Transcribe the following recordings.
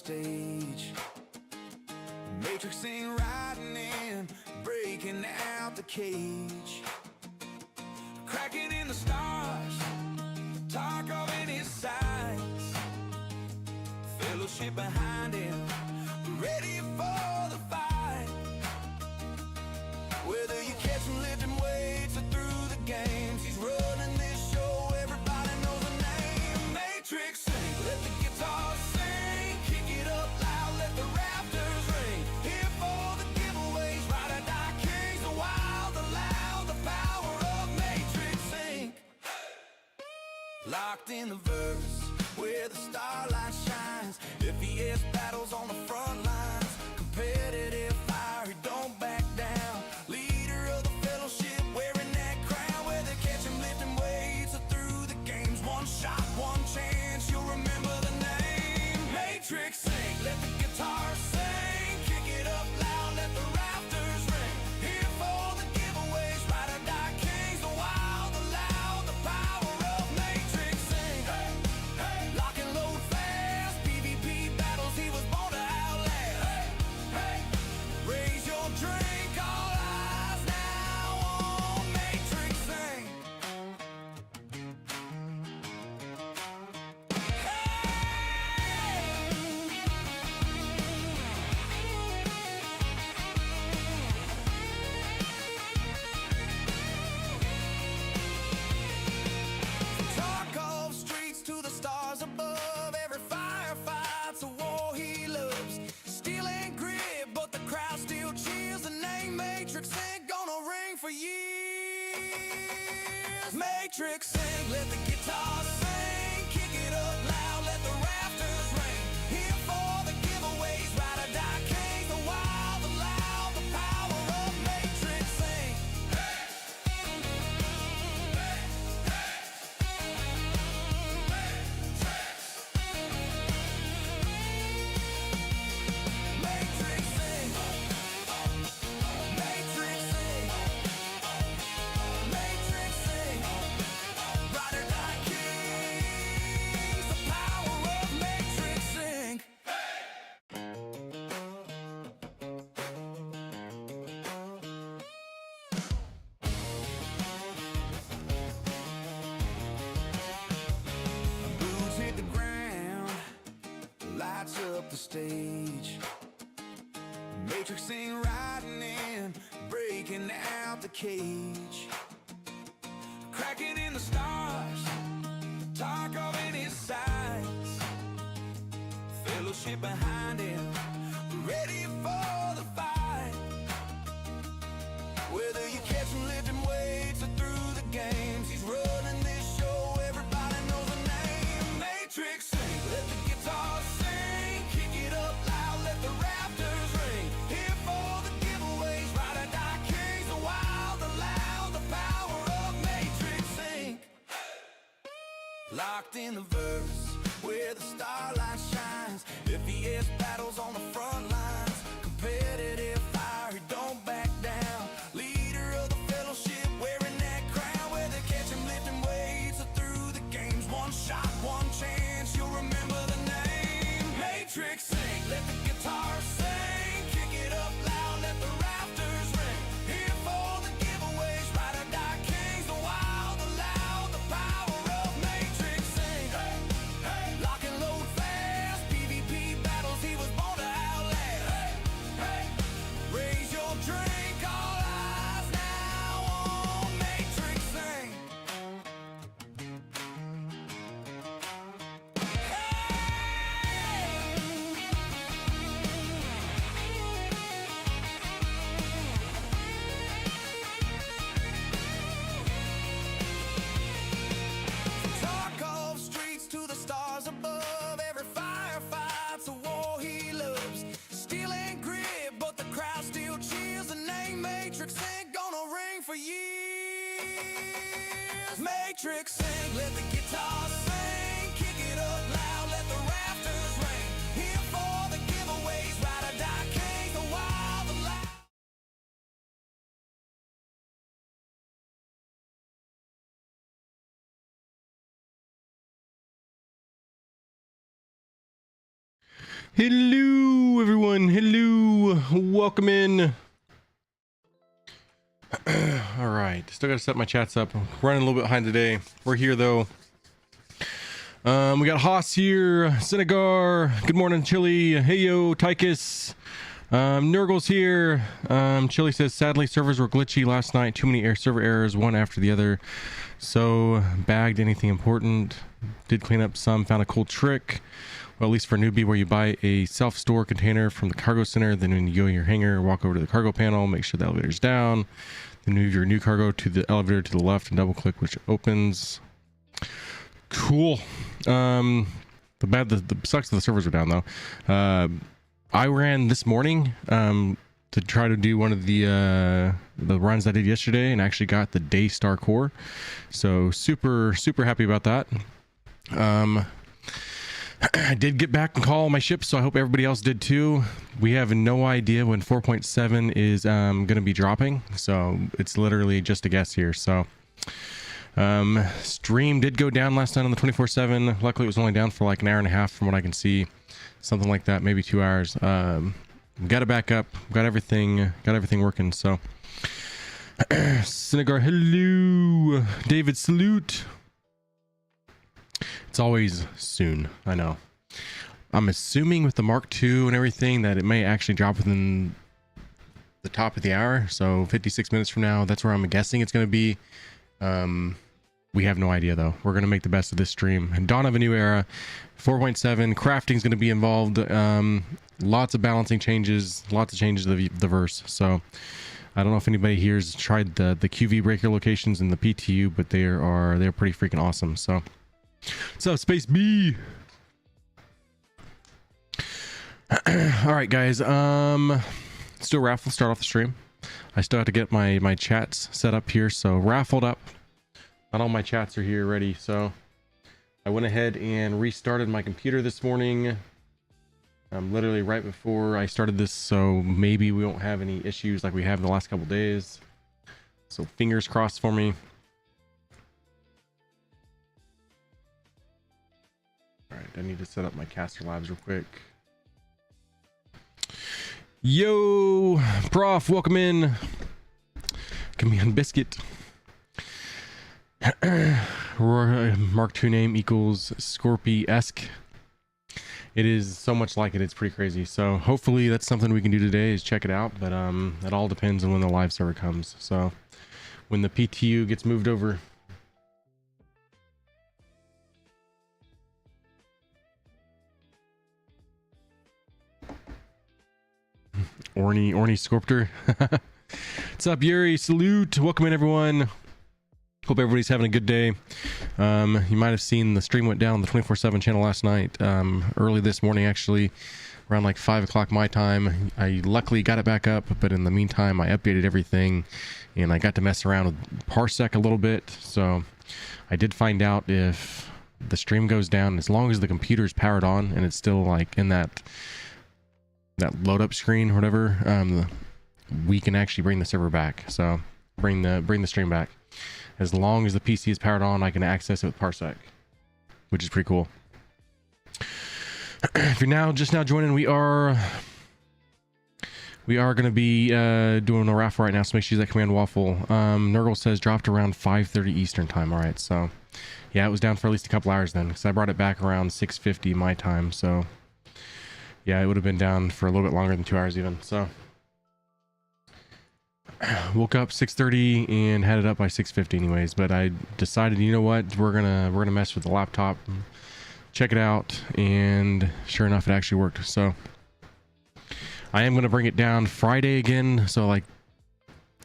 stage. MatrixINK riding in, breaking out the cage. Cracking in the stars, talk of in his sights. Fellowship behind him, ready for the fight. Whether you catch him lifting weights or through the games, he's running this show, everybody knows the name. MatrixINK, let the guitar sing, kick it up loud, let the rafters ring. Here for the giveaways, ride or die kings, the wild, the loud, the power of MatrixINK. Locked in the verse, where the starlight shines. FES battles on the front lines, competitive fire, he don't back down. Leader of the fellowship, wearing that crown. Whether catch him lifting weights or through the games, one shot, one chance, you'll remember the name. MatrixINK, let the guitar sing, kick it up loud, let the rafters ring. Here for the giveaways, ride or die kings, the wild, the loud, the power of MatrixINK. Hey, hey, lock and load fast, PvP battles he was born to outlast. Hey, hey, raise your drink, all eyes now on MatrixINK. Talk of streets to the stars above, every firefight's a war he loves. Steel and grit, but the crowd still cheers. The name MatrixINK gonna ring for years. MatrixINK, let the guitar sing, kick it up loud, let the rafters ring. Here for the giveaways, ride or die kings, the wild, the loud, the power of MatrixINK. MatrixINK, MatrixINK, MatrixINK, ride or die kings, the power of MatrixINK. Boots hit the ground, lights up the stage. MatrixINK riding in, breaking out the cage. Cracking in the stars, talk of in his sights. Fellowship behind him, ready for the fight. Whether you catch him lifting weights or through the games, he's running this show, everybody knows the name. MatrixINK, let the guitar sing, kick it up loud, let the rafters ring. Here for the giveaways, ride or die kings, the wild, the loud, the power of MatrixINK. Locked in the verse, where the starlight shines. FES battles on the front lines, competitive fire, he don't back down. Leader of the fellowship, wearing that crown. Whether catch him lifting weights or through the games, one shot, one chance, you'll remember the name. MatrixINK, let the guitar sing, kick it up loud, let the rafters ring. Here for the giveaways, ride or die kings, the wild, the loud, the power of MatrixINK. Hey, hey, lock and load fast, PvP battles he was born to outlast. Hey, hey, raise your drink, all eyes now on MatrixINK. Talk of streets to the stars above, every firefight's a war he loves. Steel and grit, but the crowd still cheers. The name MatrixINK gonna ring for years. MatrixINK, let the guitar sing, kick it up loud, let the rafters ring. Here for the giveaways, ride or die kings, the wild, the loud. Hello, everyone. Hello. Welcome in. All right. Still got to set my chats up. I'm running a little bit behind today. We're here, though. We got Haas here. Senegar. Good morning, Chili. Hey, yo, Tychus. Nurgle's here. Chili says, sadly, servers were glitchy last night. Too many server errors, one after the other. So, bagged anything important. Did clean up some. Found a cool trick. Well, at least for newbie, where you buy a self-store container from the cargo center, then when you go in your hangar, walk over to the cargo panel, make sure the elevator's down, then move your new cargo to the elevator to the left and double click, which opens. Cool. The sucks that the servers are down though. I ran this morning to try to do one of the runs I did yesterday, and actually got the Daystar core, so super happy about that. I did get back and call my ship, so I hope everybody else did too. We have no idea when 4.7 is going to be dropping, so it's literally just a guess here. So stream did go down last night on the 24/7. Luckily it was only down for like an hour and a half from what I can see, something like that, maybe 2 hours. Got it back up, got everything working. So Senegar, hello. David, salute. It's always soon, I know. I'm assuming with the Mark II and everything that it may actually drop within the top of the hour, so 56 minutes from now. That's where I'm guessing it's going to be. We have no idea though. We're going to make the best of this stream. And dawn of a new era, 4.7, crafting is going to be involved. Lots of balancing changes, lots of changes to the verse. So I don't know if anybody here has tried the QV breaker locations in the PTU, but they're pretty freaking awesome. So what's up, Space B? All right, guys. Let's do a raffle. Start off the stream. I still have to get my chats set up here. So raffled up. Not all my chats are here ready. So I went ahead and restarted my computer this morning. Literally right before I started this. So maybe we won't have any issues like we have in the last couple days. So fingers crossed for me. All right, I need to set up my caster labs real quick. Yo, Prof, welcome in. Come on, Biscuit. Mark II name equals Scorpy-esque. It is so much like it, it's pretty crazy. So hopefully that's something we can do today, is check it out. But it all depends on when the live server comes. So when the PTU gets moved over. Orny Sculptor. What's up, Yuri? Salute. Welcome in, everyone. Hope everybody's having a good day. You might have seen the stream went down on the 24/7 channel last night. Early this morning, actually, around like 5 o'clock my time. I luckily got it back up, but in the meantime, I updated everything, and I got to mess around with Parsec a little bit. So I did find out if the stream goes down, as long as the computer's powered on and it's still like in that load up screen or whatever, we can actually bring the server back. So bring the stream back. As long as the PC is powered on, I can access it with Parsec, which is pretty cool. If you're just now joining, we are going to be doing a raffle right now, so make sure you use that command waffle. Nurgle says dropped around 5:30 Eastern time. All right, so yeah, it was down for at least a couple hours then, because I brought it back around 6:50 my time. So yeah, it would have been down for a little bit longer than 2 hours even. So woke up 6:30 and had it up by 6:50 anyways. But I decided, you know what, we're gonna mess with the laptop, check it out, and sure enough, it actually worked. So I am gonna bring it down Friday again. So like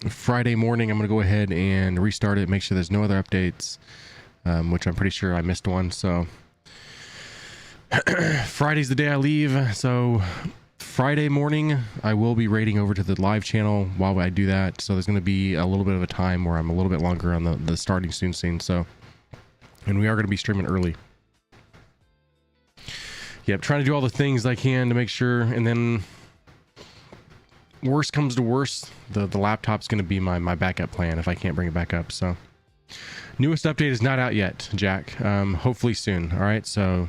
Friday morning, I'm gonna go ahead and restart it, make sure there's no other updates, which I'm pretty sure I missed one. So Friday's the day I leave. So Friday morning, I will be raiding over to the live channel while I do that. So there's going to be a little bit of a time where I'm a little bit longer on the starting soon scene. So, and we are going to be streaming early. Yep, trying to do all the things I can to make sure. And then worst comes to worst, the laptop's going to be my backup plan if I can't bring it back up. So newest update is not out yet, Jack. Hopefully soon. All right, so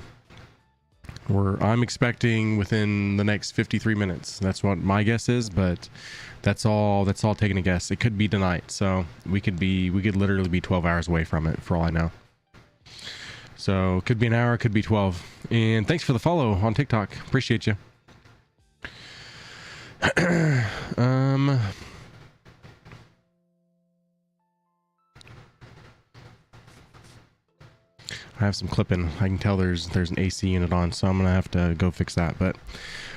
I'm expecting within the next 53 minutes. That's what my guess is, but that's all taking a guess. It could be tonight, so we could literally be 12 hours away from it for all I know. So could be an hour, could be 12. And thanks for the follow on TikTok. Appreciate you. I have some clipping. I can tell there's an AC unit on, so I'm gonna have to go fix that. But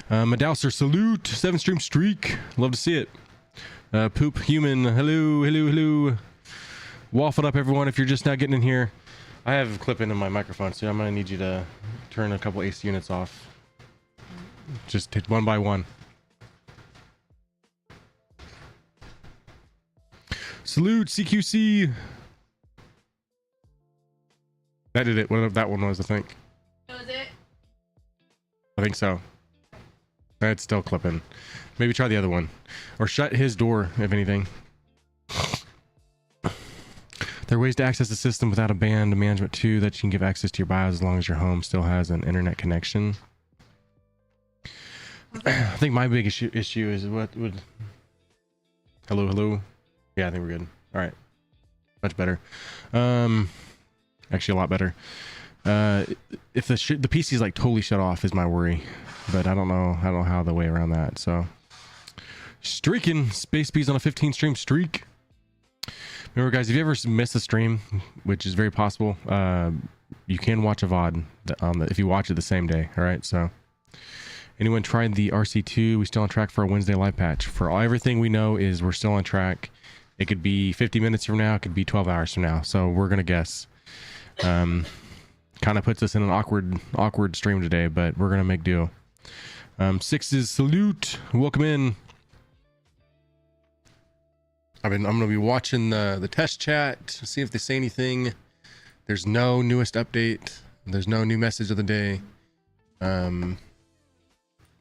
Madouser, salute, 7 stream streak. Love to see it. Poop human, hello. Waffled up, everyone. If you're just now getting in here, I have clipping in my microphone, so I'm gonna need you to turn a couple AC units off. Just take one by one. Salute, CQC. That did it. Whatever that one was, I think. Was it? I think so. It's still clipping. Maybe try the other one. Or shut his door, if anything. There are ways to access the system without a band management too, that you can give access to your BIOS as long as your home still has an internet connection. I think my big issue is what would... Hello? Yeah, I think we're good. All right. Much better. Actually a lot better. If the PC is like totally shut off is my worry, but I don't know how the way around that. So streaking, Space Bees on a 15 stream streak. Remember guys, if you ever miss a stream, which is very possible, you can watch a VOD if you watch it the same day. All right. So anyone tried the RC2? We still on track for a Wednesday live patch. For everything we know is we're still on track. It could be 50 minutes from now. It could be 12 hours from now. So we're going to guess. Kind of puts us in an awkward stream today, but we're gonna make do. Sixes, salute, welcome in. I'm gonna be watching the test chat to see if they say anything. There's no newest update. There's no new message of the day.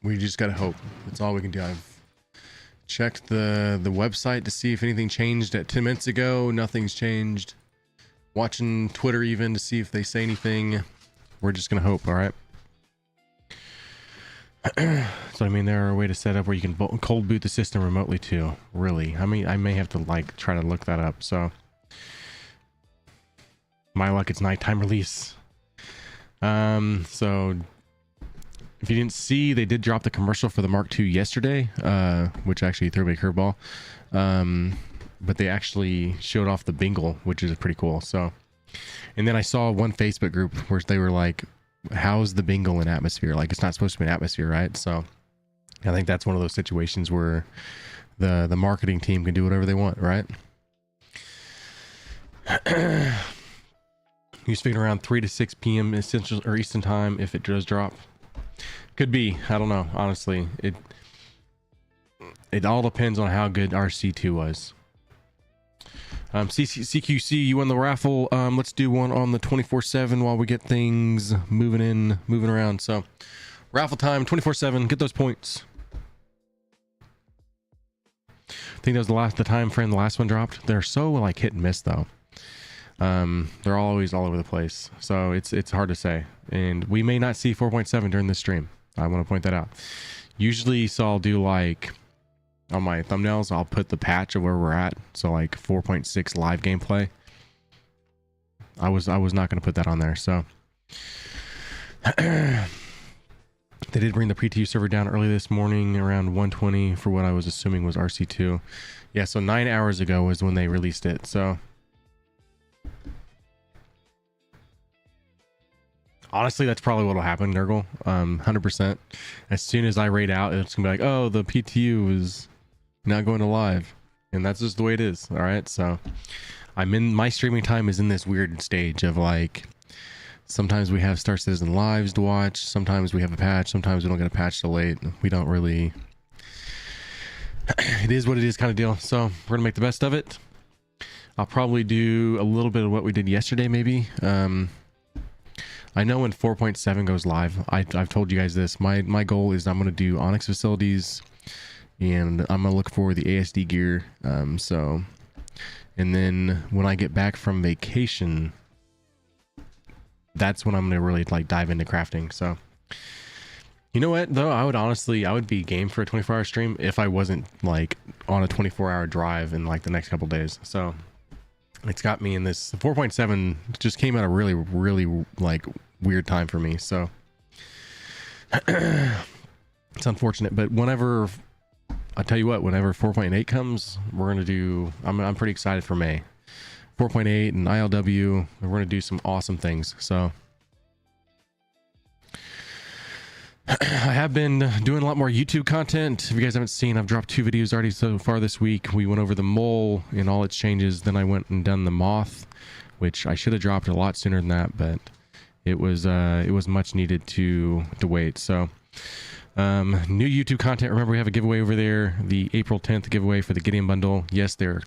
We just gotta hope. That's all we can do. I've checked the website to see if anything changed at 10 minutes ago. Nothing's changed. Watching Twitter even to see if they say anything. We're just gonna hope. All right. So I mean, there are a way to set up where you can cold boot the system remotely too. Really? I mean, I may have to like try to look that up. So my luck, it's nighttime release. So if you didn't see, they did drop the commercial for the Mark II yesterday, which actually threw me a curveball. But they actually showed off the bingle, which is pretty cool. So, and then I saw one Facebook group where they were like, how's the bingle in atmosphere? Like, it's not supposed to be an atmosphere, right? So I think that's one of those situations where the marketing team can do whatever they want, right? You figure around 3 to 6 p.m. Central or Eastern time if it does drop. Could be. I don't know. Honestly, it all depends on how good RC2 was. CQC, you won the raffle. Let's do one on the 24/7 while we get things moving around. So raffle time, 24/7, get those points. I think that was the time frame the last one dropped. They're so like hit and miss though. They're always all over the place. So it's hard to say. And we may not see 4.7 during this stream. I want to point that out. Usually, so I'll do like on my thumbnails, I'll put the patch of where we're at. So like 4.6 live gameplay. I was not going to put that on there. So they did bring the PTU server down early this morning around 120 for what I was assuming was RC2. Yeah, so 9 hours ago was when they released it. So honestly, that's probably what'll happen, Nurgle. 100%. As soon as I raid out, it's gonna be like, oh, the PTU is not going to live, and that's just the way it is. All right, so my streaming time is in this weird stage of like, sometimes we have Star Citizen lives to watch, sometimes we have a patch, sometimes we don't get a patch till late. We don't really. It is what it is, kind of deal. So we're gonna make the best of it. I'll probably do a little bit of what we did yesterday, maybe. I know when 4.7 goes live, I've told you guys this. My goal is I'm going to do Onyx facilities, and I'm going to look for the ASD gear. And then when I get back from vacation, that's when I'm going to really like dive into crafting. So You know what though? I would be game for a 24-hour stream if I wasn't like on a 24-hour drive in like the next couple days. So it's got me in this 4.7 just came at a really, really like weird time for me. So it's unfortunate, but whenever I tell you what, whenever 4.8 comes, we're going to do, I'm pretty excited for May 4.8 and ILW. We're going to do some awesome things. So I have been doing a lot more YouTube content. If you guys haven't seen, I've dropped 2 videos already so far this week. We went over the mole and all its changes. Then I went and done the moth, which I should have dropped a lot sooner than that, but it was much needed to wait. So new YouTube content. Remember, we have a giveaway over there, the April 10th giveaway for the Gideon bundle. Yes, there are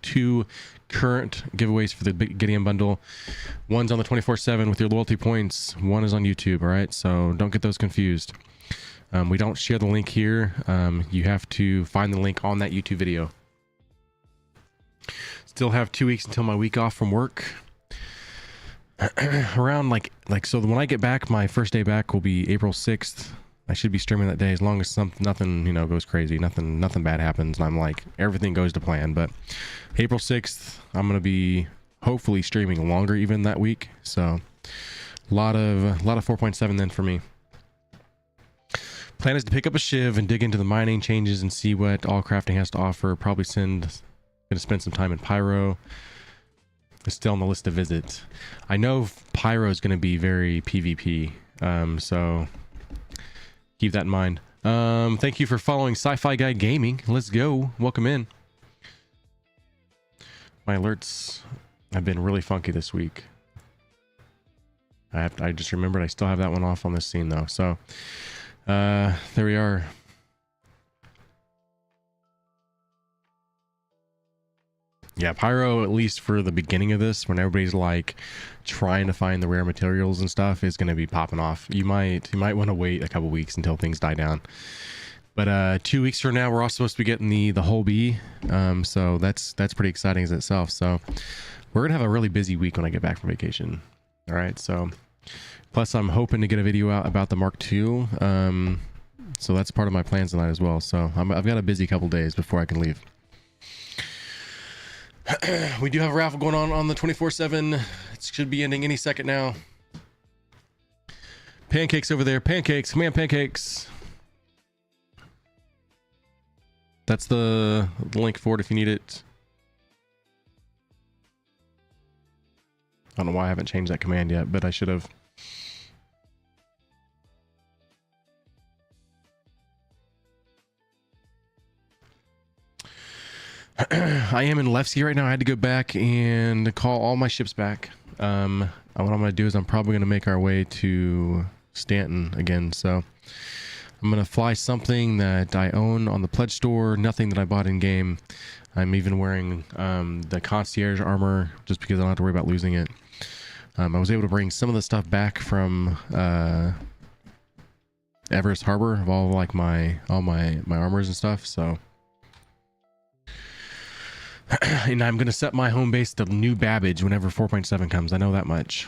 2 current giveaways for the Gideon bundle. One's on the 24/7 with your loyalty points. One is on YouTube. All right, so don't get those confused. We don't share the link here. You have to find the link on that YouTube video. Still have 2 weeks until my week off from work. Around like so when I get back, my first day back will be April 6th. I should be streaming that day as long as nothing, you know, goes crazy, nothing bad happens, and I'm like everything goes to plan. But April 6th, I'm gonna be hopefully streaming longer even that week. So a lot of 4.7 then for me. Plan is to pick up a shiv and dig into the mining changes and see what all crafting has to offer. Probably gonna spend some time in Pyro. It's still on the list to visit. I know Pyro is gonna be very PvP, so keep that in mind. Thank you for following Sci-Fi Guy Gaming. Let's go. Welcome in. My alerts have been really funky this week. I just remembered I still have that one off on this scene though. So there we are. Yeah, Pyro, at least for the beginning of this, when everybody's like trying to find the rare materials and stuff, is going to be popping off. You might want to wait a couple weeks until things die down. But 2 weeks from now, we're all supposed to be getting the whole bee. So that's pretty exciting as itself. So we're gonna have a really busy week when I get back from vacation. All right. So plus, I'm hoping to get a video out about the Mark II. So that's part of my plans tonight as well. So I've got a busy couple days before I can leave. We do have a raffle going on the 24/7. It should be ending any second now. Pancakes over there. Pancakes. Come on, pancakes. That's the link for it if you need it. I don't know why I haven't changed that command yet, but I should have. I am in Lefsky right now. I had to go back and call all my ships back. What I'm going to do is I'm probably going to make our way to Stanton again. So I'm going to fly something that I own on the pledge store, nothing that I bought in game. I'm even wearing the concierge armor just because I don't have to worry about losing it. I was able to bring some of the stuff back from Everest Harbor of all like my armors and stuff. So and I'm going to set my home base to New Babbage whenever 4.7 comes. I know that much.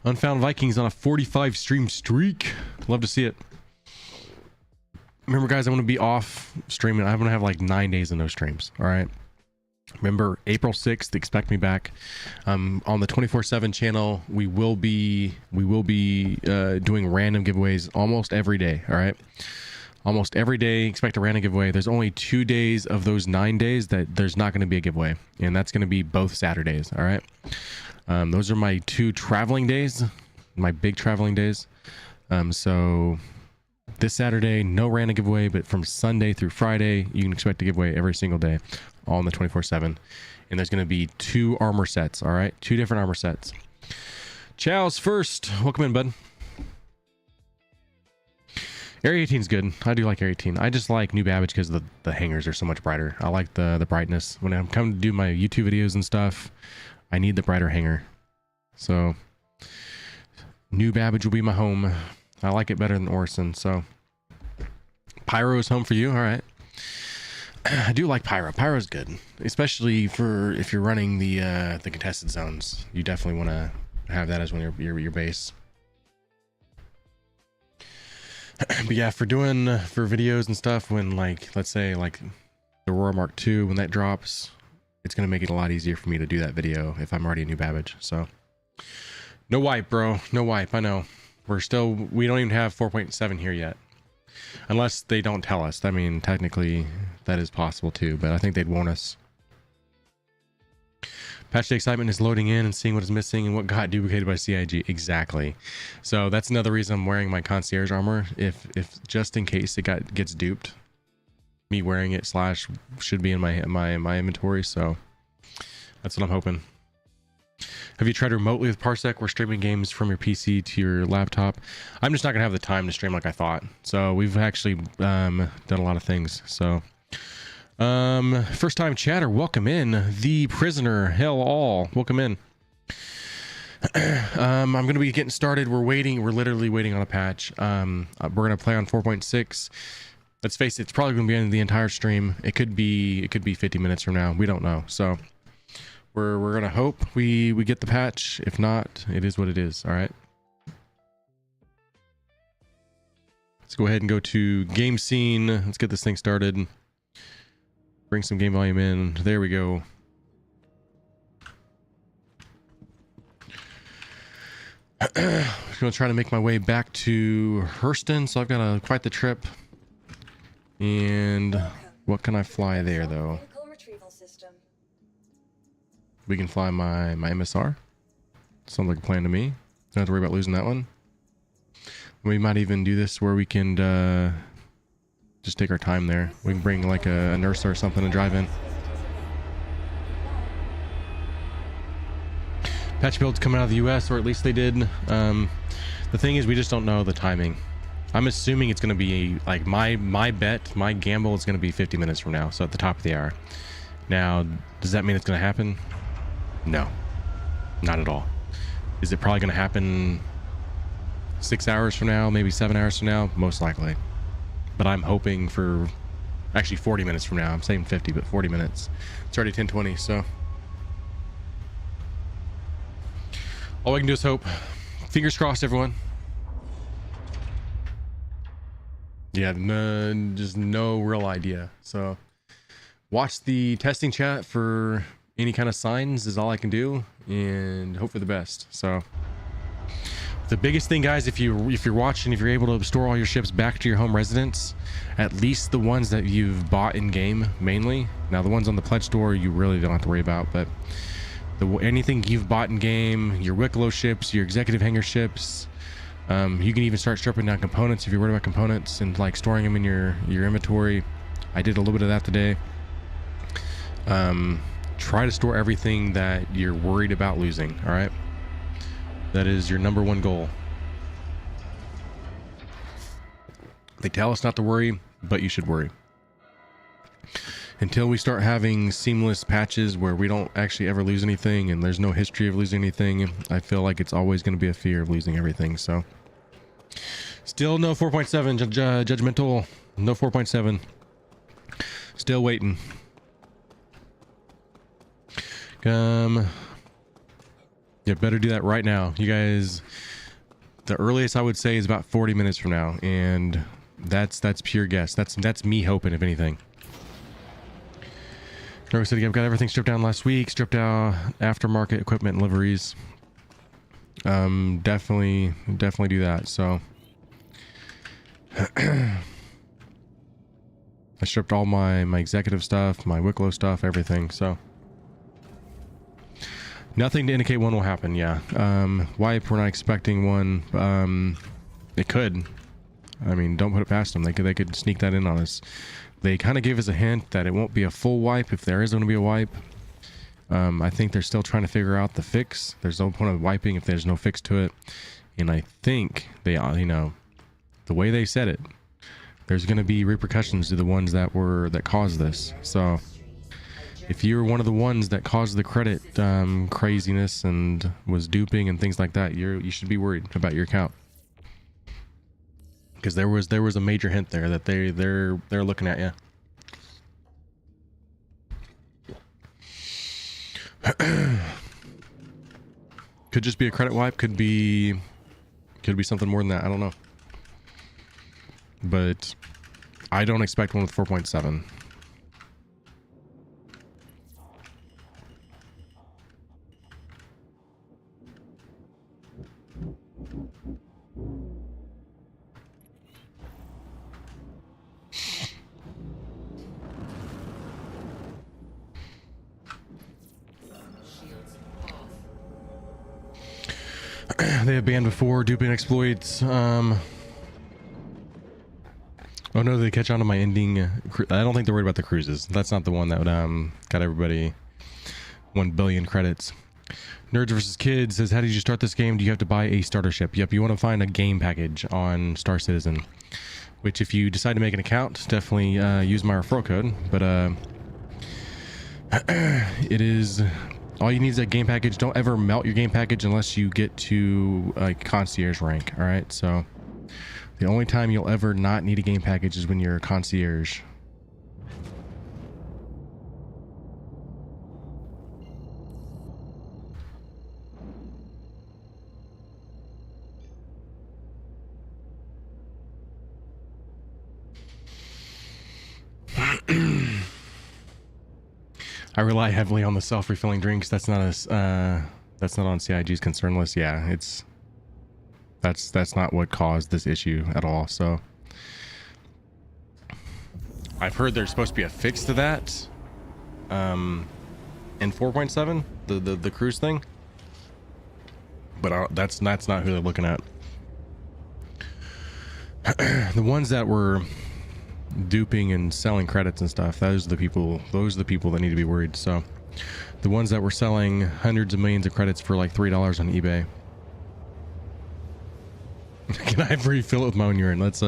Unfound Vikings on a 45 stream streak. Love to see it. Remember, guys, I'm going to be off streaming. I'm going to have like 9 days of no streams. All right. Remember, April 6th, expect me back. On the 24/7 channel, we will be doing random giveaways almost every day. All right. Almost every day, expect a random giveaway. There's only 2 days of those 9 days that there's not going to be a giveaway, and that's going to be both Saturdays. All right. Those are my 2 traveling days, my big traveling days. So this Saturday, no random giveaway, but from Sunday through Friday, you can expect a giveaway every single day, all on the 24/7. And there's going to be 2 armor sets. All right. 2 different armor sets. Chow's first. Welcome in, bud. Area 18 is good. I do like Area 18. I just like New Babbage because the hangers are so much brighter. I like the brightness. When I'm coming to do my YouTube videos and stuff, I need the brighter hanger. So New Babbage will be my home. I like it better than Orison. So Pyro is home for you. All right. I do like Pyro. Pyro's good, especially for if you're running the contested zones. You definitely want to have that as one of your base. But yeah, for videos and stuff, when like, let's say like the Aurora Mark II, when that drops, it's going to make it a lot easier for me to do that video if I'm already a new Babbage. So no wipe, bro. No wipe. I know we don't even have 4.7 here yet, unless they don't tell us. I mean, technically that is possible too, but I think they'd warn us. Patch day excitement is loading in and seeing what is missing and what got duplicated by CIG. Exactly. So that's another reason I'm wearing my concierge armor. If just in case it gets duped, me wearing it / should be in my inventory. So that's what I'm hoping. Have you tried remotely with Parsec, where streaming games from your PC to your laptop? I'm just not gonna have the time to stream like I thought. So we've actually done a lot of things. So first time chatter, welcome in. The prisoner, hell all, welcome in. I'm gonna be getting started. We're literally waiting on a patch. We're gonna play on 4.6. Let's face it, it's probably gonna be in the entire stream. It could be 50 minutes from now, we don't know. So we're gonna hope we get the patch. If not, it is what it is. All right, let's go ahead and go to game scene. Let's get this thing started. Bring some game volume in. There we go. I'm gonna try to make my way back to Hurston, so I've got quite the trip. And what can I fly there though? We can fly my MSR. Sounds like a plan to me. Don't have to worry about losing that one. We might even do this where we can just take our time there. We can bring like a nurse or something and drive in. Patch builds coming out of the US, or at least they did. The thing is, we just don't know the timing. I'm assuming it's going to be like my gamble is going to be 50 minutes from now, so at the top of the hour. Now, does that mean it's going to happen? No, not at all. Is it probably going to happen 6 hours from now, maybe 7 hours from now? Most likely. But I'm hoping for actually 40 minutes from now. I'm saying 50, but 40 minutes. It's already 10:20, so all I can do is hope. Fingers crossed, everyone. Yeah, just no real idea. So watch the testing chat for any kind of signs is all I can do, and hope for the best. So the biggest thing, guys, if you're watching, if you're able to store all your ships back to your home residence, at least the ones that you've bought in game mainly. Now the ones on the pledge store you really don't have to worry about, but anything you've bought in game, your Wicklow ships, your executive hangar ships, you can even start stripping down components if you're worried about components and like storing them in your inventory. I did a little bit of that today. Try to store everything that you're worried about losing. All right, that is your number one goal. They tell us not to worry, but you should worry. Until we start having seamless patches where we don't actually ever lose anything and there's no history of losing anything, I feel like it's always going to be a fear of losing everything. So still no 4.7 judgmental, no 4.7, still waiting. Yeah, better do that right now, you guys. The earliest I would say is about 40 minutes from now, and that's pure guess. That's me hoping, if anything. Like I said, I've got everything stripped down last week, stripped out aftermarket equipment and liveries. Definitely do that. So I stripped all my executive stuff, my Wicklow stuff, everything. So nothing to indicate one will happen. Yeah. Wipe, we're not expecting one. It could. I mean, don't put it past them. They could sneak that in on us. They kind of gave us a hint that it won't be a full wipe if there is going to be a wipe. I think they're still trying to figure out the fix. There's no point of wiping if there's no fix to it. And I think they, the way they said it, there's going to be repercussions to the ones that caused this. So if you're one of the ones that caused the credit craziness and was duping and things like that, you should be worried about your account. Because there was a major hint there that they're looking at you. Could just be a credit wipe, could be something more than that. I don't know. but I don't expect one with 4.7. They have banned before duping exploits. Oh no, they catch on to my ending. I don't think they're worried about the cruises. That's not the one that would got everybody 1 billion credits. Nerds versus Kids says, how did you start this game? Do you have to buy a starter ship? Yep, you want to find a game package on Star Citizen, which if you decide to make an account, definitely use my referral code. But it is, all you need is a game package. Don't ever melt your game package unless you get to like concierge rank. All right, so the only time you'll ever not need a game package is when you're a concierge. I rely heavily on the self-refilling drinks. That's not on CIG's concern list. Yeah, that's not what caused this issue at all. So I've heard there's supposed to be a fix to that in 4.7, the cruise thing, but that's not who they're looking at. The ones that were duping and selling credits and stuff, those are the people that need to be worried. So the ones that were selling hundreds of millions of credits for like $3 on eBay. Can I refill it with my own urine? Let's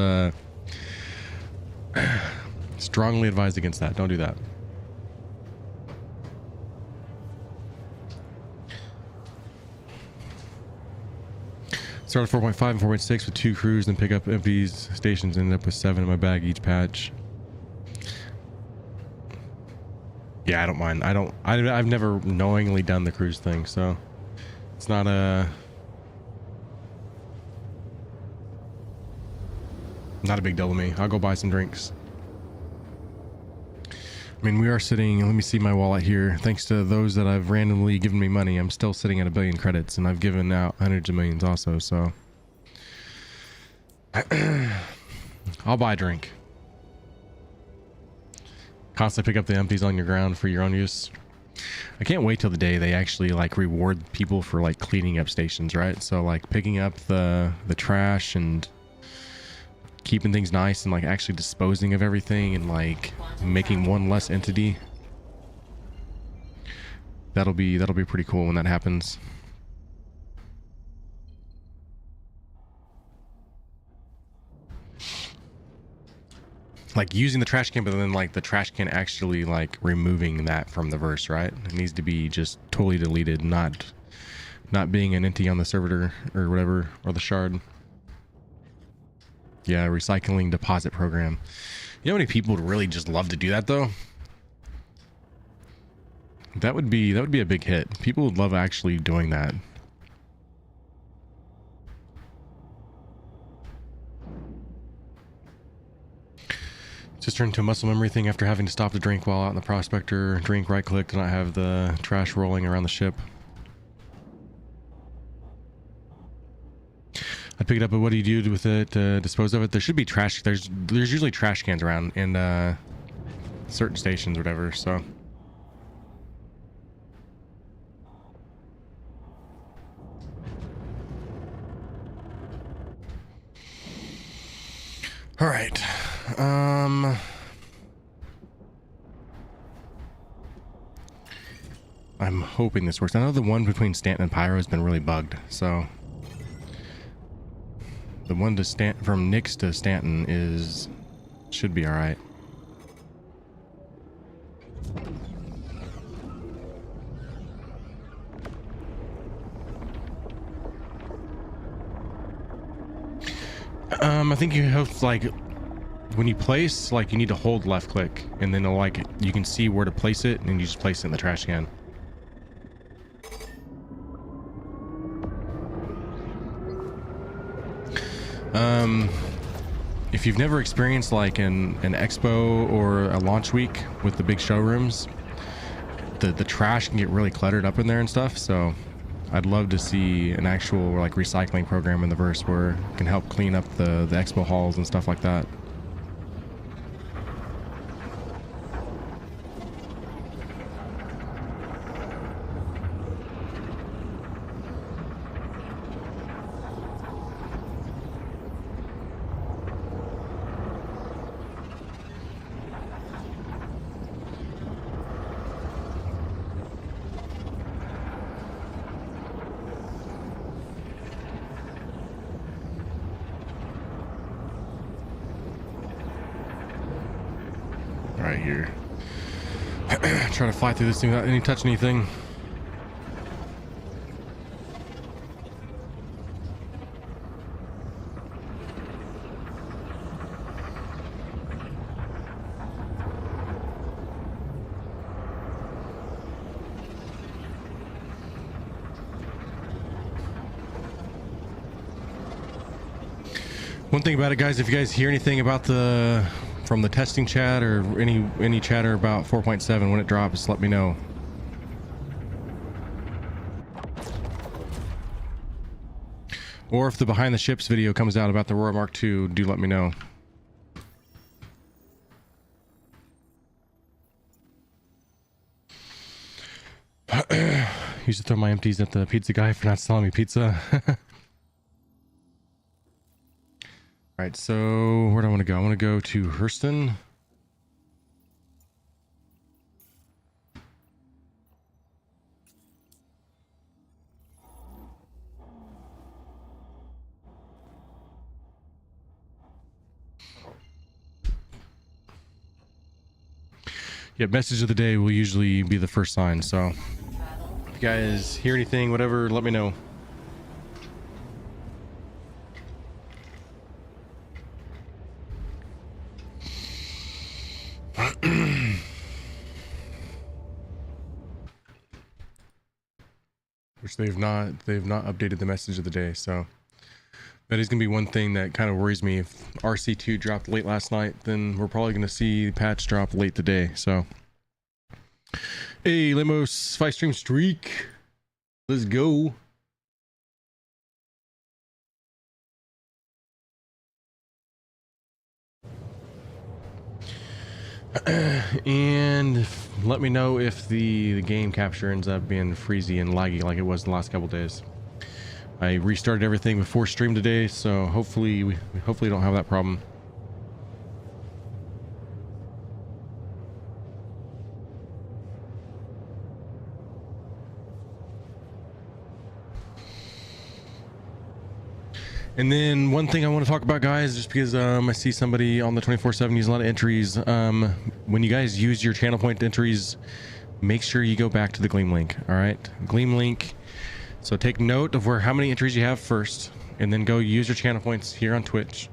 strongly advise against that. Don't do that. Start at 4.5 and 4.6 with 2 crews, then pick up empty stations, ended up with 7 in my bag each patch. Yeah, I don't mind. I've never knowingly done the cruise thing, so it's not a big deal to me. I'll go buy some drinks. I mean, we are sitting, let me see my wallet here. Thanks to those that have randomly given me money, I'm still sitting at 1 billion credits, and I've given out hundreds of millions also, so I'll buy a drink. Constantly pick up the empties on your ground for your own use. I can't wait till the day they actually like reward people for like cleaning up stations, right? So like picking up the trash and keeping things nice and like actually disposing of everything and like making one less entity. That'll be pretty cool when that happens. Like using the trash can, but then like the trash can actually like removing that from the verse, right? It needs to be just totally deleted, not being an entity on the servitor or whatever, or the shard. Yeah, recycling deposit program. You know how many people would really just love to do that though? That would be a big hit. People would love actually doing that. Just turned to a muscle memory thing after having to stop to drink while out in the prospector. Drink, right click to not have the trash rolling around the ship. I pick it up, but what do you do with it to dispose of it? There should be trash. There's usually trash cans around in certain stations or whatever, so. All right. I'm hoping this works. I know the one between Stanton and Pyro has been really bugged, so the one to from Nyx to Stanton should be all right. I think you have like when you place, like you need to hold left click and then like you can see where to place it and you just place it in the trash can. if you've never experienced like an expo or a launch week with the big showrooms, the trash can get really cluttered up in there and stuff. So I'd love to see an actual like recycling program in the verse where it can help clean up the expo halls and stuff like that. Right here. Try to fly through this thing without any touch anything. One thing about it, guys, if you guys hear anything about from the testing chat or any chatter about 4.7 when it drops, let me know. Or if the behind the ships video comes out about the Aurora Mark II, do let me know. Used to throw my empties at the pizza guy for not selling me pizza. All right, so where do I want to go? I want to go to Hurston. Yeah, message of the day will usually be the first sign. So if you guys hear anything, whatever, let me know. Which they've not updated the message of the day, so that is gonna be one thing that kind of worries me. If RC2 dropped late last night, then we're probably gonna see the patch drop late today. So hey, Limos 5-stream streak, let's go. And let me know if the game capture ends up being freezy and laggy like it was the last couple days. I restarted everything before stream today, so hopefully we don't have that problem. And then one thing I want to talk about, guys, just because I see somebody on the 24/7 use a lot of entries. When you guys use your channel point entries, make sure you go back to the Gleam link. All right, Gleam link. So take note of how many entries you have first, and then go use your channel points here on Twitch.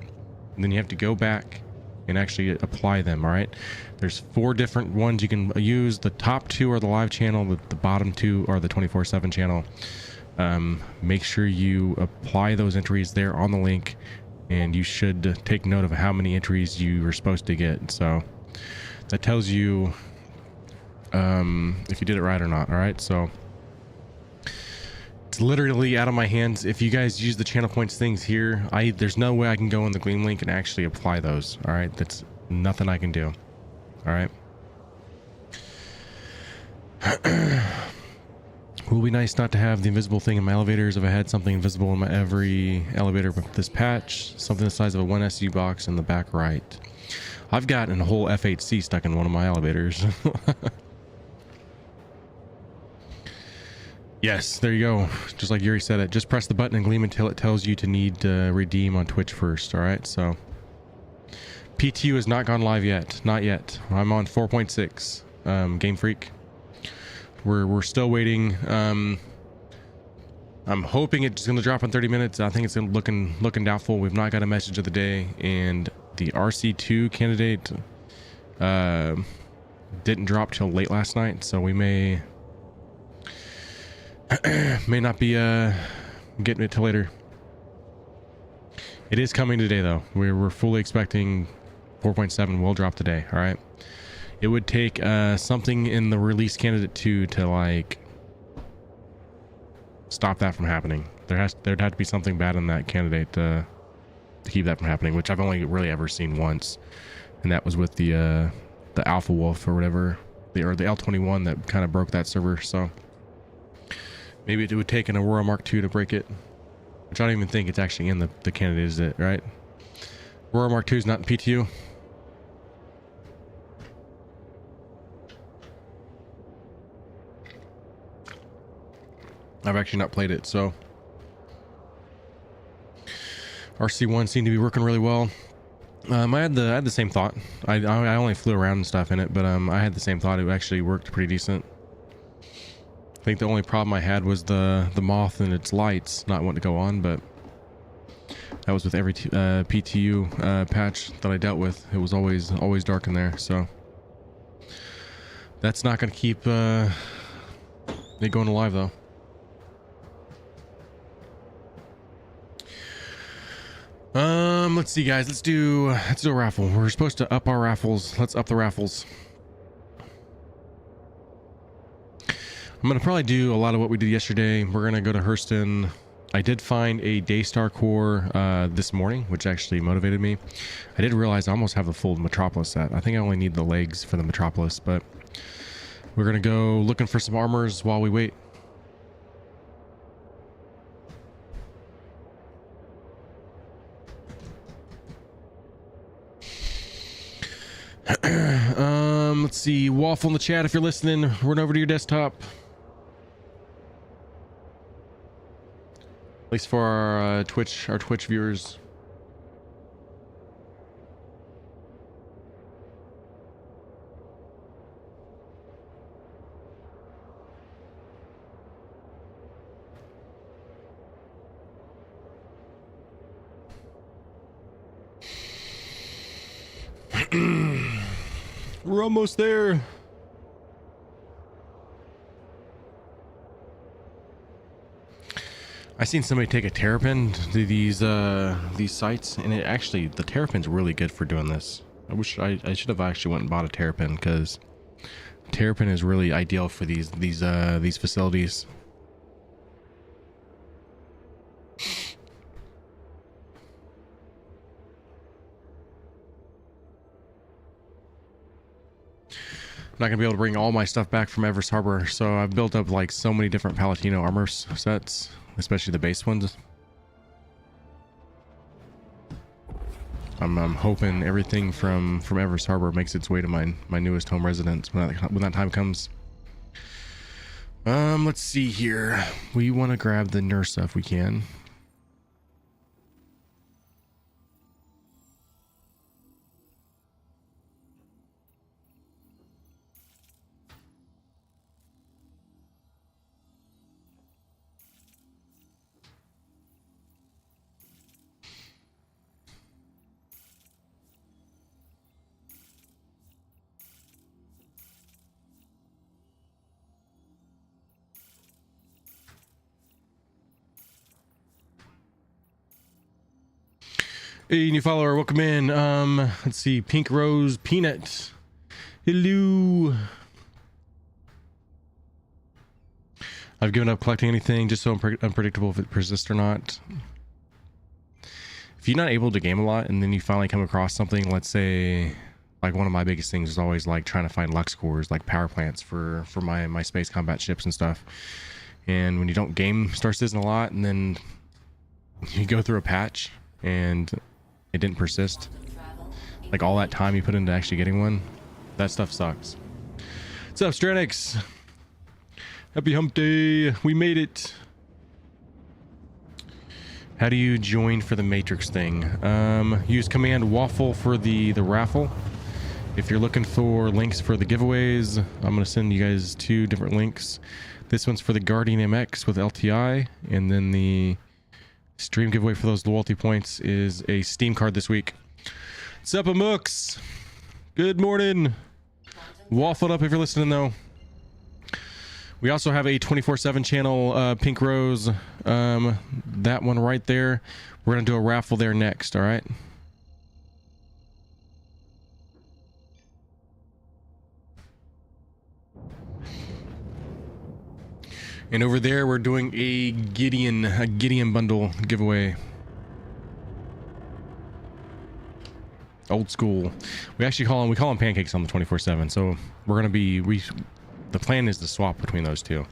And then you have to go back and actually apply them. All right, there's 4 different ones you can use. The top 2 are the live channel. The bottom 2 are the 24/7 channel. Make sure you apply those entries there on the link, and you should take note of how many entries you are supposed to get. So that tells you if you did it right or not. All right, so it's literally out of my hands. If you guys use the channel points things here, there's no way I can go in the Gleam link and actually apply those. All right, that's nothing I can do. All right. It will be nice not to have the invisible thing in my elevators. If I had something invisible in my every elevator with this patch, something the size of a 1 SU box in the back right. I've gotten a whole F8C stuck in one of my elevators. Yes, there you go. Just like Yuri said it. Just press the button and Gleam until it tells you to need to redeem on Twitch first. All right, so PTU has not gone live yet. Not yet. I'm on 4.6. Game Freak. We're still waiting. I'm hoping it's going to drop in 30 minutes. I think it's looking doubtful. We've not got a message of the day, and the RC2 candidate didn't drop till late last night, so we may not be getting it till later. It is coming today, though. We're fully expecting 4.7 will drop today. All right. It would take something in the release candidate 2 to like stop that from happening. There'd have to be something bad in that candidate to keep that from happening, which I've only really ever seen once, and that was with the Alpha Wolf or whatever, or the L21 that kind of broke that server. So maybe it would take an Aurora Mark II to break it, which I don't even think it's actually in the candidate, is it? Right? Aurora Mark II is not in PTU. I've actually not played it, so RC1 seemed to be working really well. I had the same thought. I only flew around and stuff in it, but I had the same thought. It actually worked pretty decent. I think the only problem I had was the moth and its lights not wanting to go on, but that was with every PTU patch that I dealt with. It was always dark in there, so that's not going to keep it going alive though. Let's see, guys. Let's do a raffle. We're supposed to up our raffles. Let's up the raffles. I'm gonna probably do a lot of what we did yesterday. We're gonna go to Hurston. I did find a Daystar core this morning, which actually motivated me. I did realize I almost have a full Metropolis set. I think I only need the legs for the Metropolis, but we're gonna go looking for some armors while we wait. Let's see. Waffle in the chat if you're listening. Run over to your desktop. At least for our Twitch viewers. We're almost there. I seen somebody take a terrapin to these sites, and the terrapin's really good for doing this. I wish I should have actually went and bought a terrapin, because terrapin is really ideal for these facilities. I'm not gonna be able to bring all my stuff back from Everest Harbor, so I've built up like so many different Palatino armor sets, especially the base ones. I'm hoping everything from Everest Harbor makes its way to my newest home residence when that time comes. Let's see here. We want to grab the Nursa if we can. Hey, new follower, welcome in. Let's see, Pink Rose Peanut. Hello. I've given up collecting anything, just so unpredictable if it persists or not. If you're not able to game a lot and then you finally come across something, let's say, like one of my biggest things is always like trying to find Lux cores, like power plants for my space combat ships and stuff. And when you don't game Star Citizen a lot, and then you go through a patch and it didn't persist, like all that time you put into actually getting one, that stuff sucks. What's up, Stranix? Happy hump day. We made it. How do you join for the Matrix thing? Use command waffle for the raffle. If you're looking for links for the giveaways, I'm going to send you guys 2 different links. This one's for the Guardian MX with LTI, and then the stream giveaway for those loyalty points is a Steam card this week. What's up, We also have a 24/7 channel, Pink Rose. That one right there. We're gonna do a raffle there next. All right. And over there, we're doing a Gideon bundle giveaway. Old school. We actually call them pancakes on the 24/7. So we're gonna be the plan is to swap between those two.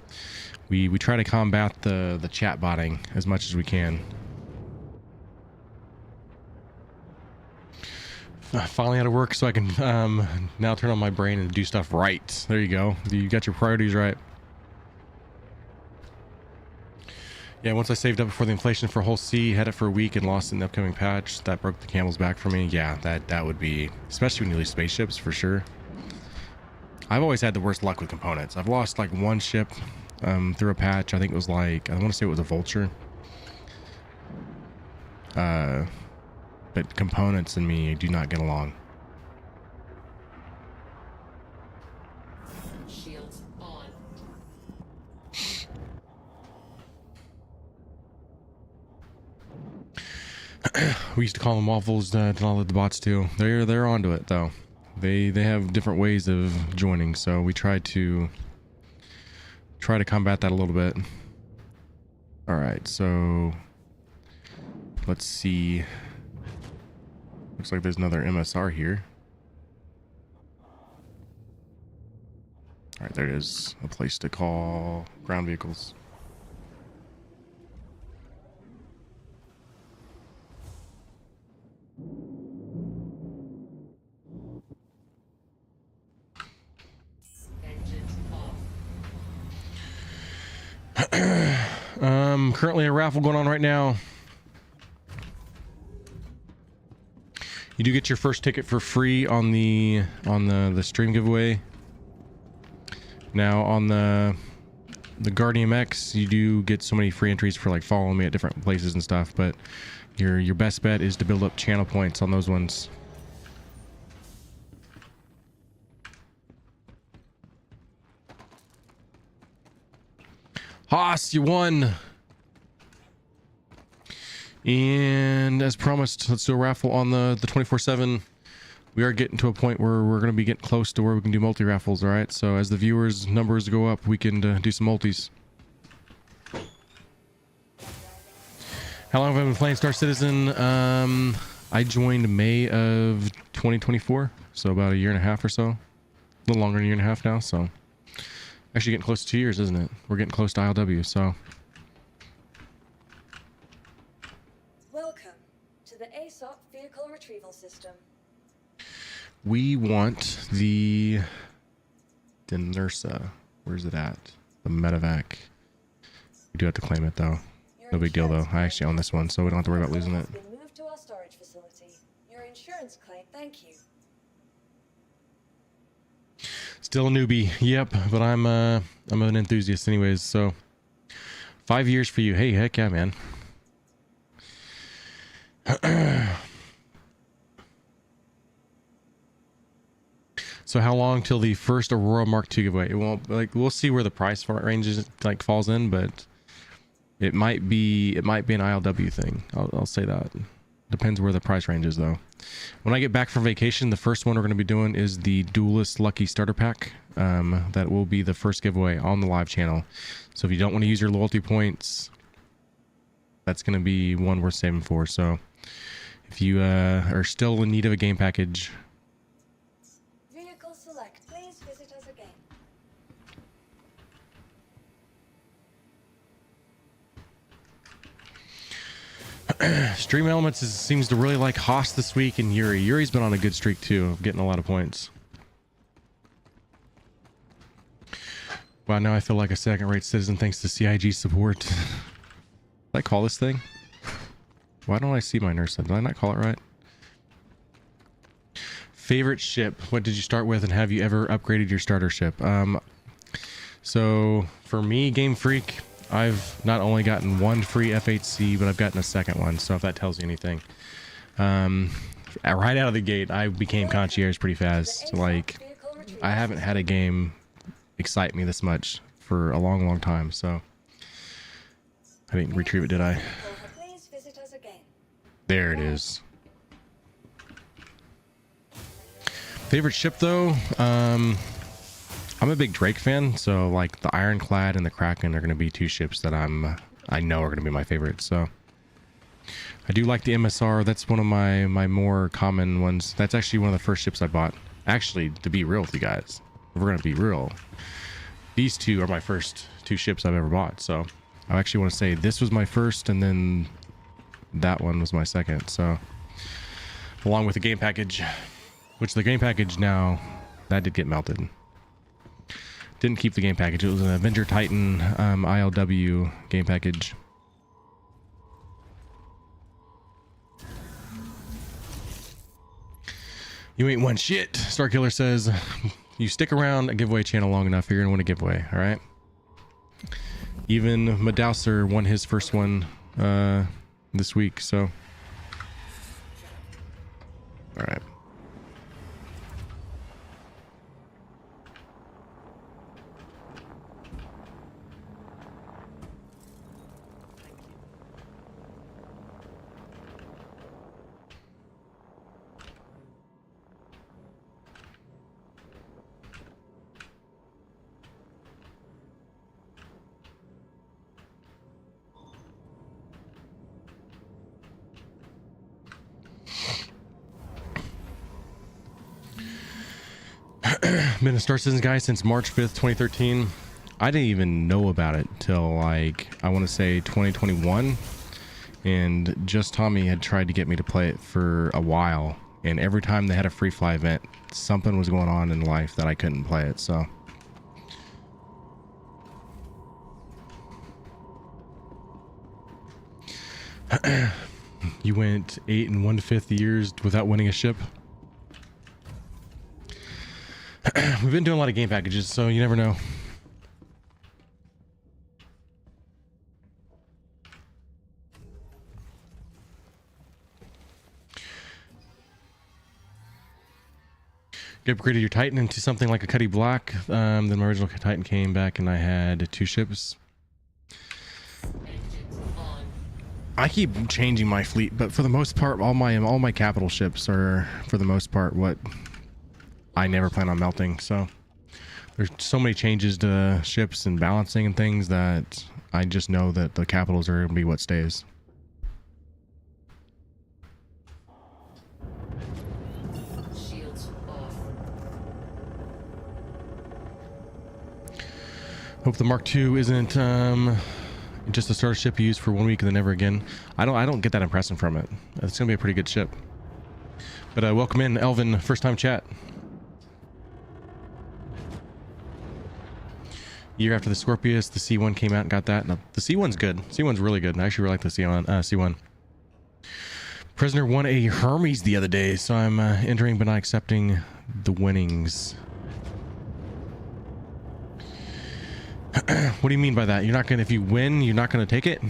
We try to combat the chat botting as much as we can. Finally out of work, so I can now turn on my brain and do stuff right. There you go. You got your priorities right. Yeah, once I saved up before the inflation for whole C, had it for a week and lost it in the upcoming patch. That broke the camel's back for me. Yeah, that would be, especially when you lose spaceships, for sure. I've always had the worst luck with components. I've lost like one ship through a patch. I think it was like, I want to say it was a vulture. But components and me do not get along. Shields on. We used to call them waffles to all of the bots too. They're onto it though. They have different ways of joining, so we try to combat that a little bit. All right, so let's see. Looks like there's another MSR here. All right, there it is. A place to call ground vehicles. Engines off. Currently a raffle going on right now. You do get your first ticket for free on the stream giveaway. Now on the Guardian X, you do get so many free entries for like following me at different places and stuff, but your best bet is to build up channel points on those ones. Haas, you won. And as promised, let's do a raffle on the 24/7. We are getting to a point where we're going to be getting close to where we can do multi-raffles, all right? So as the viewers' numbers go up, we can do some multis. How long have I been playing Star Citizen? I joined May of 2024, so about a year and a half or so. A little longer than a year and a half now, so... Actually getting close to 2 years, isn't it? We're getting close to ILW, so... Welcome to the ASOP Vehicle Retrieval System. We want the Nursa. Where's it at? The medevac. We do have to claim it though. No big deal though. I actually own this one, so we don't have to worry about losing it. Been moved to our storage facility. Your insurance claim. Thank you. Still a newbie. Yep, but I'm an enthusiast anyways, so 5 years for you. Hey, heck yeah, man. So how long till the first Aurora Mark II giveaway? It won't, like, we'll see where the price range is, like, falls in, but it might be an ILW thing. I'll say that. Depends where the price range is though. When I get back from vacation, the first one we're going to be doing is the Duelist Lucky Starter Pack. That will be the first giveaway on the live channel. So if you don't want to use your loyalty points, that's going to be one worth saving for. So if you are still in need of a game package, Vehicle select. Please visit us again. Stream Elements seems to really like Haas this week, and Yuri. Yuri's been on a good streak too, of getting a lot of points. Wow, now I feel like a second-rate citizen thanks to CIG support. Did I call this thing? Why don't I see my nurse? Did I not call it right? Favorite ship? What did you start with, and have you ever upgraded your starter ship? So for me, Game Freak, I've not only gotten one free F8C, but I've gotten a second one. So if that tells you anything, right out of the gate, I became concierge pretty fast. Like, I haven't had a game excite me this much for a long time, so I didn't retrieve it, did I? Please visit us again. There it is. Favorite ship though, I'm a big Drake fan, so like the Ironclad and the Kraken are going to be two ships that I know are going to be my favorites. So I do like the MSR. That's one of my more common ones. That's actually one of the first ships I bought. Actually, to be real with you guys, if we're going to be real, these two are my first two ships I've ever bought. So I actually want to say this was my first, and then that one was my second. So along with the game package, which the game package now, that did get melted. Didn't keep the game package. It was an Avenger Titan ILW game package. You ain't won shit. Starkiller says, you stick around a giveaway channel long enough, you're gonna win a giveaway. All right. Even Madouser won his first one this week. So, all right. Been a Star Citizen guy since March 5th, 2013. I didn't even know about it till like, I want to say 2021. And Just Tommy had tried to get me to play it for a while. And every time they had a free fly event, something was going on in life that I couldn't play it. So you went 8 1/5 years without winning a ship. We've been doing a lot of game packages, so you never know. You upgraded your Titan into something like a Cuddy Black. Then my original Titan came back and I had 2 ships. I keep changing my fleet, but for the most part, all my capital ships are, for the most part, what I never plan on melting. So there's so many changes to ships and balancing and things that I just know that the capitals are going to be what stays. Shields off. Hope the Mark II isn't just a starter ship you use for 1 week and then never again. I don't get that impression from it. It's gonna be a pretty good ship. But welcome in, Elvin, first time chat. Year after the Scorpius, the C1 came out and got that. No, the C1's good. C1's really good. I actually really like the C1. Prisoner won a Hermes the other day, so I'm entering but not accepting the winnings. What do you mean by that? You're not gonna, if you win, you're not gonna take it?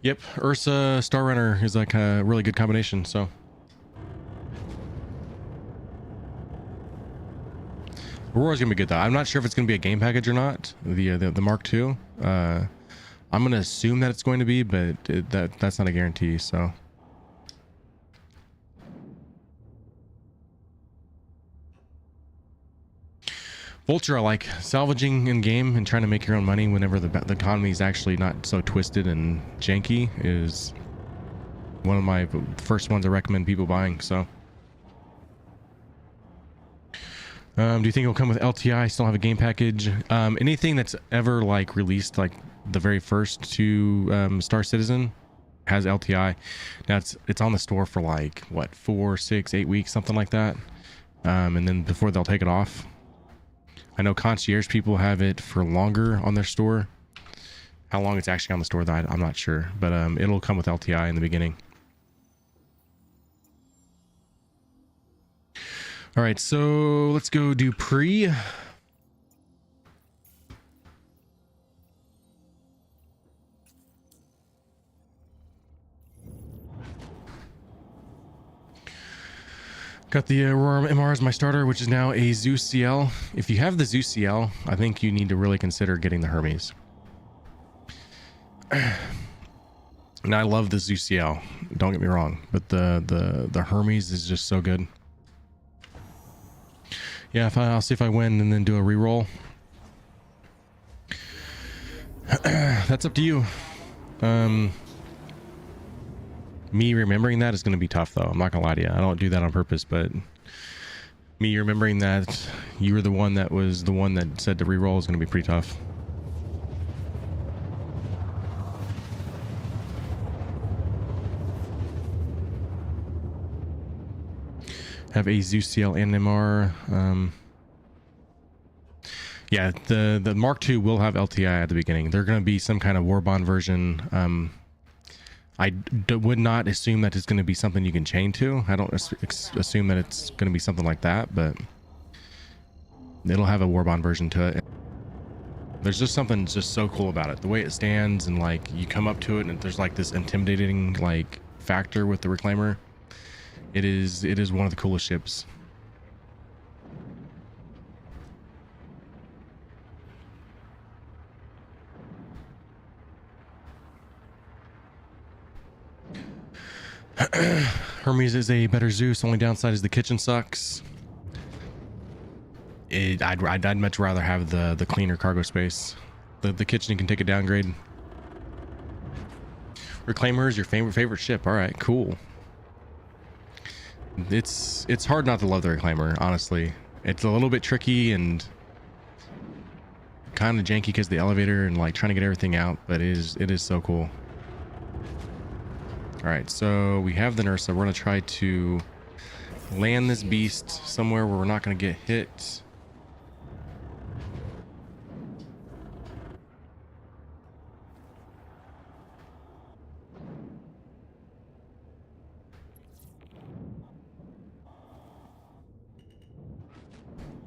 Yep, Ursa Star Runner is like a really good combination, so. Aurora's gonna be good though. I'm not sure if it's gonna be a game package or not. The Mark II. I'm gonna assume that it's going to be, but that's not a guarantee. So. Vulture, I like salvaging in game and trying to make your own money whenever the economy is actually not so twisted and janky is one of my first ones I recommend people buying. So. Do you think it'll come with LTI? Still have a game package? Anything that's ever like released, like the very first to Star Citizen, has LTI. Now it's on the store for like what, 4, 6, 8 weeks, something like that, and then before they'll take it off. I know concierge people have it for longer on their store. How long it's actually on the store, that I'm not sure, but it'll come with LTI in the beginning. All right, so let's go do pre. Got the Aurora MR as my starter, which is now a Zeus CL. If you have the Zeus CL, I think you need to really consider getting the Hermes. And I love the Zeus CL, don't get me wrong, but the Hermes is just so good. Yeah, I'll see if I win and then do a reroll. That's up to you. Me remembering that is going to be tough, though. I'm not going to lie to you. I don't do that on purpose, but me remembering that you were the one that was the one that said to reroll is going to be pretty tough. Have a Zeus CL and MR. Yeah, the Mark II will have LTI at the beginning. They're going to be some kind of Warbond version. Would not assume that it's going to be something you can chain to. I don't assume that it's going to be something like that, but it'll have a Warbond version to it. There's just something just so cool about it. The way it stands and like you come up to it and there's like this intimidating like factor with the Reclaimer. It is one of the coolest ships. Hermes is a better Zeus. Only downside is the kitchen sucks. I'd much rather have the cleaner cargo space. The kitchen, you can take a downgrade. Reclaimer is your favorite ship. All right, cool. It's hard not to love the Reclaimer, honestly. It's a little bit tricky and kind of janky because the elevator and like trying to get everything out, but it is so cool. All right, so we have the Nursa. We're gonna try to land this beast somewhere where we're not gonna get hit.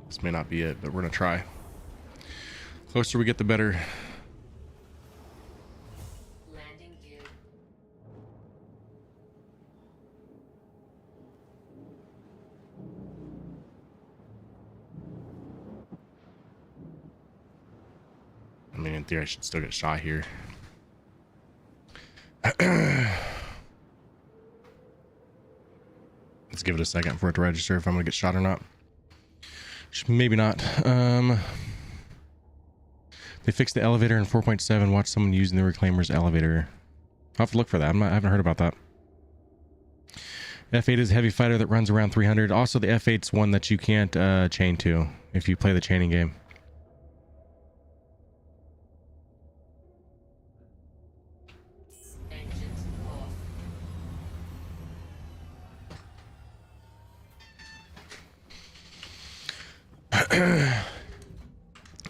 This may not be it, but we're gonna try. Closer we get, the better. Landing gear. I mean, in theory, I should still get shot here. Let's give it a second for it to register if I'm gonna get shot or not. Maybe not. They fixed the elevator in 4.7. Watch someone using the Reclaimer's elevator. I'll have to look for that. I haven't heard about that. F8 is a heavy fighter that runs around 300. Also, the F8's one that you can't chain to if you play the chaining game. Engines off.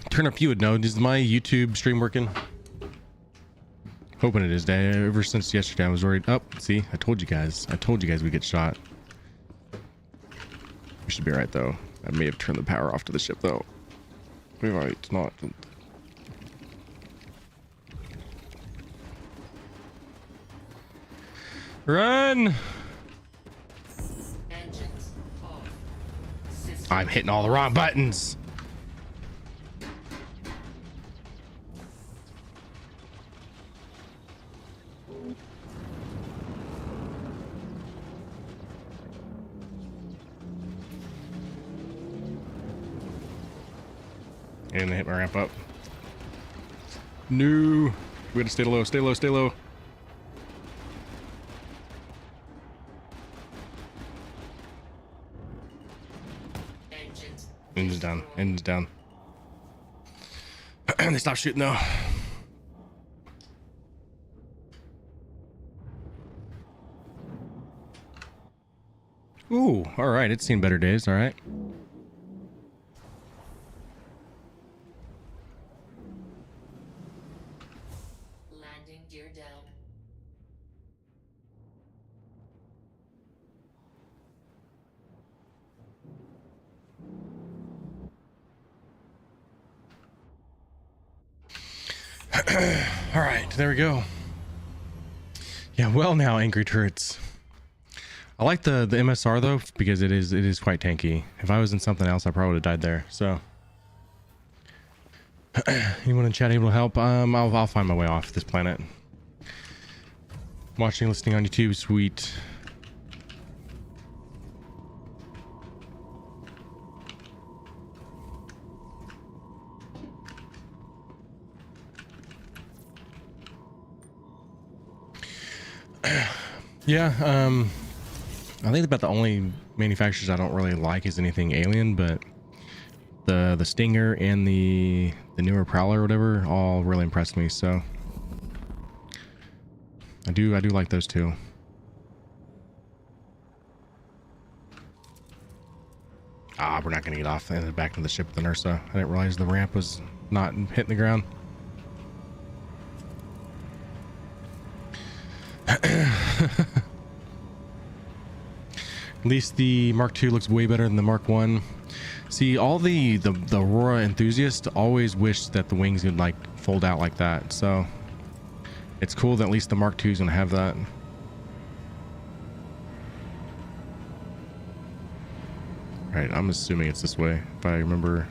Turn up, you would know. Is my YouTube stream working? Hoping it is. Ever since yesterday, I was worried. Oh, see, I told you guys. I told you guys we get shot. We should be right though. I may have turned the power off to the ship though. We're right. It's not. Run! Engines off. System I'm hitting all the wrong buttons. And they hit my ramp up. No. We gotta stay low, stay low, stay low. engines. Engine's down. Engine's down. They stopped shooting though. Ooh, all right. It's seen better days. All right. Landing gear down. All right, there we go. Yeah, well now, angry turrets. I like the MSR though, because it is quite tanky. If I was in something else, I probably would have died there. So, anyone in chat able to help? I'll find my way off this planet. Watching, listening on YouTube, sweet. Yeah, I think about the only manufacturers I don't really like is anything alien, but the Stinger and the newer Prowler or whatever all really impressed me, so I do like those two. Ah, we're not gonna get off and back to the ship with the Nursa. I didn't realize the ramp was not hitting the ground. At least the Mark II looks way better than the Mark 1. See, all the Aurora enthusiasts always wish that the wings would like fold out like that, so it's cool that at least the Mark II is gonna have that. Right, I'm assuming it's this way, if I remember.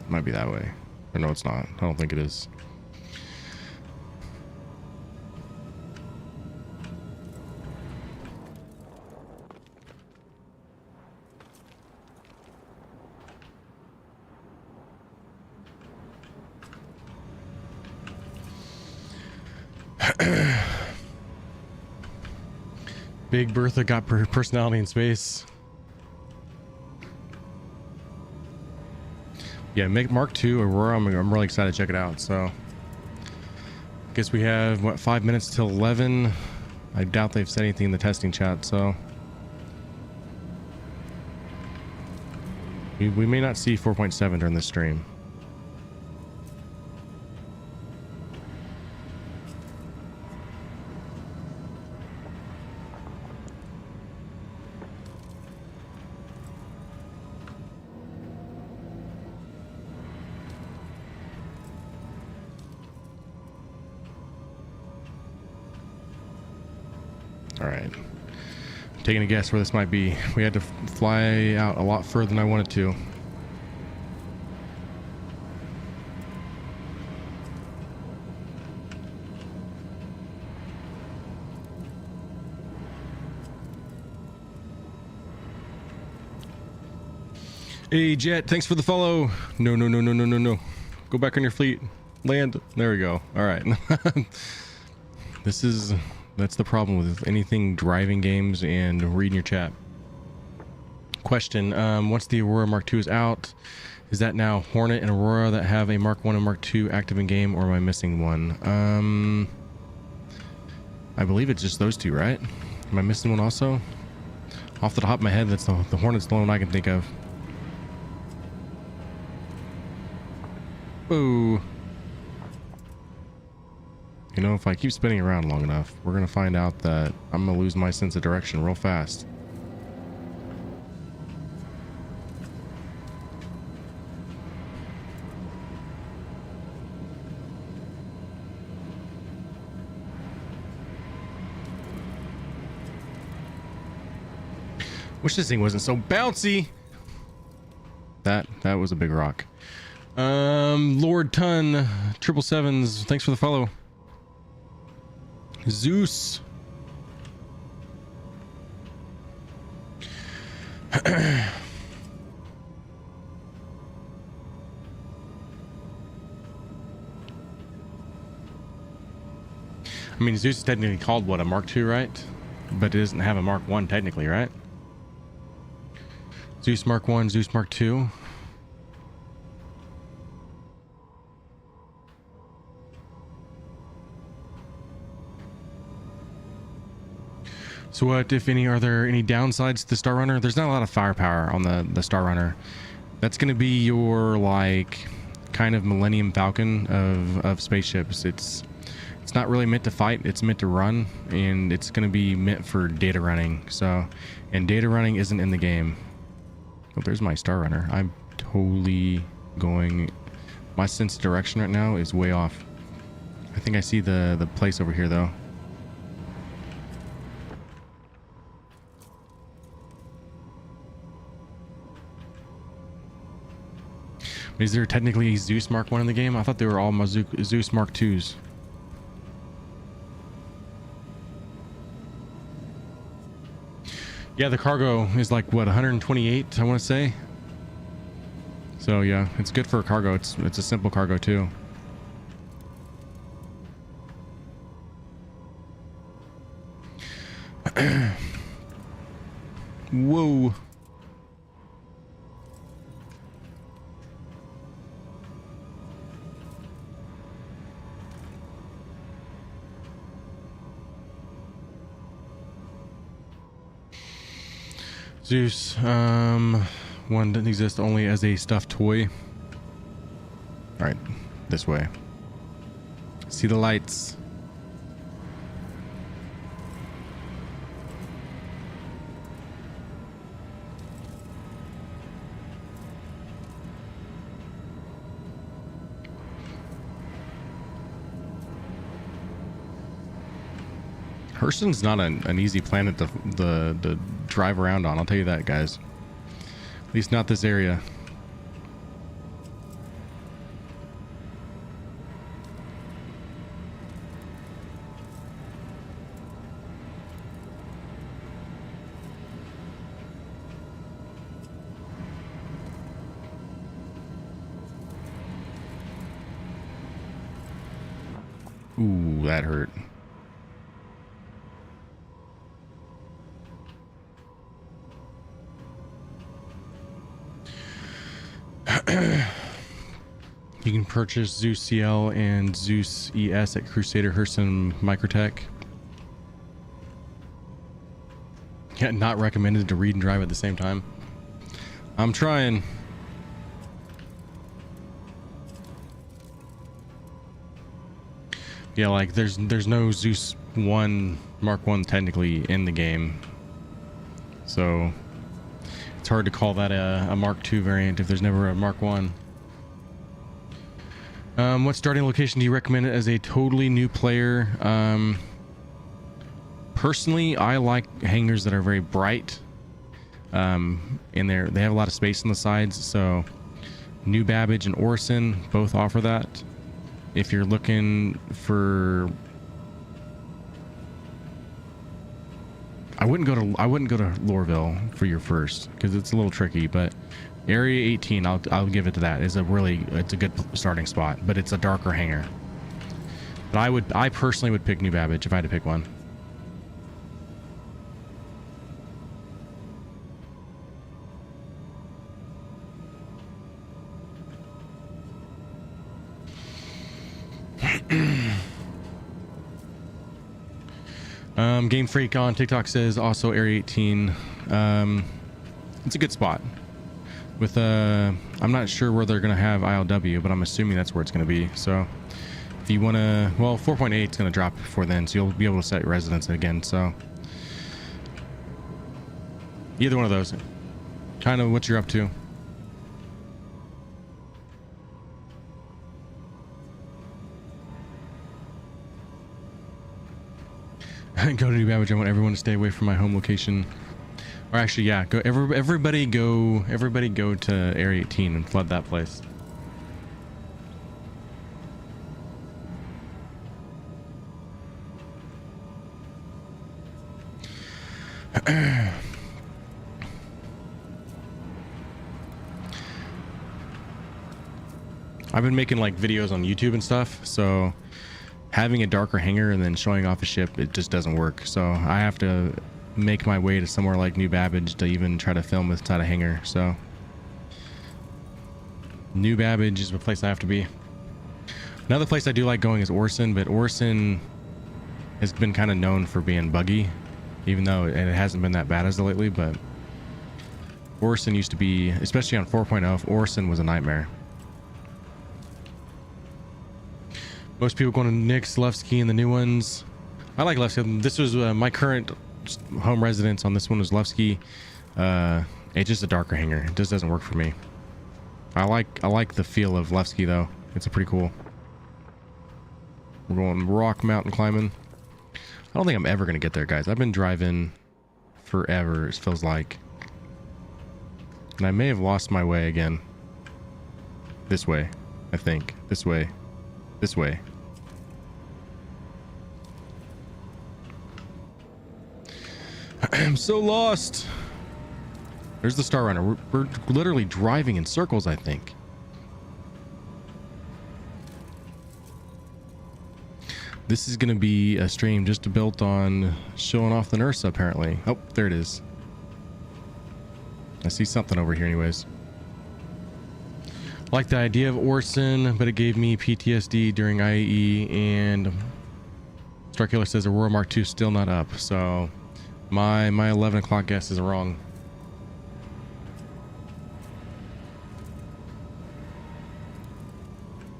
Might be that way. Or no, it's not. I don't think it is. Big Bertha got personality in space. Yeah, make Mark II Aurora. I'm really excited to check it out. So, I guess we have what, 5 minutes till 11. I doubt they've said anything in the testing chat. So, we may not see 4.7 during this stream. All right, taking a guess where this might be. We had to fly out a lot further than I wanted to. Hey Jet, thanks for the follow. No. Go back on your fleet. Land. There we go. All right. That's the problem with anything driving games and reading your chat. Question, once the Aurora Mark II is out, is that now Hornet and Aurora that have a Mark 1 and Mark II active in game, or am I missing one? I believe it's just those two, right? Am I missing one also? Off the top of my head, that's the Hornet's the one I can think of. Whoa. You know, if I keep spinning around long enough, we're gonna find out that I'm gonna lose my sense of direction real fast. Wish this thing wasn't so bouncy. That was a big rock. Lord Ton 777s, thanks for the follow. Zeus. I mean, Zeus is technically called what, a Mark II, right? But it doesn't have a Mark 1 technically, right? Zeus Mark 1, Zeus Mark 2. So what, if any, are there any downsides to the Star Runner? There's not a lot of firepower on the Star Runner. That's going to be your, like, kind of Millennium Falcon of spaceships. It's It's not really meant to fight, it's meant to run, and it's going to be meant for data running. So, and data running isn't in the game. Oh, there's my Star Runner. I'm totally going... My sense of direction right now is way off. I think I see the place over here, though. Is there technically a Zeus Mark 1 in the game? I thought they were all Zeus Mark 2s. Yeah, the cargo is like, what, 128, I want to say? So, yeah, it's good for a cargo. It's a simple cargo, too. Whoa. Zeus, one doesn't exist only as a stuffed toy. Alright, this way. See the lights. Hurston's not an easy planet to drive around on, I'll tell you that, guys. At least not this area. Ooh, that hurt. You can purchase Zeus CL and Zeus ES at Crusader Hurston Microtech. Yeah, not recommended to read and drive at the same time. I'm trying. Yeah, like there's no Zeus 1 Mark 1 technically in the game. So it's hard to call that a Mark 2 variant if there's never a Mark 1. What starting location do you recommend as a totally new player? Personally, I like hangars that are very bright. And they have a lot of space on the sides, so New Babbage and Orson both offer that. If you're looking for... I wouldn't go to Lorville for your first, because it's a little tricky, but Area 18, I'll give it to that. It's a good starting spot, but it's a darker hangar. But I personally would pick New Babbage if I had to pick one. Game Freak on TikTok says also Area 18. It's a good spot. With I'm not sure where they're gonna have ILW, but I'm assuming that's where it's gonna be. So if you wanna, well, 4.8 is gonna drop before then, so you'll be able to set your residence again. So either one of those, kind of what you're up to. Go to New Babbage. I want everyone to stay away from my home location. Or actually, yeah, go. Everybody go to Area 18 and flood that place. I've been making like videos on YouTube and stuff, so having a darker hangar and then showing off a ship, it just doesn't work. So I have to make my way to somewhere like New Babbage to even try to film inside a hangar. So New Babbage is the place I have to be. Another place I do like going is Orson, but Orson has been kind of known for being buggy, even though it hasn't been that bad as of lately. But Orson used to be, especially on 4.0, Orson was a nightmare. Most people going to Nick's, Levski, and the new ones. I like Levski. This was my current home residence on this one was Levski. It's just a darker hanger. It just doesn't work for me. I like the feel of Levski though. It's pretty cool. We're going rock mountain climbing. I don't think I'm ever gonna get there, guys. I've been driving forever, it feels like. And I may have lost my way again. This way, I think. This way. This way. I'm so lost. There's the Star Runner. We're literally driving in circles, I think. This is going to be a stream just built on showing off the nurse, apparently. Oh, there it is. I see something over here anyways. I like the idea of Orson, but it gave me PTSD during IAE, and Starkiller says Aurora Mark II still not up, so my 11 o'clock guess is wrong.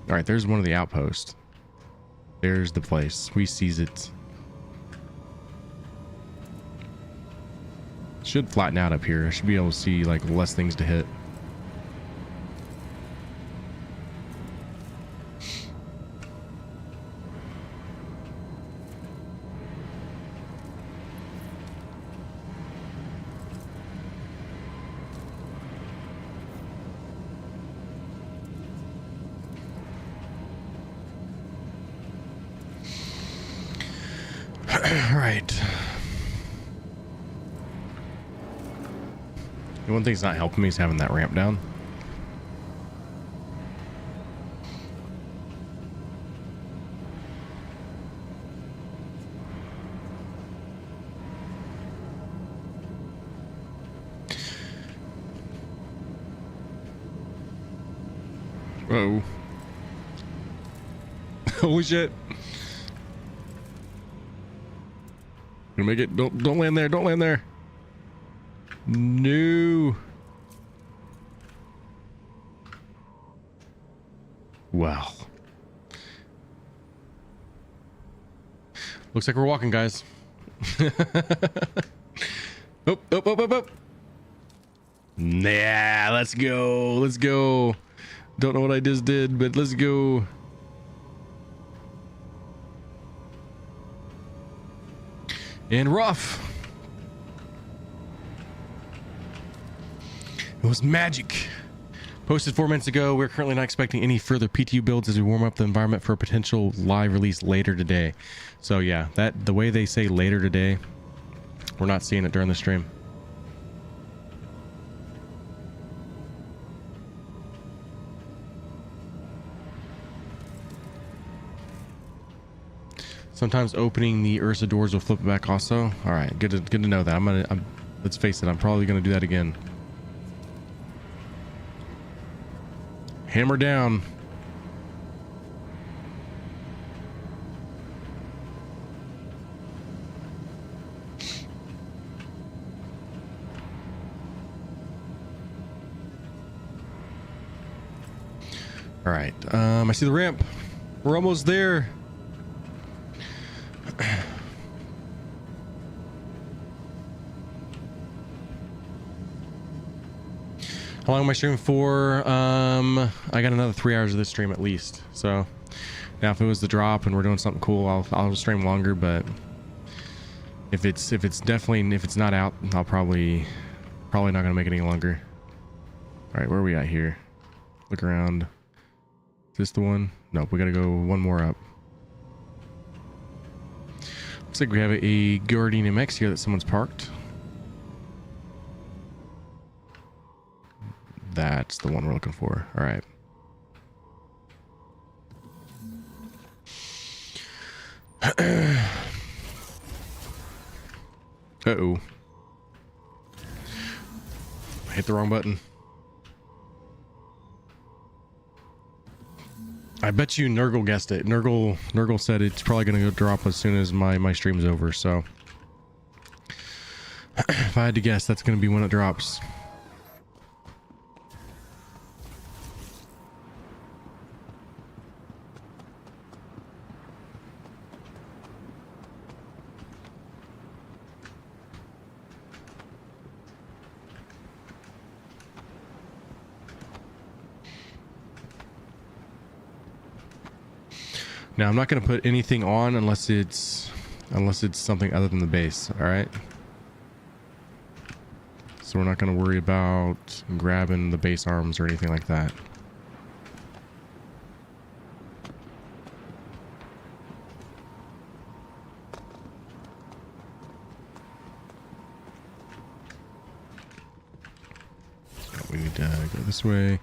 All right, there's one of the outposts. There's the place. We sees it. Should flatten out up here. I should be able to see like less things to hit. The one thing's not helping me is having that ramp down. Whoa. Holy shit. Gonna make it. Don't land there. Don't land there. No. Wow. Looks like we're walking, guys. Oh. Nah, let's go. Let's go. Don't know what I just did, but let's go. And rough. It was magic. Posted 4 minutes ago. We're currently not expecting any further PTU builds as we warm up the environment for a potential live release later today. So yeah, the way they say later today, we're not seeing it during the stream. Sometimes opening the Ursa doors will flip it back also. All right, good to know that. Let's face it, I'm probably gonna do that again. Hammer down. All right, I see the ramp. We're almost there. How long am I streaming for? I got another 3 hours of this stream at least. So now if it was the drop and we're doing something cool, I'll stream longer, but if it's not out, I'll probably not gonna make it any longer. All right, where are we at here? Look around. Is this the one? Nope, we gotta go one more up. Looks like we have a Guardian MX here that someone's parked. That's the one we're looking for. All right. Uh-oh. I hit the wrong button. I bet you Nurgle guessed it. Nurgle said it's probably going to go drop as soon as my stream's over, so if I had to guess, that's going to be when it drops. Now I'm not going to put anything on unless it's something other than the base. All right. So we're not going to worry about grabbing the base arms or anything like that. We need to go this way.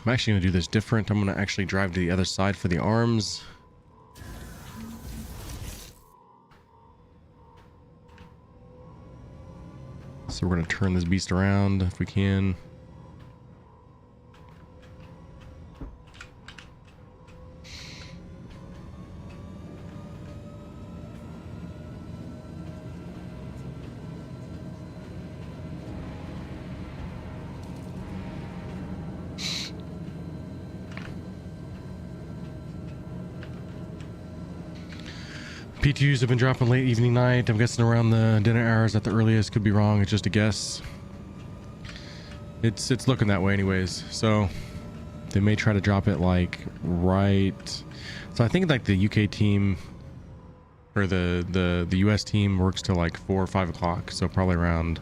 I'm actually going to do this different. I'm going to actually drive to the other side for the arms. So we're going to turn this beast around if we can. P2s have been dropping late evening night. I'm guessing around the dinner hours at the earliest. Could be wrong. It's just a guess. It's looking that way anyways. So they may try to drop it like right. So I think like the UK team or the US team works till like 4 or 5 o'clock. So probably around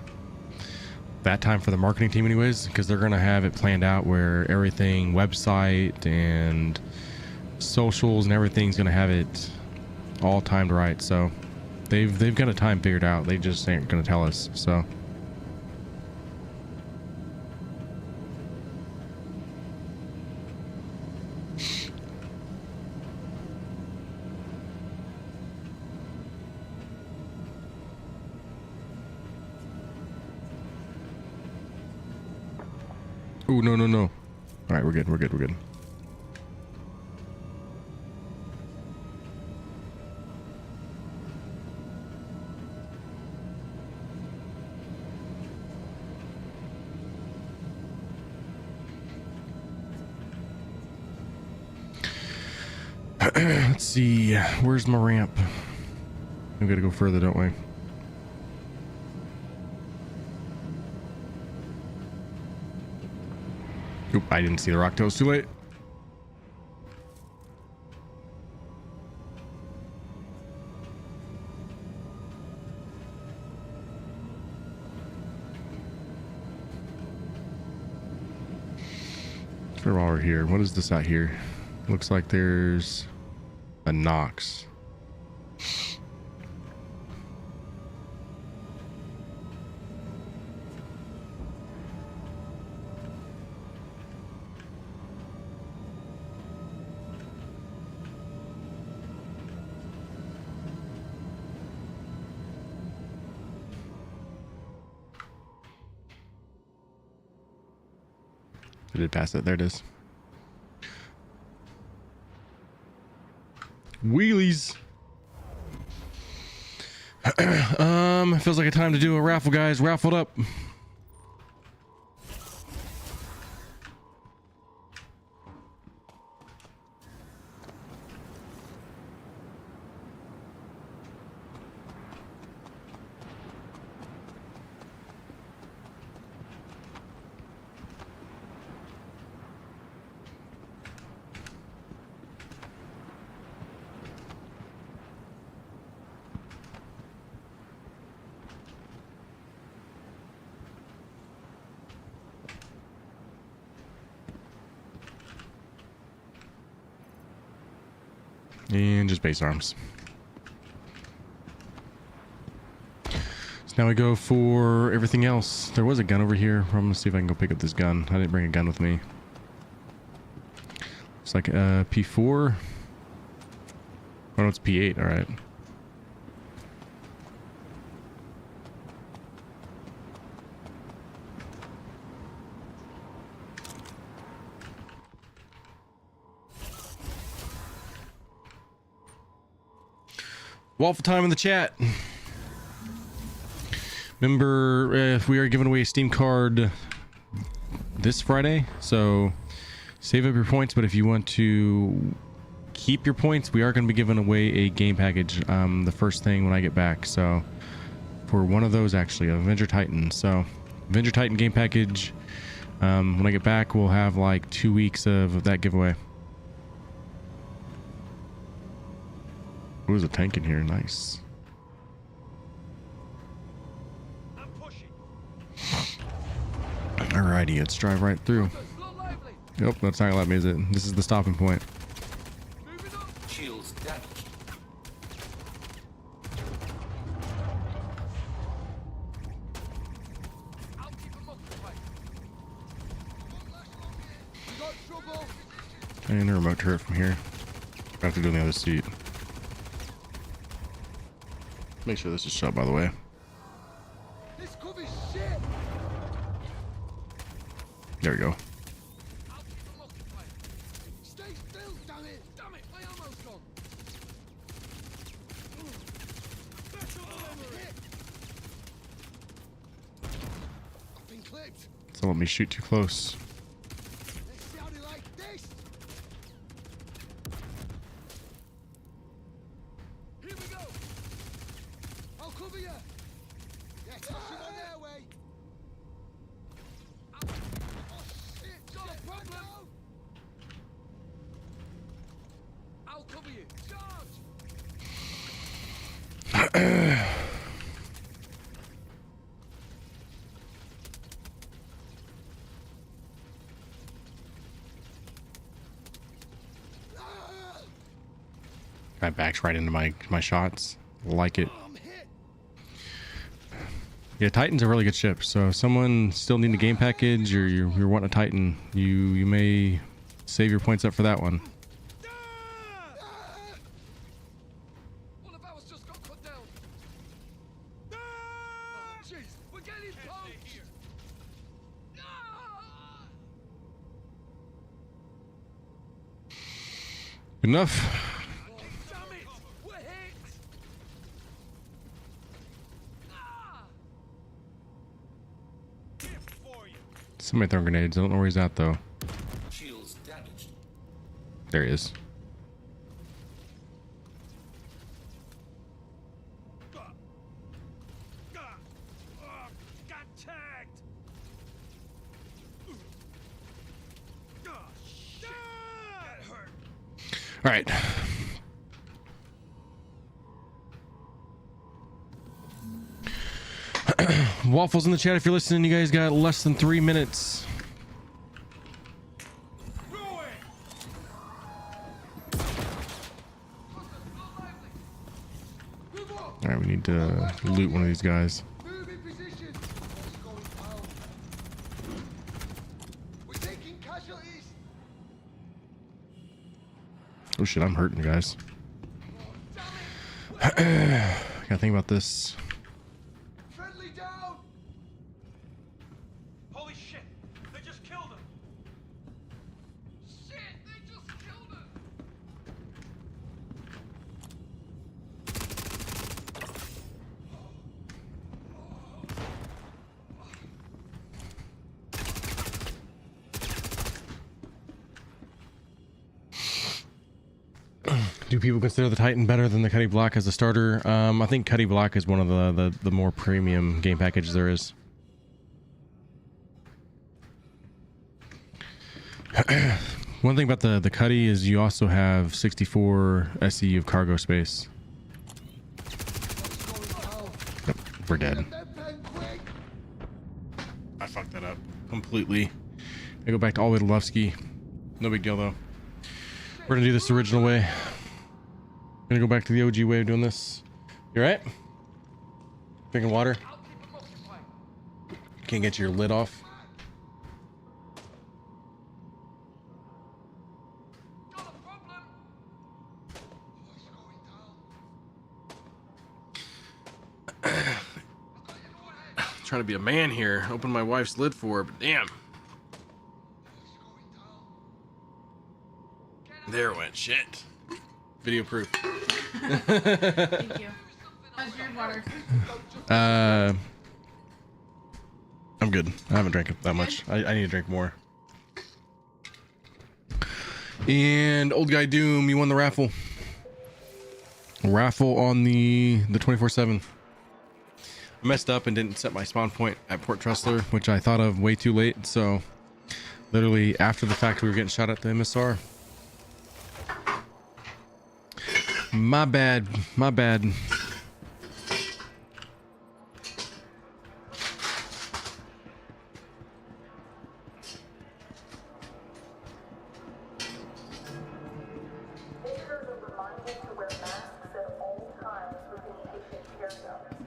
that time for the marketing team anyways, because they're going to have it planned out where everything, website and socials and everything's going to have it all timed right. So they've got a time figured out. They just ain't gonna tell us. So oh no. All right, we're good. Let's see, where's my ramp? We gotta go further, don't we? Oop, I didn't see the rock till it was too late. While we're here, what is this out here? Looks like there's a Nox. I did pass it. There it is. Wheelies. Feels like a time to do a raffle, guys. Raffled up. And just base arms. So now we go for everything else. There was a gun over here. I'm gonna see if I can go pick up this gun. I didn't bring a gun with me. It's like P4. Oh no, it's P8. All right. Waffle time in the chat. Remember, we are giving away a Steam card this Friday, so save up your points. But if you want to keep your points, we are going to be giving away a game package the first thing when I get back. So for one of those, actually, Avenger Titan. So Avenger Titan game package. When I get back, we'll have like 2 weeks of that giveaway. Oh, there's a tank in here. Nice. Alrighty, let's drive right through. Nope, that's not gonna let me, is it? This is the stopping point. Shields damaged. And a remote turret from here. I have to do on the other seat. Make sure this is shut, by the way. This covers shit. There we go. Stay still, damn it! Damn it! My ammo's gone. I've been clipped. Don't let me shoot too close. Let's see how they like this. Here we go. I'll cover you. Yeah, toss him on their way. Oh shit! Got a problem. I'll cover you. Charge. Guy backs right into my shots. Like it. I'm hit. Yeah, Titan's a really good ship. So if someone still need a game package or you're wanting a Titan, you may save your points up for that one. One of ours just got cut down. Oh, jeez, we're getting poached. Good enough. Damn it, we're hit. Somebody throwing grenades. I don't know where he's at though. Shields damaged. There he is. Got tagged. Shit. That hurt. All right. Waffles in the chat if you're listening. You guys got less than 3 minutes. All right, we need to loot one of these guys. Move in position. What's going down? We're taking casualties. Oh shit, I'm hurting, guys. Damn it. Gotta think about this. Friendly down. Holy shit! They just killed him! Shit, they just killed us. Do people consider the Titan better than the Cuddy Block as a starter? I think Cuddy Block is one of the more premium game packages there is. One thing about the Cuddy is you also have 64 SE of cargo space. Yep, we're dead. I fucked that up completely. I go back all the way to Lufsky. No big deal though. We're gonna do this the original way. Gonna go back to the OG way of doing this. You alright? Drinking water? Can't get your lid off. Got a problem. What's going down? Trying to be a man here. Open my wife's lid for her, but damn. There went shit. Video proof. Thank you. How's your water? I'm good. I haven't drank that much. I need to drink more. And old guy Doom, you won the raffle. Raffle on the 24/7. I messed up and didn't set my spawn point at Port Trustler, which I thought of way too late. So literally after the fact, we were getting shot at the MSR. My bad. My bad. Makers are reminded to wear masks at all times within patient care zones.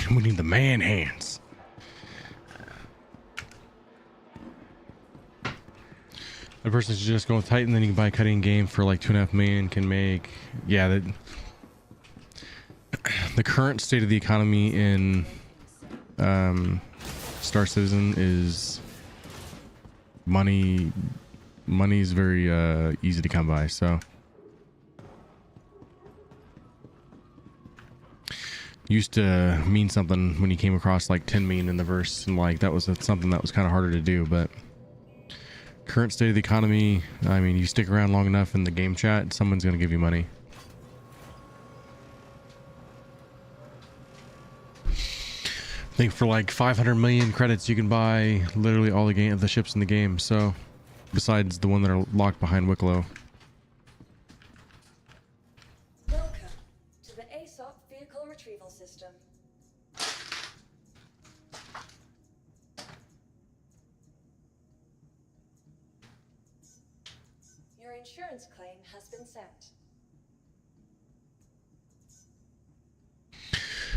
We need the man hands. The person should just go with Titan, then you can buy a cutting game for like 2.5 million. Can make, yeah. The current state of the economy in Star Citizen is money. Money is very easy to come by, so. Used to mean something when you came across like 10 million in the verse, and like that was something that was kind of harder to do. But current state of the economy, I mean, you stick around long enough in the game chat, someone's going to give you money. I think for like 500 million credits you can buy literally all the ships in the game, so besides the one that are locked behind Wicklow. Welcome to the ASOP vehicle retrieval system. Your insurance claim has been sent.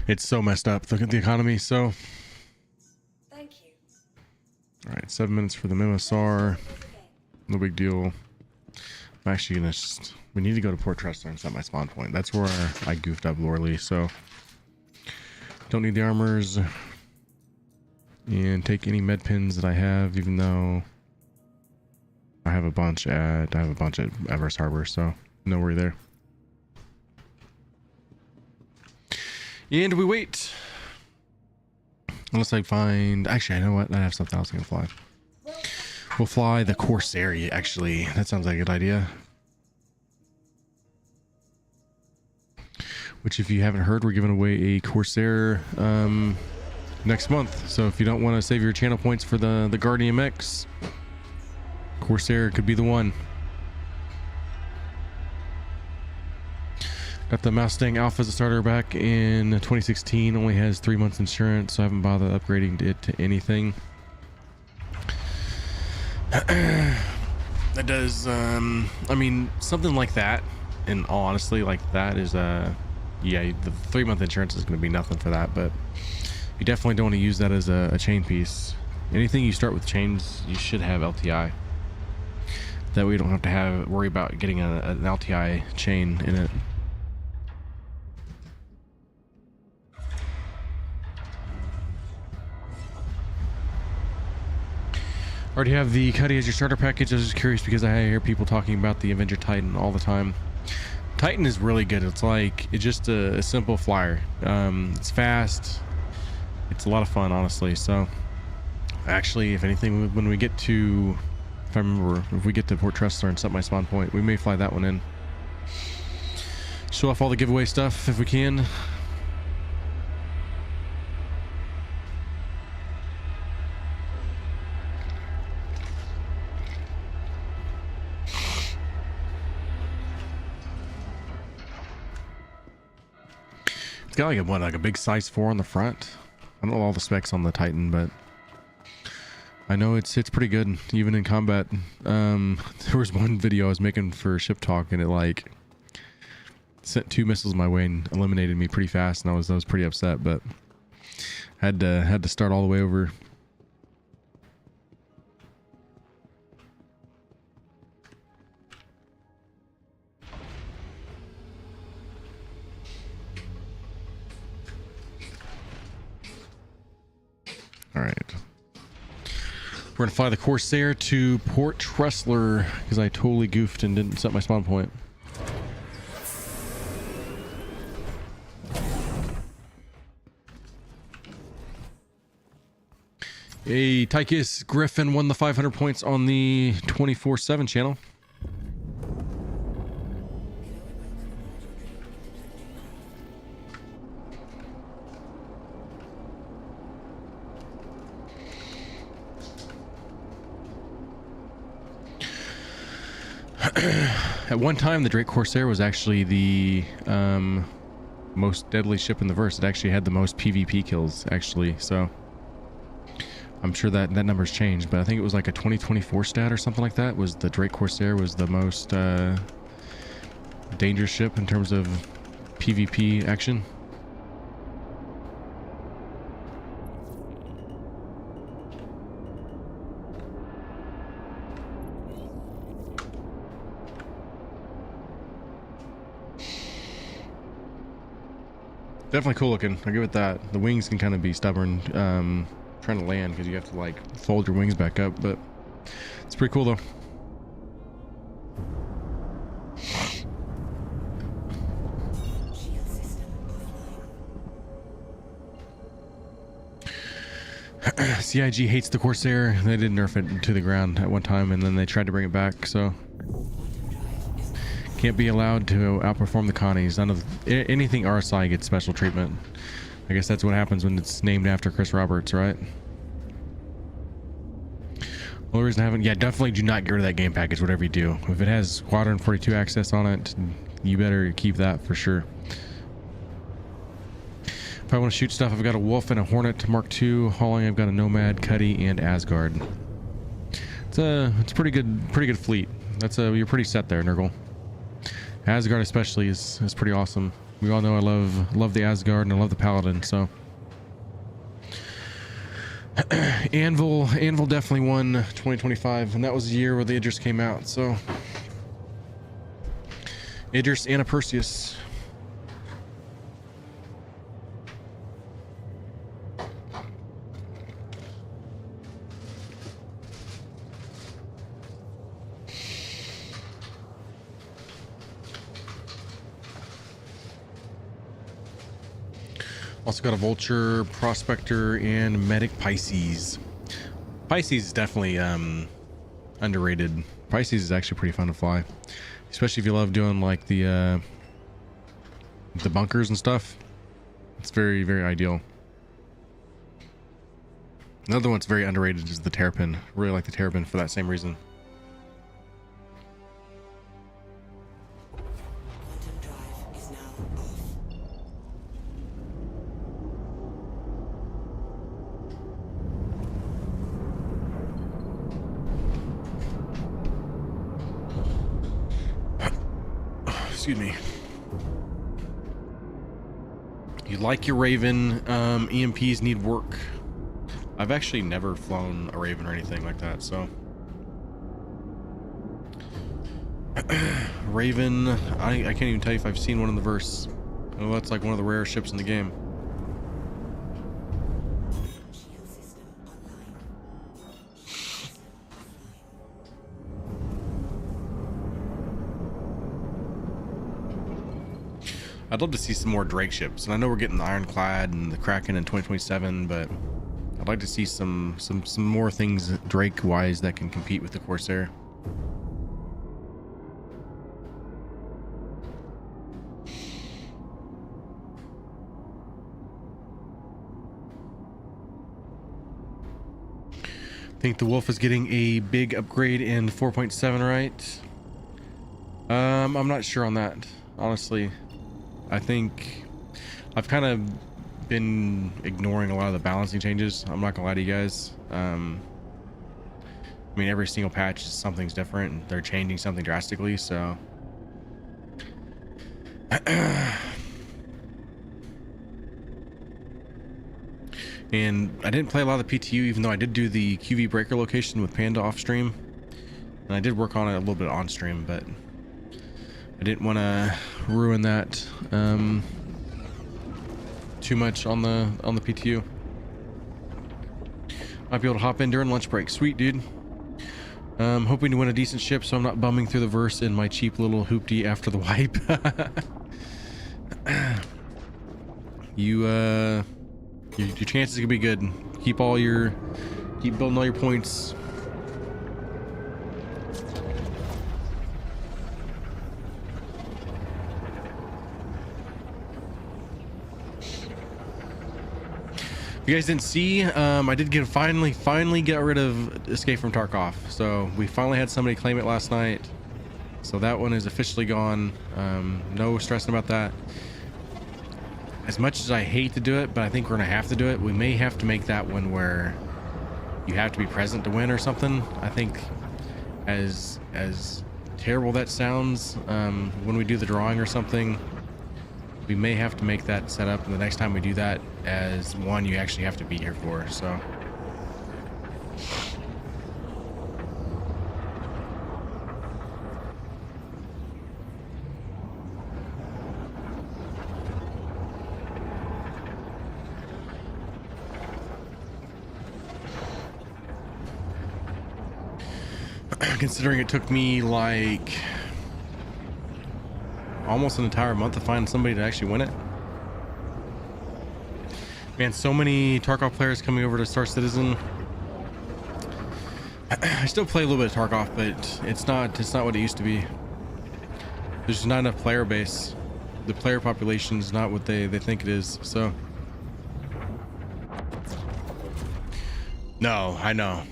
It's so messed up. Look at the economy. So, Thank you. all right, 7 minutes for the MSR. No big deal. I'm actually gonna we need to go to Port Trustler and set my spawn point. That's where I goofed up Lorley, so don't need the armors. And take any med pins that I have, even though I have a bunch at Everest Harbor, so no worry there. And we wait. Unless I find, actually, I know what, I have something else I can fly. We'll fly the Corsair, actually. That sounds like a good idea. Which, if you haven't heard, we're giving away a Corsair next month. So if you don't want to save your channel points for the Guardian MX, Corsair could be the one. Got the Mustang Alpha as a starter back in 2016. Only has 3 months insurance, so I haven't bothered upgrading it to anything. That does, I mean, something like that, in all honesty, like that is, yeah, the 3 month insurance is going to be nothing for that, but you definitely don't want to use that as a chain piece. Anything you start with chains, you should have LTI. That way you don't have to worry about getting an LTI chain in it. Already have the Cuddy as your starter package. I was just curious because I hear people talking about the Avenger Titan all the time. Titan is really good. It's just a simple flyer. It's fast. It's a lot of fun, honestly. So, actually, if anything, when we get to, if we get to Port Trustler and set my spawn point, we may fly that one in. Show off all the giveaway stuff if we can. It's got like a big size 4 on the front. I don't know all the specs on the Titan, but I know it's pretty good even in combat. There was one video I was making for Ship Talk, and it like sent 2 missiles my way and eliminated me pretty fast, and I was pretty upset, but had to start all the way over. All right, we're gonna fly the Corsair to Port Trustler because I totally goofed and didn't set my spawn point. Hey, Tychus Griffin won the 500 points on the 24/7 channel. At one time, the Drake Corsair was actually the most deadly ship in the verse. It actually had the most PvP kills, actually. So I'm sure that number's changed, but I think it was like a 2024 stat or something like that. Was the Drake Corsair was the most dangerous ship in terms of PvP action. Definitely cool looking. I'll give it that. The wings can kind of be stubborn trying to land because you have to like fold your wings back up, but it's pretty cool though. CIG hates the Corsair. They did nerf it to the ground at one time, and then they tried to bring it back, so can't be allowed to outperform the Connies. None of anything RSI gets special treatment. I guess that's what happens when it's named after Chris Roberts, right? Only reason I haven't, yeah, definitely do not get rid of that game package, whatever you do. If it has Squadron 42 access on it, you better keep that for sure. If I want to shoot stuff, I've got a Wolf and a Hornet Mark II. Hauling, I've got a Nomad, Cuddy, and Asgard. It's a pretty good fleet. You're pretty set there, Nurgle. Asgard especially is pretty awesome. We all know I love the Asgard and I love the Paladin, so Anvil definitely won 2025, and that was the year where the Idris came out, so Idris and a Perseus. Also got a Vulture, Prospector, and Medic Pisces. Pisces is definitely underrated. Pisces is actually pretty fun to fly, especially if you love doing like the bunkers and stuff. It's very, very ideal. Another one that's very underrated is the Terrapin. Really like the Terrapin for that same reason. Excuse me. You like your Raven. EMPs need work. I've actually never flown a Raven or anything like that, so Raven, I can't even tell you if I've seen one in the verse. I know that's like one of the rare ships in the game. I'd love to see some more Drake ships, and I know we're getting the Ironclad and the Kraken in 2027, but I'd like to see some more things Drake wise that can compete with the Corsair. I think the Wolf is getting a big upgrade in 4.7, right? I'm not sure on that, honestly. I think I've kind of been ignoring a lot of the balancing changes. I'm not gonna lie to you guys. I mean, every single patch something's different and they're changing something drastically, so and I didn't play a lot of the PTU, even though I did do the QV breaker location with Panda off stream, and I did work on it a little bit on stream, but I didn't want to ruin that too much on the PTU. Might be able to hop in during lunch break. Sweet, dude. Hoping to win a decent ship so I'm not bumming through the verse in my cheap little hoopty after the wipe. Your chances could be good. Keep all your Keep building all your points. If you guys didn't see, I did finally get rid of Escape from Tarkov. So we finally had somebody claim it last night. So that one is officially gone. No stressing about that. As much as I hate to do it, but I think we're gonna have to do it. We may have to make that one where you have to be present to win or something. I think as terrible that sounds, when we do the drawing or something, we may have to make that setup, and the next time we do that as one you actually have to be here for. So considering it took me like almost an entire month to find somebody to actually win it. Man, so many Tarkov players coming over to Star Citizen. I still play a little bit of Tarkov, but it's not what it used to be. There's just not enough player base. The player population is not what they think it is. So no, I know.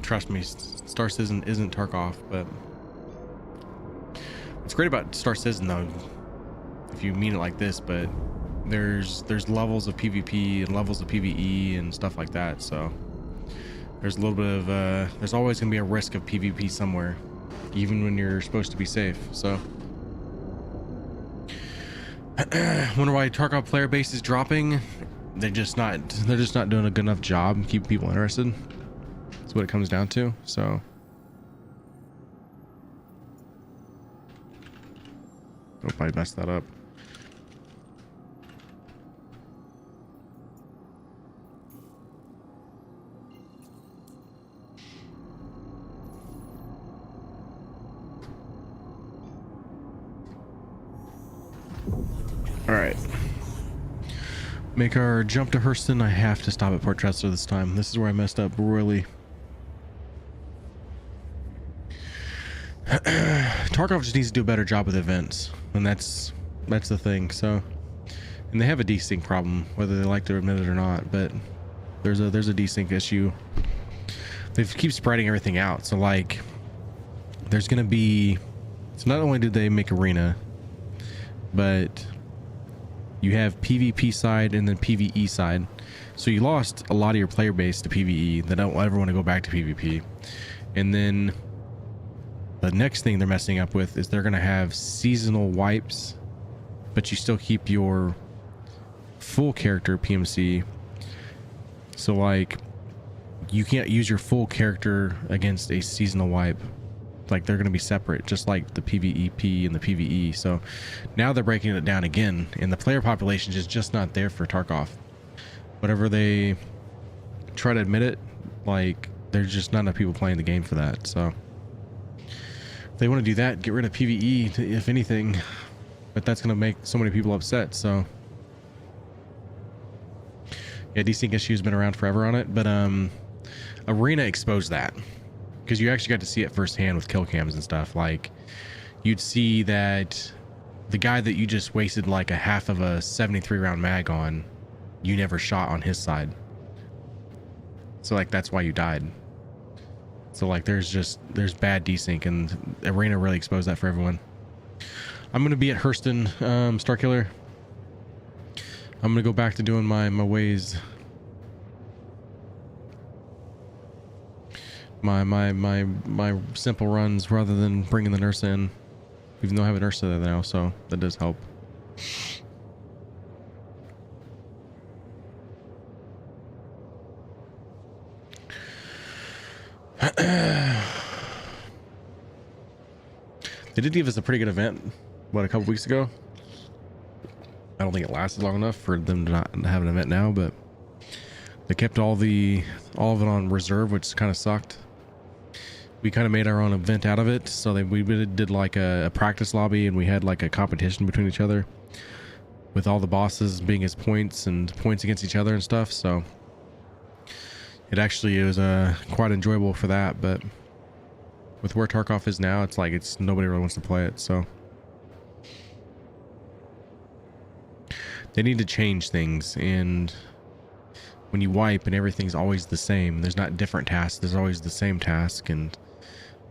Trust me, Star Citizen isn't Tarkov, but what's great about Star Citizen, though, if you mean it like this, but there's levels of PvP and levels of PvE and stuff like that. So there's a little bit of there's always gonna be a risk of PvP somewhere, even when you're supposed to be safe. So wonder why Tarkov player base is dropping. They're just not doing a good enough job keeping people interested. That's what it comes down to. So hope I messed that up. All right. Make our jump to Hurston. I have to stop at Port Chester this time. This is where I messed up royally. Tarkov just needs to do a better job with events, and that's the thing. So, and they have a desync problem, whether they like to admit it or not. But there's a desync issue. They keep spreading everything out. So like, there's gonna be. So not only did they make arena, but you have PvP side and then PvE side. So you lost a lot of your player base to PvE. They don't ever want to go back to PvP. And then the next thing they're messing up with is they're going to have seasonal wipes, but you still keep your full character PMC. So like, you can't use your full character against a seasonal wipe. Like, they're going to be separate, just like the PvEP and the PvE. So now they're breaking it down again, and the player population is just not there for Tarkov. Whatever they try to admit it, like, there's just not enough people playing the game for that. So if they want to do that, get rid of PvE, if anything, but that's going to make so many people upset. So yeah, desync issue's been around forever on it, but Arena exposed that. Because you actually got to see it firsthand with kill cams and stuff. Like, you'd see that the guy that you just wasted like a half of a 73 round mag on, you never shot on his side. So like, that's why you died. So like, there's bad desync, and Arena really exposed that for everyone. I'm gonna be at Hurston, Starkiller. I'm gonna go back to doing my ways. My simple runs rather than bringing the nurse in, even though I have a nurse there now, so that does help. They did give us a pretty good event, what, a couple weeks ago. I don't think it lasted long enough for them to not have an event now, but they kept all of it on reserve, which kind of sucked. We kind of made our own event out of it, so we did like a practice lobby, and we had like a competition between each other with all the bosses being as points and points against each other and stuff. So It actually was quite enjoyable for that, but with where Tarkov is now, it's like nobody really wants to play it, so they need to change things. And when you wipe and everything's always the same, there's not different tasks, there's always the same task, and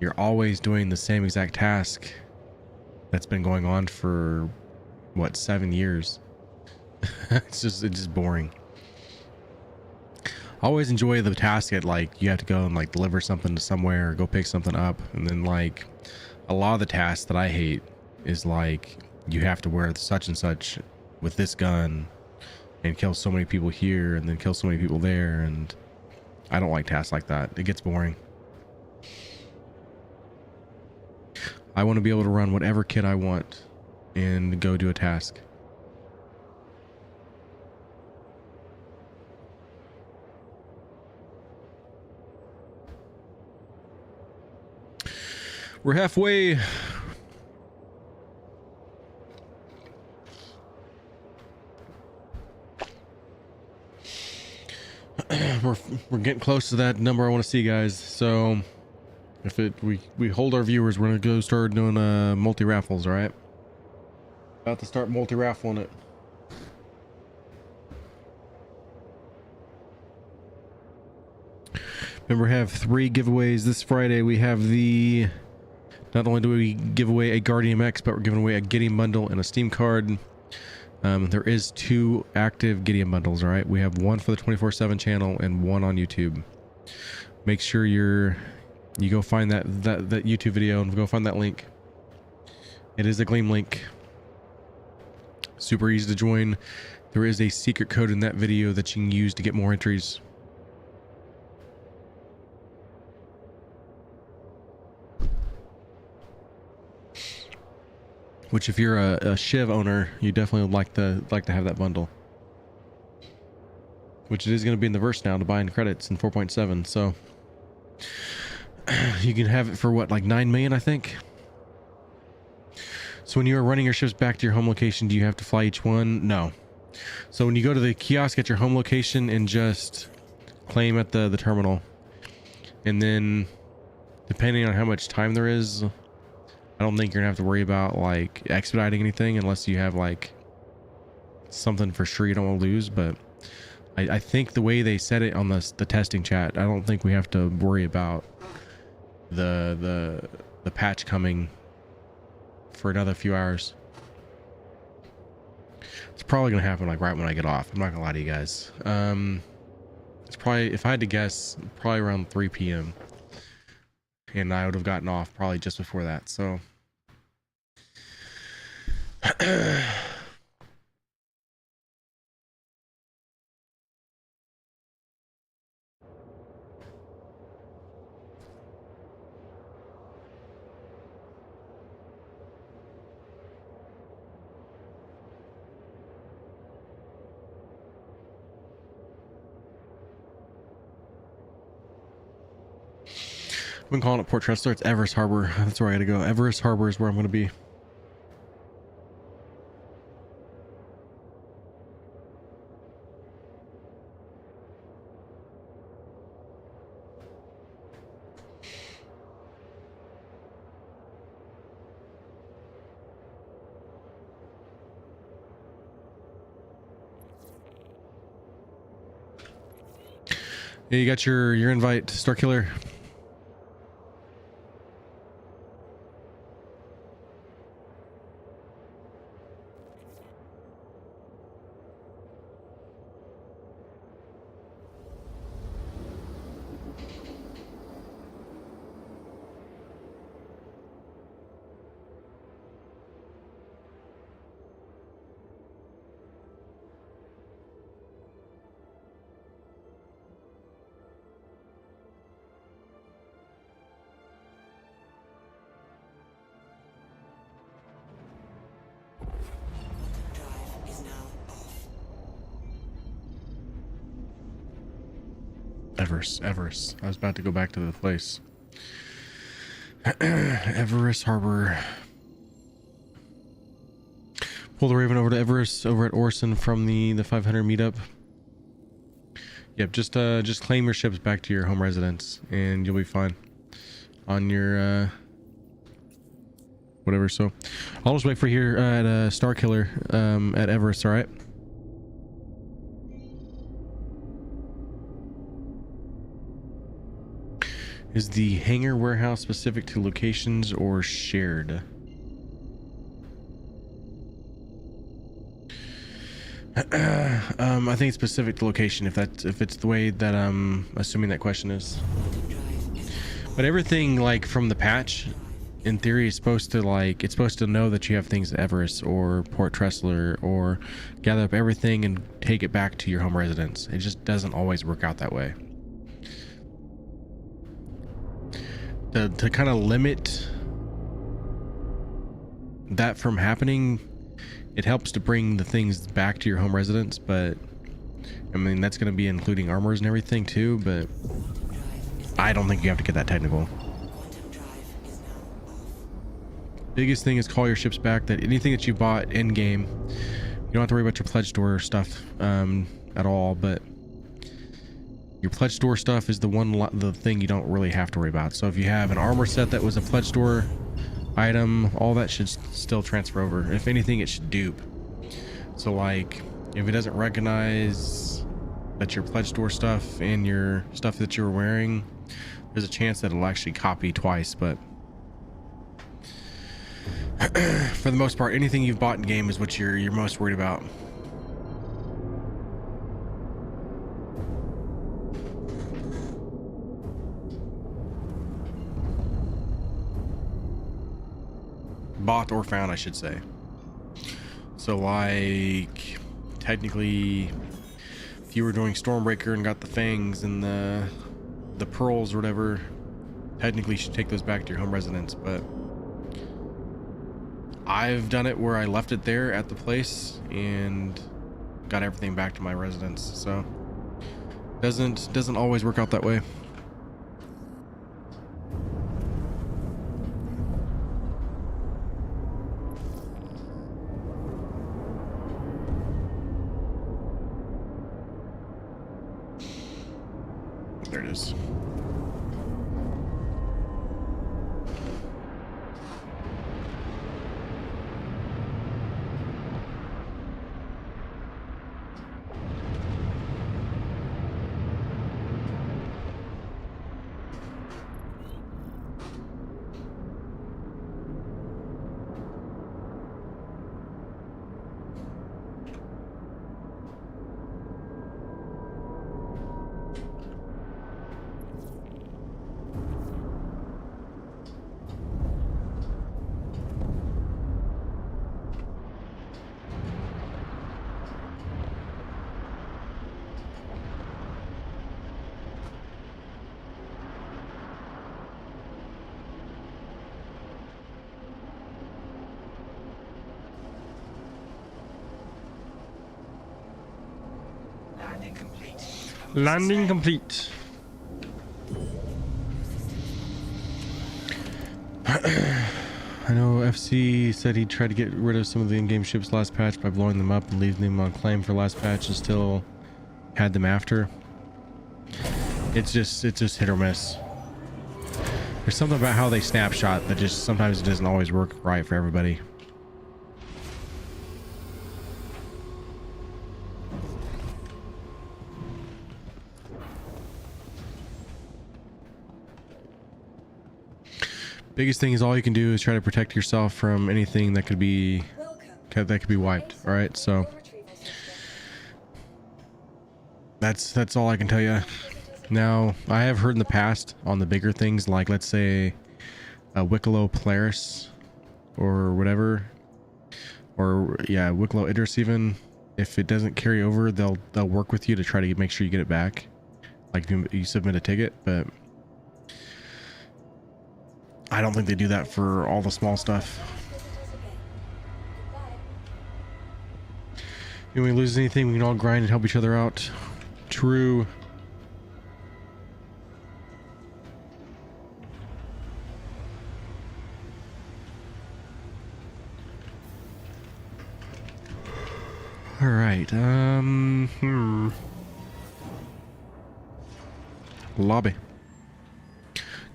you're always doing the same exact task that's been going on for what, 7 years. it's just boring. I always enjoy the task that like you have to go and like deliver something to somewhere or go pick something up, and then like a lot of the tasks that I hate is like you have to wear such and such with this gun and kill so many people here and then kill so many people there, and I don't like tasks like that. It gets boring. I want to be able to run whatever kit I want and go do a task. We're halfway. We're getting close to that number I want to see, guys. So if we hold our viewers, we're gonna go start doing multi raffles. All right, about to start multi raffling it. Remember, we have 3 giveaways this Friday. We have the, not only do we give away a Guardian MX, but we're giving away a Gideon bundle and a Steam card. There is 2 active Gideon bundles. All right, we have one for the 24/7 channel and one on YouTube. Make sure you go find that YouTube video and go find that link. It is a Gleam link. Super easy to join. There is a secret code in that video that you can use to get more entries. Which, if you're a Shiv owner, you definitely would like to have that bundle. Which it is going to be in the verse now to buy in credits in 4.7. So you can have it for what, like 9 million, I think. So when you are running your ships back to your home location, do you have to fly each one? No. So when you go to the kiosk at your home location and just claim at the terminal, and then depending on how much time there is, I don't think you're gonna have to worry about like expediting anything unless you have like something for sure you don't want to lose. But I think the way they said it on the testing chat, I don't think we have to worry about the patch coming for another few hours. It's probably gonna happen like right when I get off. I'm not gonna lie to you guys. It's probably, if I had to guess, probably around 3 p.m. and I would have gotten off probably just before that. So I've been calling it Port Tressler. It's Everest Harbor. That's where I gotta go. Everest Harbor is where I'm gonna be. Yeah, you got your invite, Starkiller. Everest. I was about to go back to the place. Everest Harbor. Pull the Raven over to Everest over at Orson from the 500 meetup. Yep, just claim your ships back to your home residence and you'll be fine on your whatever. So I'll just wait for here at Star Killer at Everest. All right. Is the hangar warehouse specific to locations or shared? I think it's specific to location, if it's the way that I'm assuming that question is. But everything like from the patch, in theory, is supposed to it's supposed to know that you have things at Everest or Port Tressler, or gather up everything and take it back to your home residence. It just doesn't always work out that way. To kind of limit that from happening, it helps to bring the things back to your home residence, but I mean that's going to be including armors and everything too, but I don't think you have to get that technical. Biggest thing is call your ships back. That anything that you bought in game, you don't have to worry about your pledge store stuff at all, but your pledge store stuff is the thing you don't really have to worry about. So if you have an armor set that was a pledge store item, all that should still transfer over. If anything, it should dupe. So like if it doesn't recognize that your pledge store stuff and your stuff that you're wearing, there's a chance that it'll actually copy twice. But for the most part, anything you've bought in game is what you're most worried about. Bought or found, I should say. So like technically if you were doing Stormbreaker and got the fangs and the pearls or whatever, technically you should take those back to your home residence. But I've done it where I left it there at the place and got everything back to my residence, so doesn't always work out that way. There it is. Landing complete. I know FC said he tried to get rid of some of the in-game ships last patch by blowing them up and leaving them on claim for last patch, and still had them after. It's just hit or miss. There's something about how they snapshot that just sometimes it doesn't always work right for everybody. Biggest thing is all you can do is try to protect yourself from anything that could be wiped. All right, so that's all I can tell you. Now, I have heard in the past on the bigger things, like let's say a Wicklow Polaris or whatever, or yeah, Wicklow Idris even, if it doesn't carry over, they'll work with you to try to make sure you get it back, like if you submit a ticket. But I don't think they do that for all the small stuff. When we lose anything, we can all grind and help each other out. True. All right. lobby.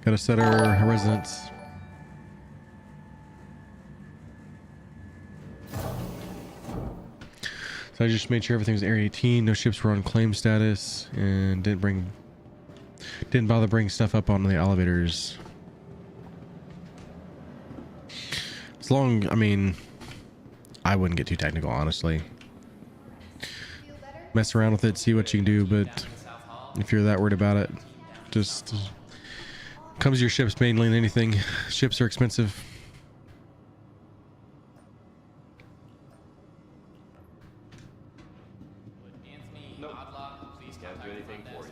Gotta set our residence. So I just made sure everything was Area 18. No ships were on claim status, and didn't bother bringing stuff up on the elevators. I mean, I wouldn't get too technical, honestly. Mess around with it, see what you can do, but if you're that worried about it, just comes to your ships mainly than anything. Ships are expensive. Nope. Can't do anything for you.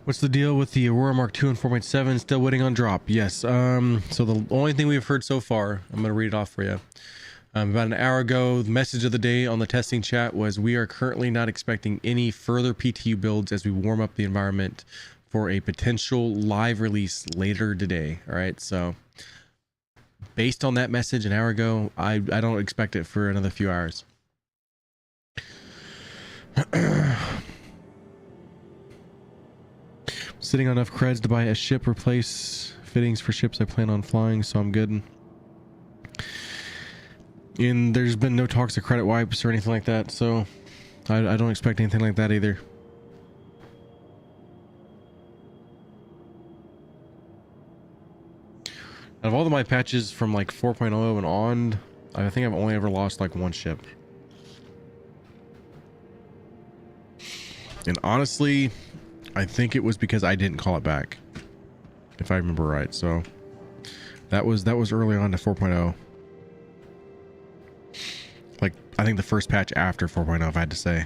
What's the deal with the Aurora Mark II and 4.7? Still waiting on drop. Yes. So the only thing we've heard so far, I'm going to read it off for you. About an hour ago, the message of the day on the testing chat was, we are currently not expecting any further PTU builds as we warm up the environment for a potential live release later today. All right. So based on that message an hour ago, I don't expect it for another few hours. Sitting on enough creds to buy a ship, replace fittings for ships I plan on flying, so I'm good. And there's been no talks of credit wipes or anything like that, so I don't expect anything like that either. Out of all of my patches from like 4.0 and on, I think I've only ever lost like one ship. And honestly, I think it was because I didn't call it back, if I remember right. So that was early on to 4.0. Like, I think the first patch after 4.0, if I had to say.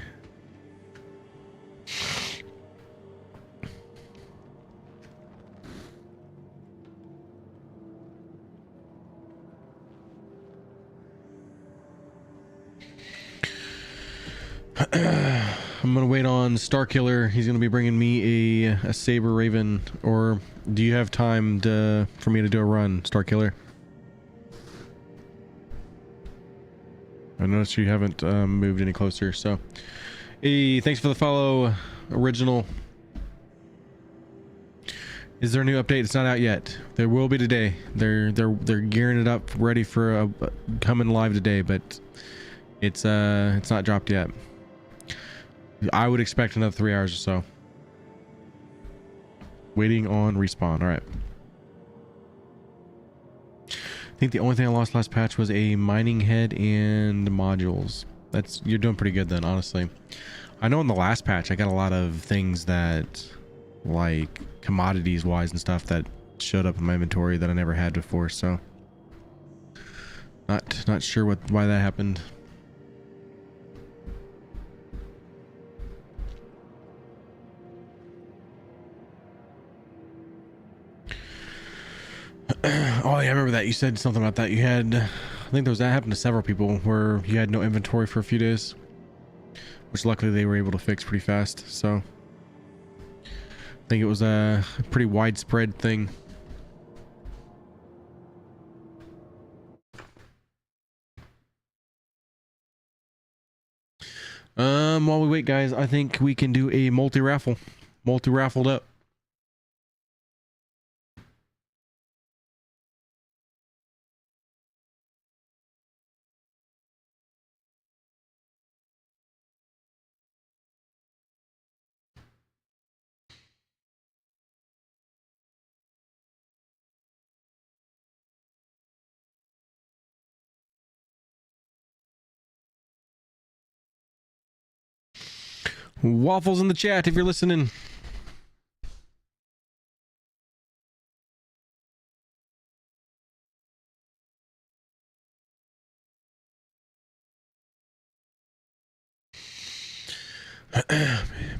I'm gonna wait on Starkiller. He's gonna be bringing me a Saber Raven. Or do you have time for me to do a run, Starkiller? I noticed you haven't moved any closer. So, hey, thanks for the follow, Original. Is there a new update? It's not out yet. There will be today. They're gearing it up, ready for coming live today, but it's not dropped yet. I would expect another 3 hours or so. Waiting on respawn. All right. I think the only thing I lost last patch was a mining head and modules. You're doing pretty good then, honestly. I know in the last patch I got a lot of things that, like commodities wise and stuff, that showed up in my inventory that I never had before. So not sure why that happened. Oh yeah, I remember that. You said something about that. You had, I think that happened to several people where you had no inventory for a few days, which luckily they were able to fix pretty fast. So I think it was a pretty widespread thing. While we wait, guys, I think we can do a multi-raffled up. Waffles in the chat if you're listening.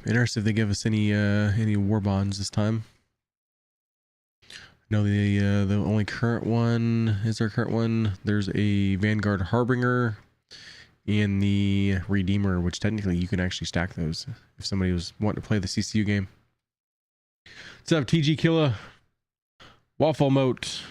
Interested if they give us any war bonds this time. No, the only current one is our current one. There's a Vanguard Harbinger and the Redeemer, which technically you can actually stack those if somebody was wanting to play the CCU game. What's up, TG Killa? Waffle Moat.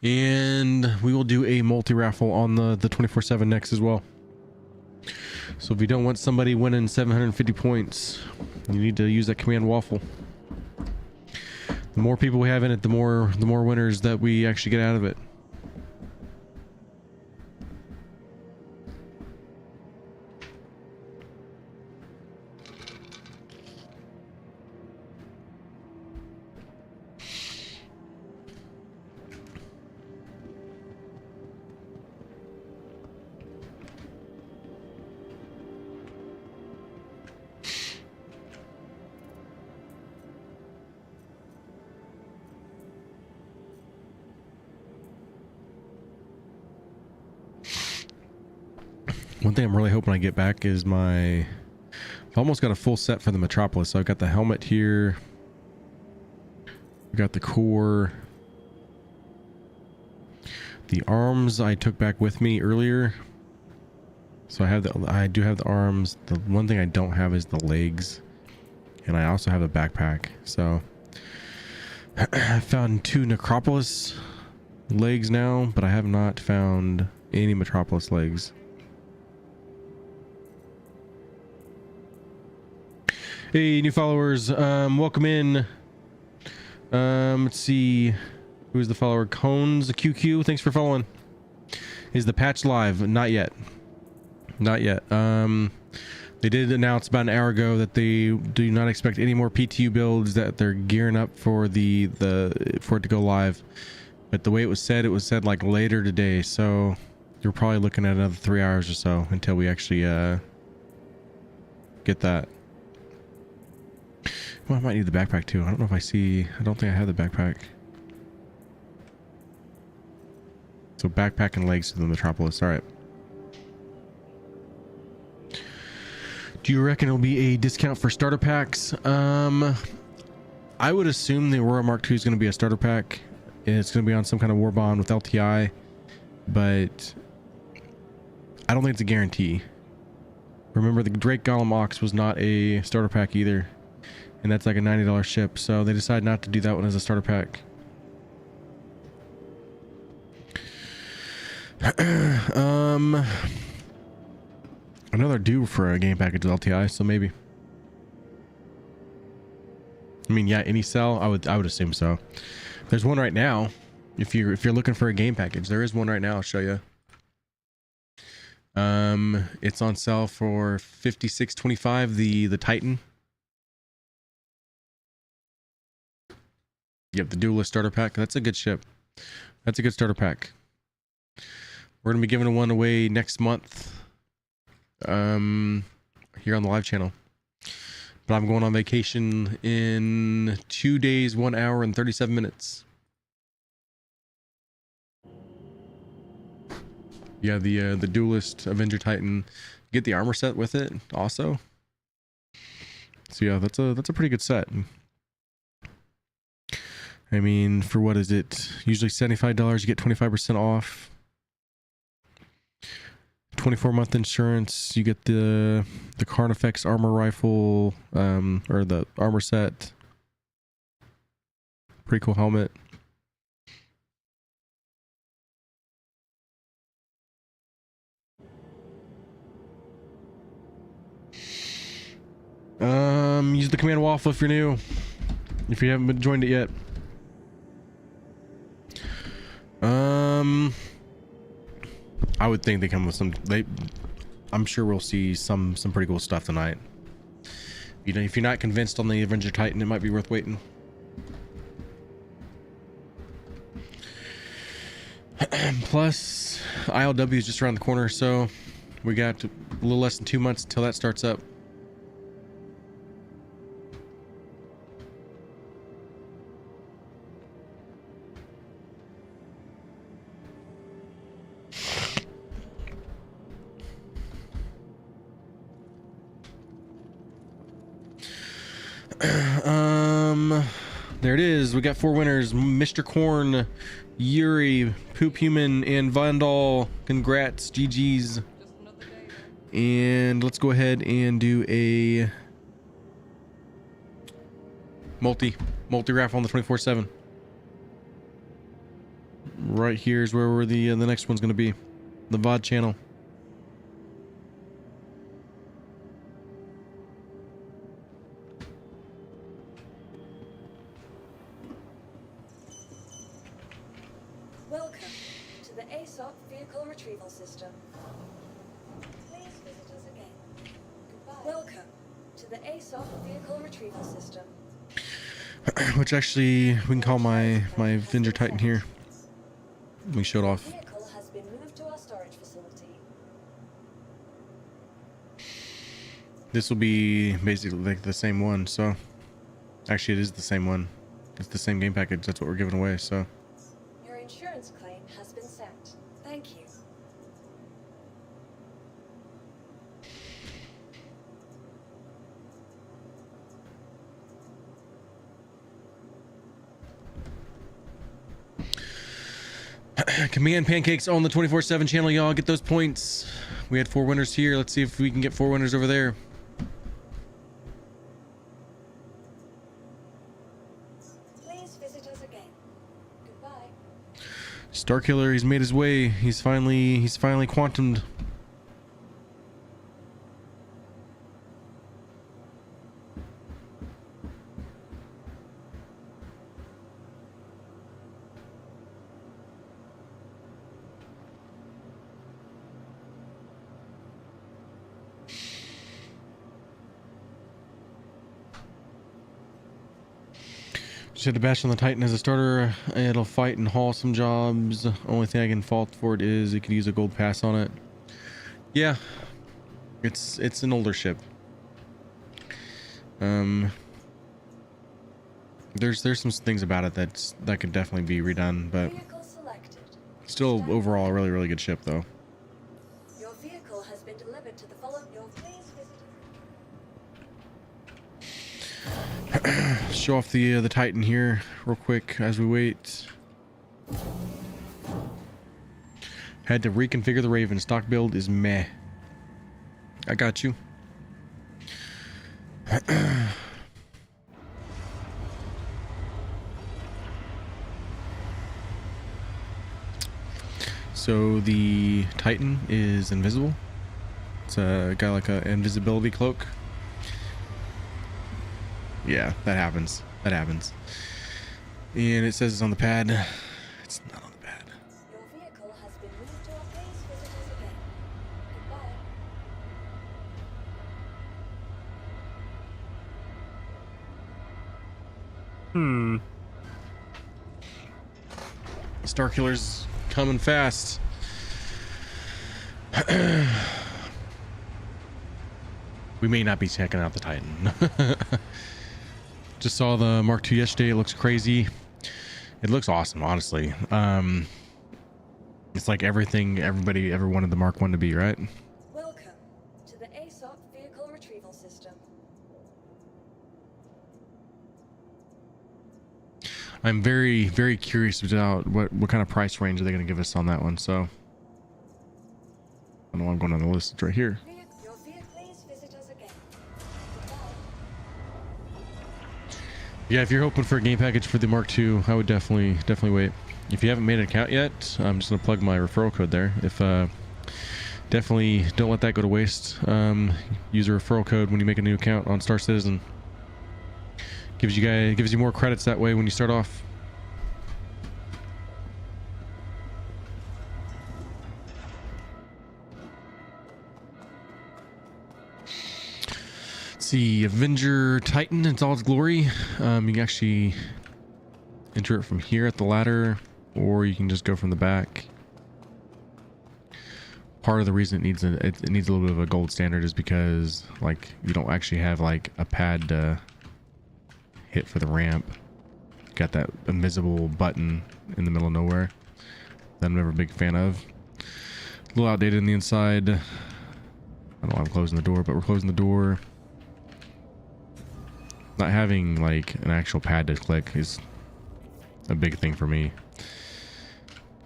And we will do a multi-raffle on the 24/7 next as well. So if you don't want somebody winning 750 points, you need to use that command waffle. The more people we have in it, the more winners that we actually get out of it. One thing I'm really hoping I get back is I've almost got a full set for the Metropolis. So I've got the helmet here. We got the core. The arms I took back with me earlier. So I do have the arms. The one thing I don't have is the legs. And I also have a backpack. So I found 2 Necropolis legs now, but I have not found any Metropolis legs. Hey, new followers, welcome in. Let's see, who's the follower? Cones QQ, thanks for following. Is the patch live? Not yet. Not yet. They did announce about an hour ago that they do not expect any more PTU builds, that they're gearing up for for it to go live. But the way it was said like later today, so you're probably looking at another 3 hours or so until we actually get that. Well, I might need the backpack too. I don't know if I don't think I have the backpack. So backpack and legs to the Metropolis. All right. Do you reckon it'll be a discount for starter packs? I would assume the Aurora Mark II is going to be a starter pack. It's going to be on some kind of war bond with LTI, but I don't think it's a guarantee. Remember, the Drake Golem Ox was not a starter pack either. And that's like a $90 ship, so they decided not to do that one as a starter pack. I know they're due for a game package with LTI, so maybe. I mean, yeah, any sell, I would assume so. There's one right now. If you're looking for a game package, there is one right now. I'll show you. It's on sale for $56.25. The Titan. Yep, the Duelist starter pack. That's a good ship. That's a good starter pack. We're gonna be giving one away next month. Here on the live channel. But I'm going on vacation in 2 days, 1 hour, and 37 minutes. Yeah, the Duelist Avenger Titan. Get the armor set with it also. So yeah, that's a pretty good set. I mean, for what is it? Usually $75, you get 25% off. 24-month insurance, you get the Carnifex armor rifle, or the armor set. Pretty cool helmet. Use the command waffle if you're new. If you haven't joined it yet. I would think they come with some. I'm sure we'll see some pretty cool stuff tonight. You know, if you're not convinced on the Avenger Titan, it might be worth waiting. Plus, ILW is just around the corner, so We got a little less than 2 months until that starts up. There it is. We got 4 winners: Mr. Corn, Yuri, Poop Human, and Vandal. Congrats, GG's. And let's go ahead and do a multi raffle on the 24/7. Right here is where the next one's going to be, the VOD channel. Welcome to the ASOP Vehicle Retrieval System. Please visit us again. Goodbye. Welcome to the ASOP Vehicle Retrieval System. Which actually, we can call my Avenger Titan here. We showed off. The vehicle has been moved to our storage facility. This will be basically like the same one, so actually it is the same one. It's the same game package. That's what we're giving away, so. Your insurance claim has been sent. Thank you. Command Pancakes on the 24/7 channel, y'all. Get those points. We had 4 winners here. Let's see if we can get 4 winners over there. Please visit us again. Goodbye. Starkiller, he's made his way. He's finally quantumed. Just had to bash on the Titan as a starter. It'll fight and haul some jobs. Only thing I can fault for it is it could use a gold pass on it. Yeah, it's an older ship. There's some things about it that could definitely be redone, but Vehicle selected. still overall a really good ship though. Your vehicle has been delivered to the following. Please visit. Show off the Titan here real quick as we wait. Had to reconfigure the Raven. Stock build is meh. I got you. So the Titan is invisible. It's got like an invisibility cloak. Yeah, that happens. That happens. And it says it's on the pad. It's not on the pad. Your vehicle has been moved to a please visit us again. Goodbye. Starkiller's coming fast. We may not be checking out the Titan. Just saw the Mark II yesterday. It looks crazy. It looks awesome, honestly. It's like everything everybody ever wanted the Mark I to be, right? Welcome to the ASOP Vehicle Retrieval System. I'm very curious about what kind of price range are they going to give us on that one. So I don't know. I'm going on the list. It's right here. Your vehicle, please visit us again. Goodbye. Yeah, if you're hoping for a game package for the Mark II, I would definitely wait. If you haven't made an account yet, I'm just gonna plug my referral code there. If definitely don't let that go to waste. Use a referral code when you make a new account on Star Citizen. Gives you more credits that way when you start off. Let's see, Avenger Titan in all its glory. You can actually enter it from here at the ladder, or you can just go from the back. part of the reason it needs a little bit of a gold standard is because like you don't actually have like a pad to hit for the ramp. Got that invisible button in the middle of nowhere that I'm never a big fan of. A little outdated in the inside. I don't know why I'm closing the door, but we're closing the door. Not having like an actual pad to click is a big thing for me.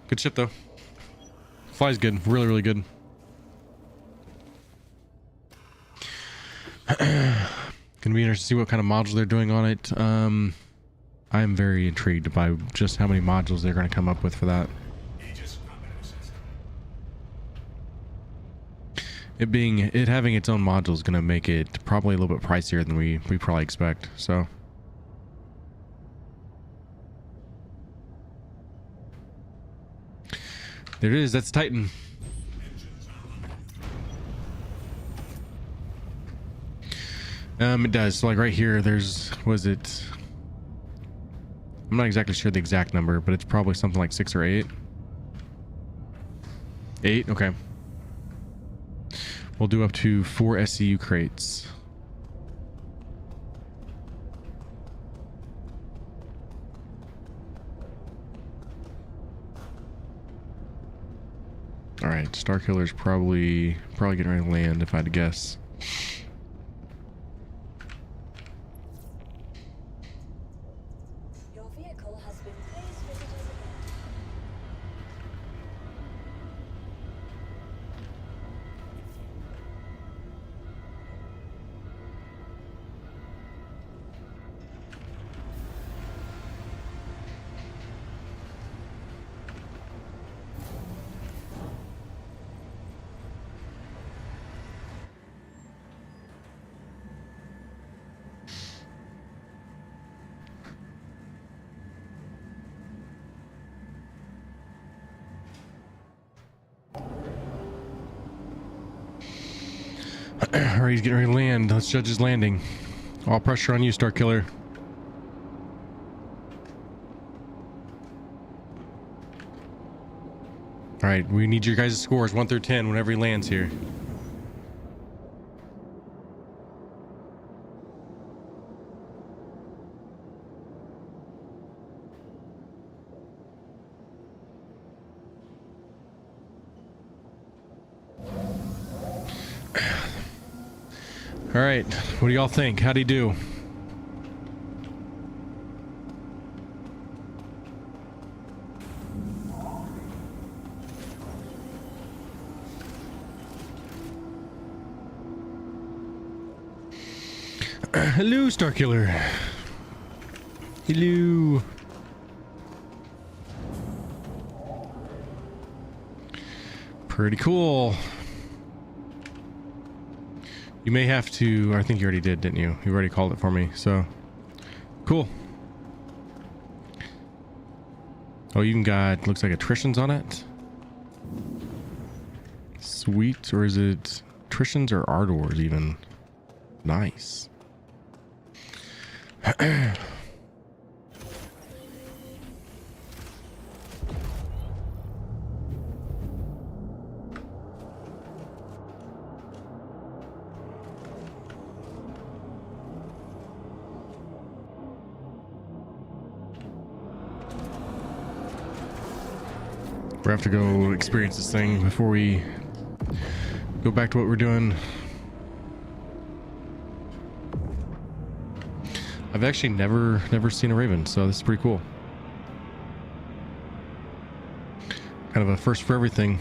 Good ship though. Flies good, really, really good. Gonna be interested to see what kind of modules they're doing on it. I'm very intrigued by just how many modules they're going to come up with for that. It having its own module is going to make it probably a little bit pricier than we probably expect. So there it is. That's Titan. It does. So like right here, there's, was it? I'm not exactly sure the exact number, but it's probably something like 6 or 8. 8? Okay. We'll do up to 4 SCU crates. All right, Starkiller's probably getting ready to land if I had to guess. Your vehicle has been placed visitors again. All right, he's getting ready to land. Let's judge his landing. All pressure on you, Starkiller. All right, we need your guys' scores 1 through 10 whenever he lands here. All right, what do y'all think? How'd he do? Hello, Starkiller. Hello. Pretty cool. You may have to, I think you already did, didn't you? You already called it for me, so cool. Oh, you even got, looks like attritions on it. Sweet, or is it attritions or ardors even? Nice. We have to go experience this thing before we go back to what we're doing. I've actually never seen a Raven, so this is pretty cool. Kind of a first for everything.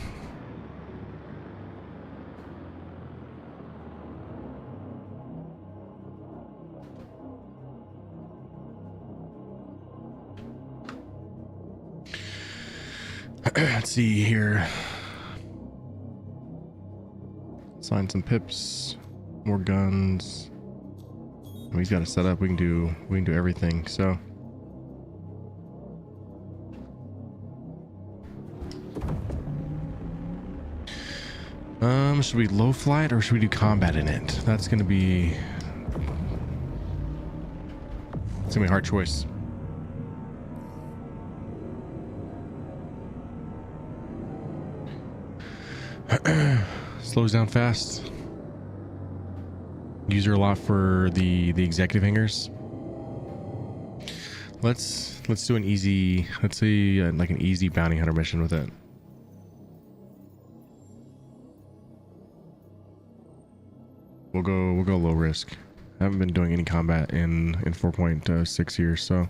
Let's see here. Sign some pips, more guns. Oh, he's got it set up. We can do everything. So should we low flight or should we do combat in it? That's gonna be a hard choice. Slows down fast. Use her a lot for the executive hangers. Let's do an easy, let's say like an easy bounty hunter mission with it. We'll go low risk. I haven't been doing any combat in 4.6 years, so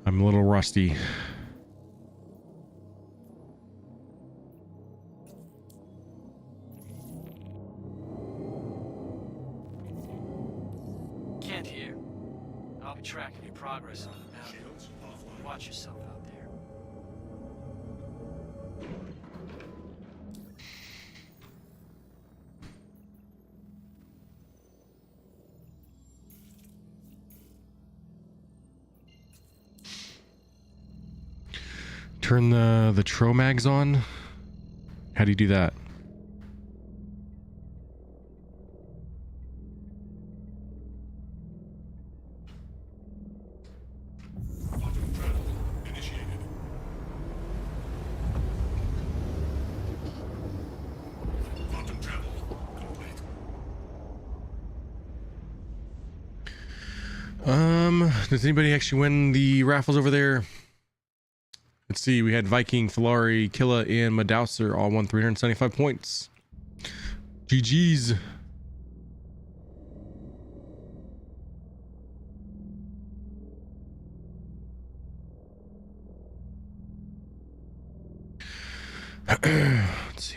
I'm a little rusty. Can't hear. I'll be tracking your progress on the bounty. Watch yourself out there. Turn the Tromags on. How do you do that? Does anybody actually win the raffles over there? Let's see, we had Viking, Thalari, Killa, and Madouser all won 375 points. GG's. Let's see.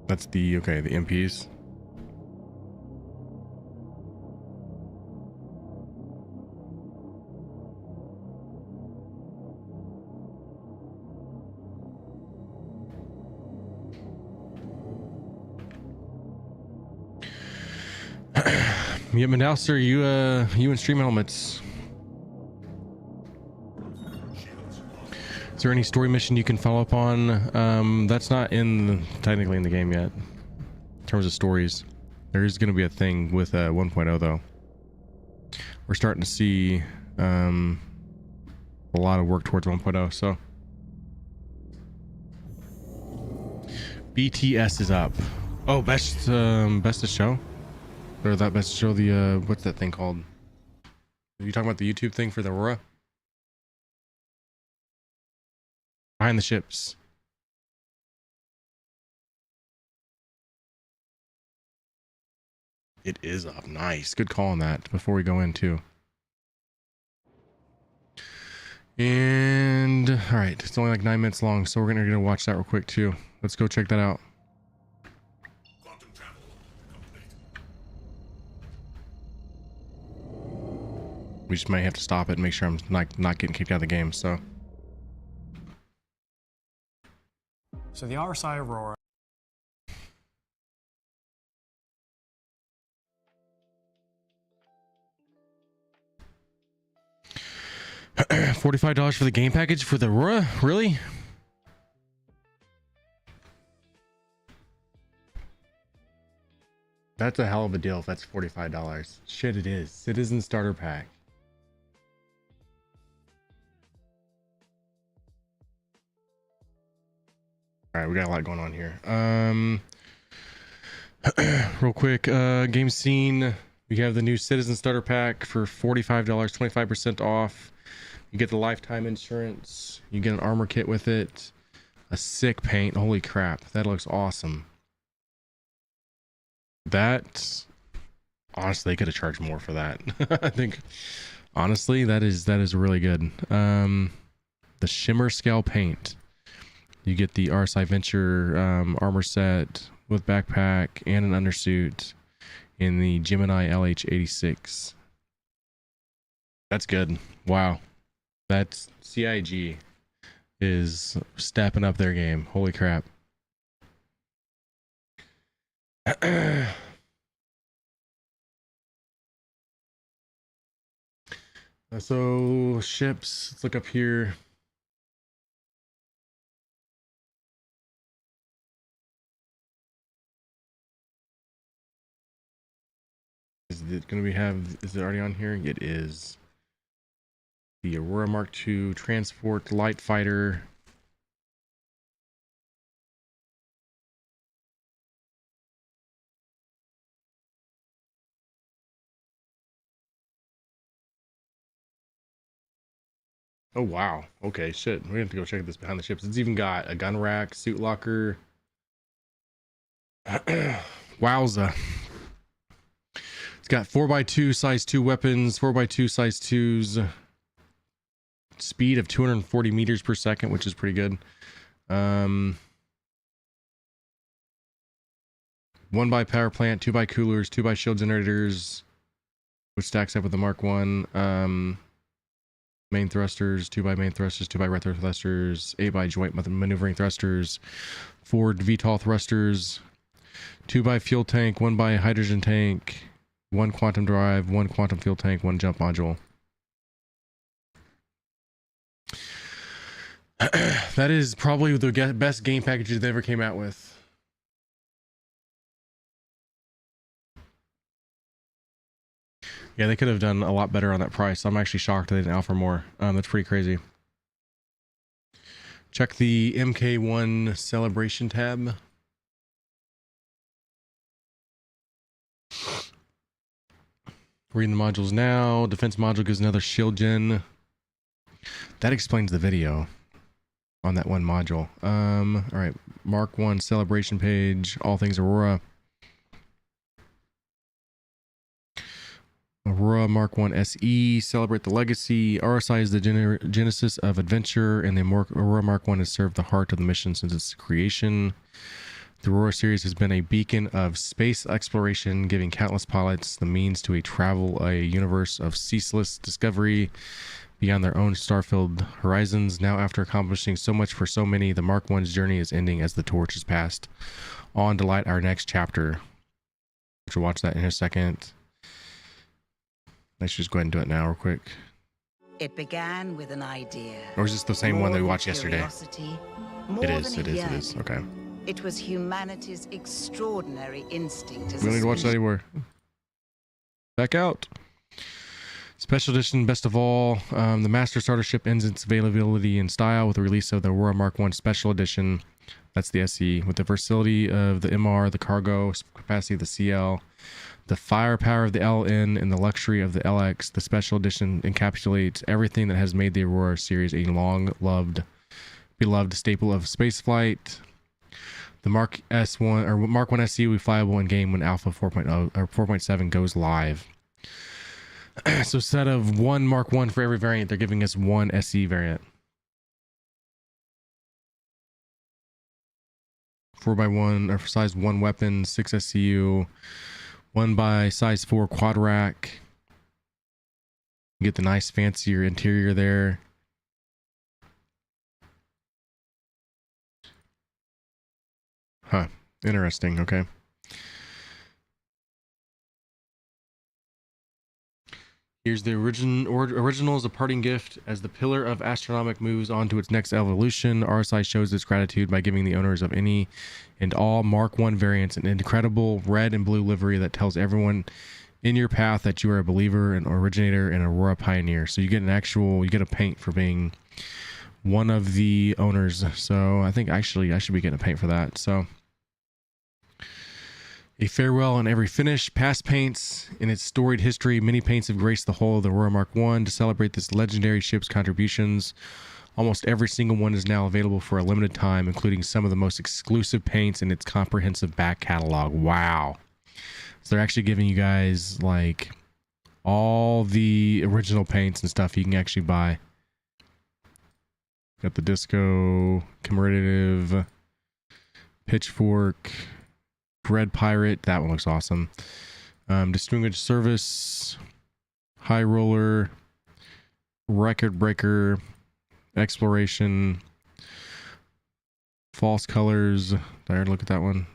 That's the, okay, the MPs. Yeah, Madouser, you in stream helmets. Is there any story mission you can follow up on? That's not technically in the game yet. In terms of stories, there is going to be a thing with 1.0 though. We're starting to see a lot of work towards 1.0. So BTS is up. Oh, best of show, or that best of show. The what's that thing called? Are you talking about the YouTube thing for the Aurora? Behind the ships. It is up. Nice. Good call on that before we go in too. And all right, it's only like 9 minutes long, so we're gonna watch that real quick too. Let's go check that out. We just might have to stop it and make sure I'm not getting kicked out of the game. So the RSI Aurora. $45 for the game package for the Aurora? Really? That's a hell of a deal if that's $45. Shit, it is. Citizen starter pack. All right, we got a lot going on here. Real quick, game scene. We have the new Citizen starter pack for $45, 25% off. You get the lifetime insurance. You get an armor kit with it. A sick paint. Holy crap, that looks awesome. That, honestly, they could have charged more for that. I think, honestly, that is really good. The shimmer scale paint. You get the RSI Venture armor set with backpack and an undersuit in the Gemini LH86. That's good. Wow. That's CIG is stepping up their game. Holy crap. So ships, let's look up here. Is it going to is it already on here? It is. The Aurora Mark II Transport Light Fighter. Oh wow. Okay, shit. We have to go check this behind the ships. It's even got a gun rack, suit locker. Wowza. It's got 4x2 size 2 weapons, 4x2 size 2s, speed of 240 meters per second, which is pretty good. 1x power plant, 2x coolers, 2x shield generators, which stacks up with the Mark 1. Main thrusters, 2x main thrusters, 2x retro thrusters, 8x joint maneuvering thrusters, 4 VTOL thrusters, 2x fuel tank, 1x hydrogen tank, 1 quantum drive, 1 quantum fuel tank, 1 jump module. That is probably the best game packages they ever came out with. Yeah, they could have done a lot better on that price. I'm actually shocked they didn't offer more. That's pretty crazy. Check the MK1 celebration tab. Reading the modules now. Defense module gives another shield gen. That explains the video on that one module. All right, Mark 1 celebration page. All things Aurora. Aurora Mark 1 SE, celebrate the legacy. RSI is the genesis of adventure, and the Aurora Mark 1 has served the heart of the mission since its creation. The Aurora series has been a beacon of space exploration, giving countless pilots the means to travel a universe of ceaseless discovery beyond their own star-filled horizons. Now, after accomplishing so much for so many, the Mark 1's journey is ending as the torch is passed on to light our next chapter. We'll watch that in a second. Let's just go ahead and do it now real quick. It began with an idea. Or is this the same one that we watched yesterday? It is. Okay. It was humanity's extraordinary instinct as We don't need to watch that anymore. Back out. Special edition, best of all. The Master Starter ship ends its availability in style with the release of the Aurora Mark 1 Special Edition. That's the SE. With the versatility of the MR, the cargo capacity of the CL, the firepower of the LN, and the luxury of the LX, the Special Edition encapsulates everything that has made the Aurora series a long-loved, beloved staple of spaceflight. The Mark S1 or Mark 1 SE will be flyable in game when Alpha 4.0 or 4.7 goes live. So instead of one Mark 1 for every variant, they're giving us one SE variant. 4x1 or size 1 weapon, 6 SCU, 1 by size 4 quad rack. You get the nice fancier interior there. Huh. Interesting. Okay. Here's the original as a parting gift. As the pillar of astronomic moves on to its next evolution, RSI shows its gratitude by giving the owners of any and all Mark 1 variants an incredible red and blue livery that tells everyone in your path that you are a believer, an originator, and Aurora pioneer. So you get you get a paint for being one of the owners. So I think actually I should be getting a paint for that. So a farewell on every finish, past paints in its storied history. Many paints have graced the hull of the Aurora Mark 1 to celebrate this legendary ship's contributions. Almost every single one is now available for a limited time, including some of the most exclusive paints in its comprehensive back catalog. Wow. So they're actually giving you guys like all the original paints and stuff you can actually buy. Got the Disco, Commemorative, Pitchfork, Red Pirate, that one looks awesome. Distinguished Service, High Roller, Record Breaker, Exploration, False Colors. There, look at that one.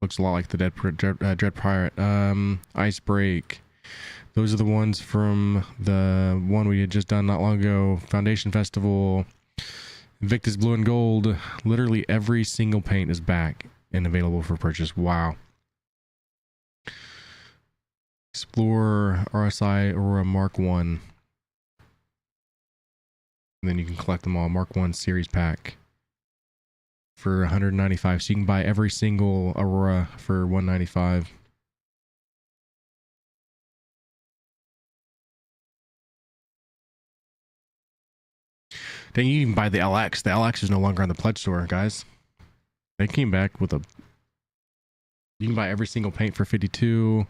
Looks a lot like the Dread Pirate. Ice Break. Those are the ones from the one we had just done not long ago. Foundation Festival, Invictus Blue and Gold. Literally every single paint is back and available for purchase. Wow. Explorer RSI Aurora Mark 1. And then you can collect them all. Mark 1 series pack for 195. So you can buy every single Aurora for 195. Then you even buy the LX. The LX is no longer on the pledge store, guys. They came back with a... You can buy every single paint for 52.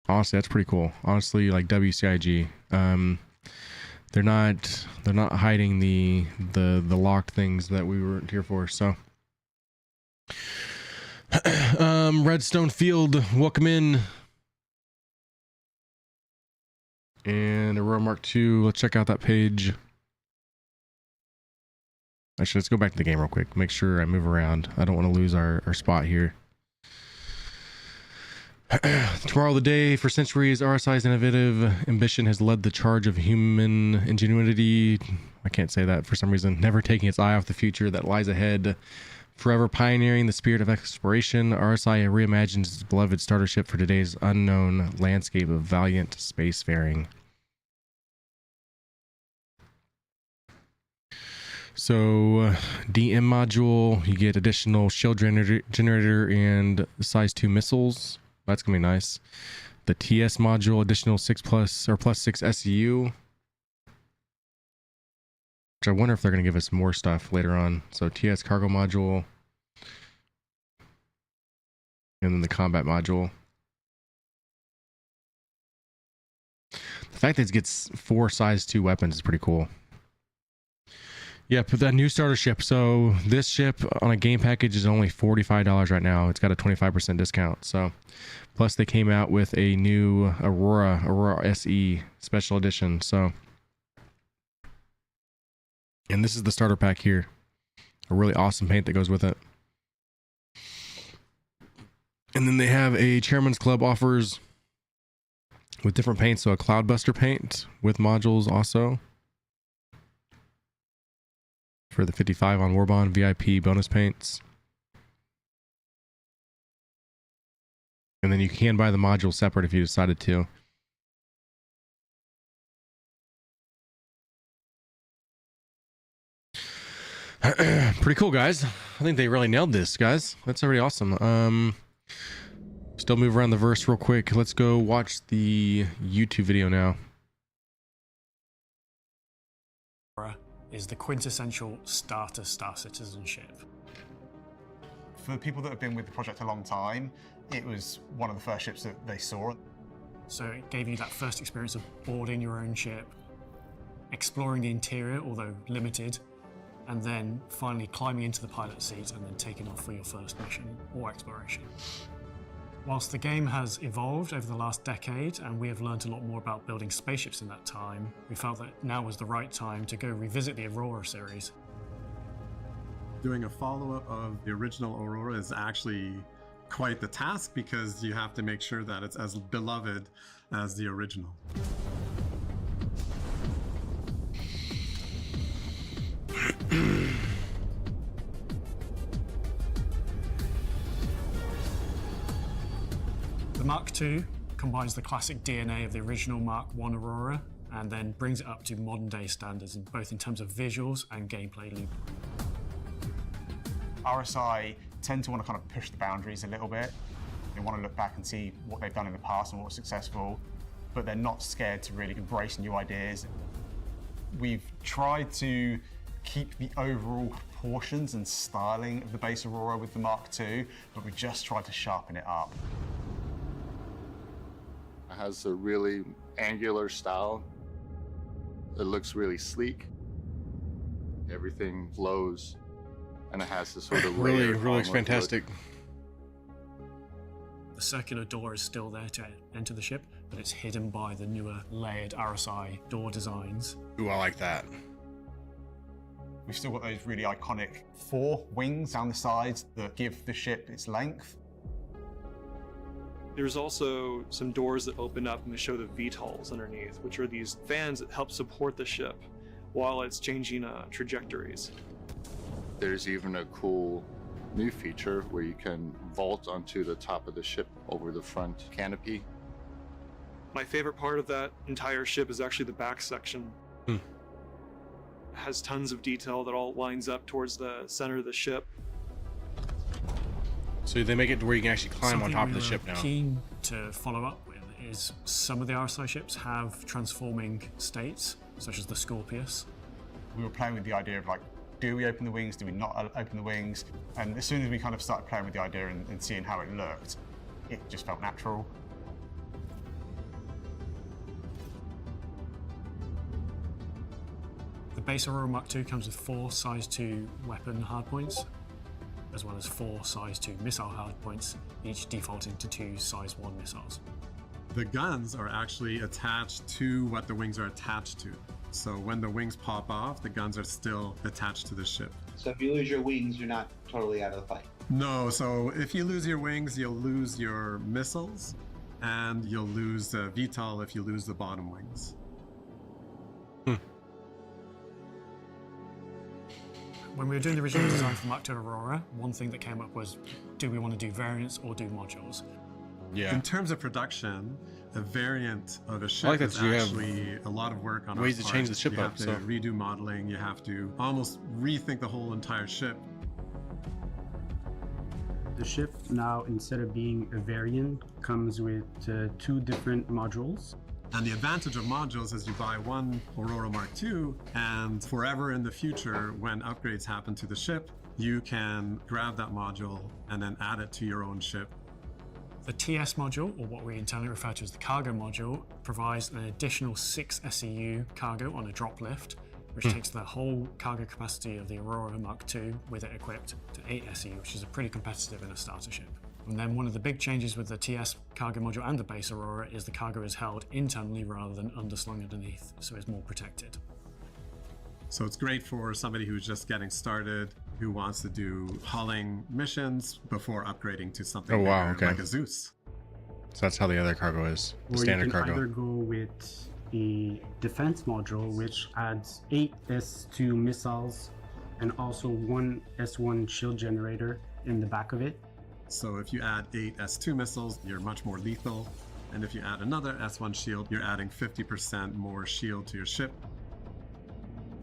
Honestly, that's pretty cool. Honestly, like WCIG. They're not hiding the locked things that we were here for. So Redstone Field, welcome in. And Aurora Mark II, let's check out that page. Actually, let's go back to the game real quick. Make sure I move around. I don't want to lose our spot here. Tomorrow the day. For centuries, RSI's innovative ambition has led the charge of human ingenuity. I can't say that for some reason. Never taking its eye off the future that lies ahead. Forever pioneering the spirit of exploration, RSI reimagines its beloved starter ship for today's unknown landscape of valiant spacefaring. So, DM module, you get additional shield generator and size 2 missiles. That's gonna be nice. The TS module, additional 6+ or +6 SEU. Which I wonder if they're gonna give us more stuff later on. So TS cargo module. And then the combat module. The fact that it gets 4 size 2 weapons is pretty cool. Yep, that new starter ship. So this ship on a game package is only $45 right now. It's got a 25% discount. So plus they came out with a new Aurora SE special edition. So, and this is the starter pack here. A really awesome paint that goes with it. And then they have a Chairman's Club offers with different paints. So a Cloudbuster paint with modules also. For the 55 on Warbond VIP bonus paints. And then you can buy the module separate if you decided to. Pretty cool, guys. I think they really nailed this, guys. That's already awesome. Still move around the verse real quick. Let's go watch the YouTube video now. Is the quintessential starter Star Citizenship. For people that have been with the project a long time, it was one of the first ships that they saw. So it gave you that first experience of boarding your own ship, exploring the interior, although limited, and then finally climbing into the pilot seat and then taking off for your first mission or exploration. Whilst the game has evolved over the last decade and we have learned a lot more about building spaceships in that time, we felt that now was the right time to go revisit the Aurora series. Doing a follow-up of the original Aurora is actually quite the task because you have to make sure that it's as beloved as the original. The Mark II combines the classic DNA of the original Mark I Aurora and then brings it up to modern day standards, both in terms of visuals and gameplay loop. RSI tend to want to kind of push the boundaries a little bit. They want to look back and see what they've done in the past and what was successful, but they're not scared to really embrace new ideas. We've tried to keep the overall proportions and styling of the base Aurora with the Mark II, but we just tried to sharpen it up. It has a really angular style. It looks really sleek. Everything flows, and it has this sort of really looks fantastic. The circular door is still there to enter the ship, but it's hidden by the newer layered RSI door designs. Ooh, I like that. We've still got those really iconic 4 wings down the sides that give the ship its length. There's also some doors that open up and they show the VTOLs underneath, which are these fans that help support the ship while it's changing trajectories. There's even a cool new feature where you can vault onto the top of the ship over the front canopy. My favorite part of that entire ship is actually the back section. has tons of detail that all lines up towards the center of the ship. So they make it to where you can actually climb on top of the ship now. Keen to follow up with is some of the RSI ships have transforming states, such as the Scorpius. We were playing with the idea of like, do we open the wings? Do we not open the wings? And as soon as we kind of started playing with the idea and seeing how it looked, it just felt natural. The base Aurora Mark II comes with 4 size 2 weapon hardpoints, as well as 4 size 2 missile hardpoints, each defaulting to 2 size 1 missiles. The guns are actually attached to what the wings are attached to. So when the wings pop off, the guns are still attached to the ship. So if you lose your wings, you're not totally out of the fight. No, so if you lose your wings, you'll lose your missiles, and you'll lose the VTOL if you lose the bottom wings. When we were doing the original design for Mark II Aurora, one thing that came up was, do we want to do variants or do modules? Yeah. In terms of production, a variant of a ship I like that is you have actually a lot of work on ways our to part. change the ship you up, have to so- redo modeling, you have to almost rethink the whole entire ship. The ship now, instead of being a variant, comes with 2 different modules. And the advantage of modules is you buy one Aurora Mark II, and forever in the future, when upgrades happen to the ship, you can grab that module and then add it to your own ship. The TS module, or what we internally refer to as the cargo module, provides an additional 6 SEU cargo on a drop lift, which takes the whole cargo capacity of the Aurora Mark II with it equipped to 8 SEU, which is pretty competitive in a starter ship. And then one of the big changes with the TS cargo module and the base Aurora is the cargo is held internally rather than underslung underneath, so it's more protected. So it's great for somebody who's just getting started, who wants to do hauling missions before upgrading to something bigger, like a Zeus. So that's how the other cargo is, the Or standard you can cargo. either go with a defense module, which adds 8 S2 missiles and also 1 S1 shield generator in the back of it. So if you add 8 S2 missiles, you're much more lethal. And if you add another S1 shield, you're adding 50% more shield to your ship.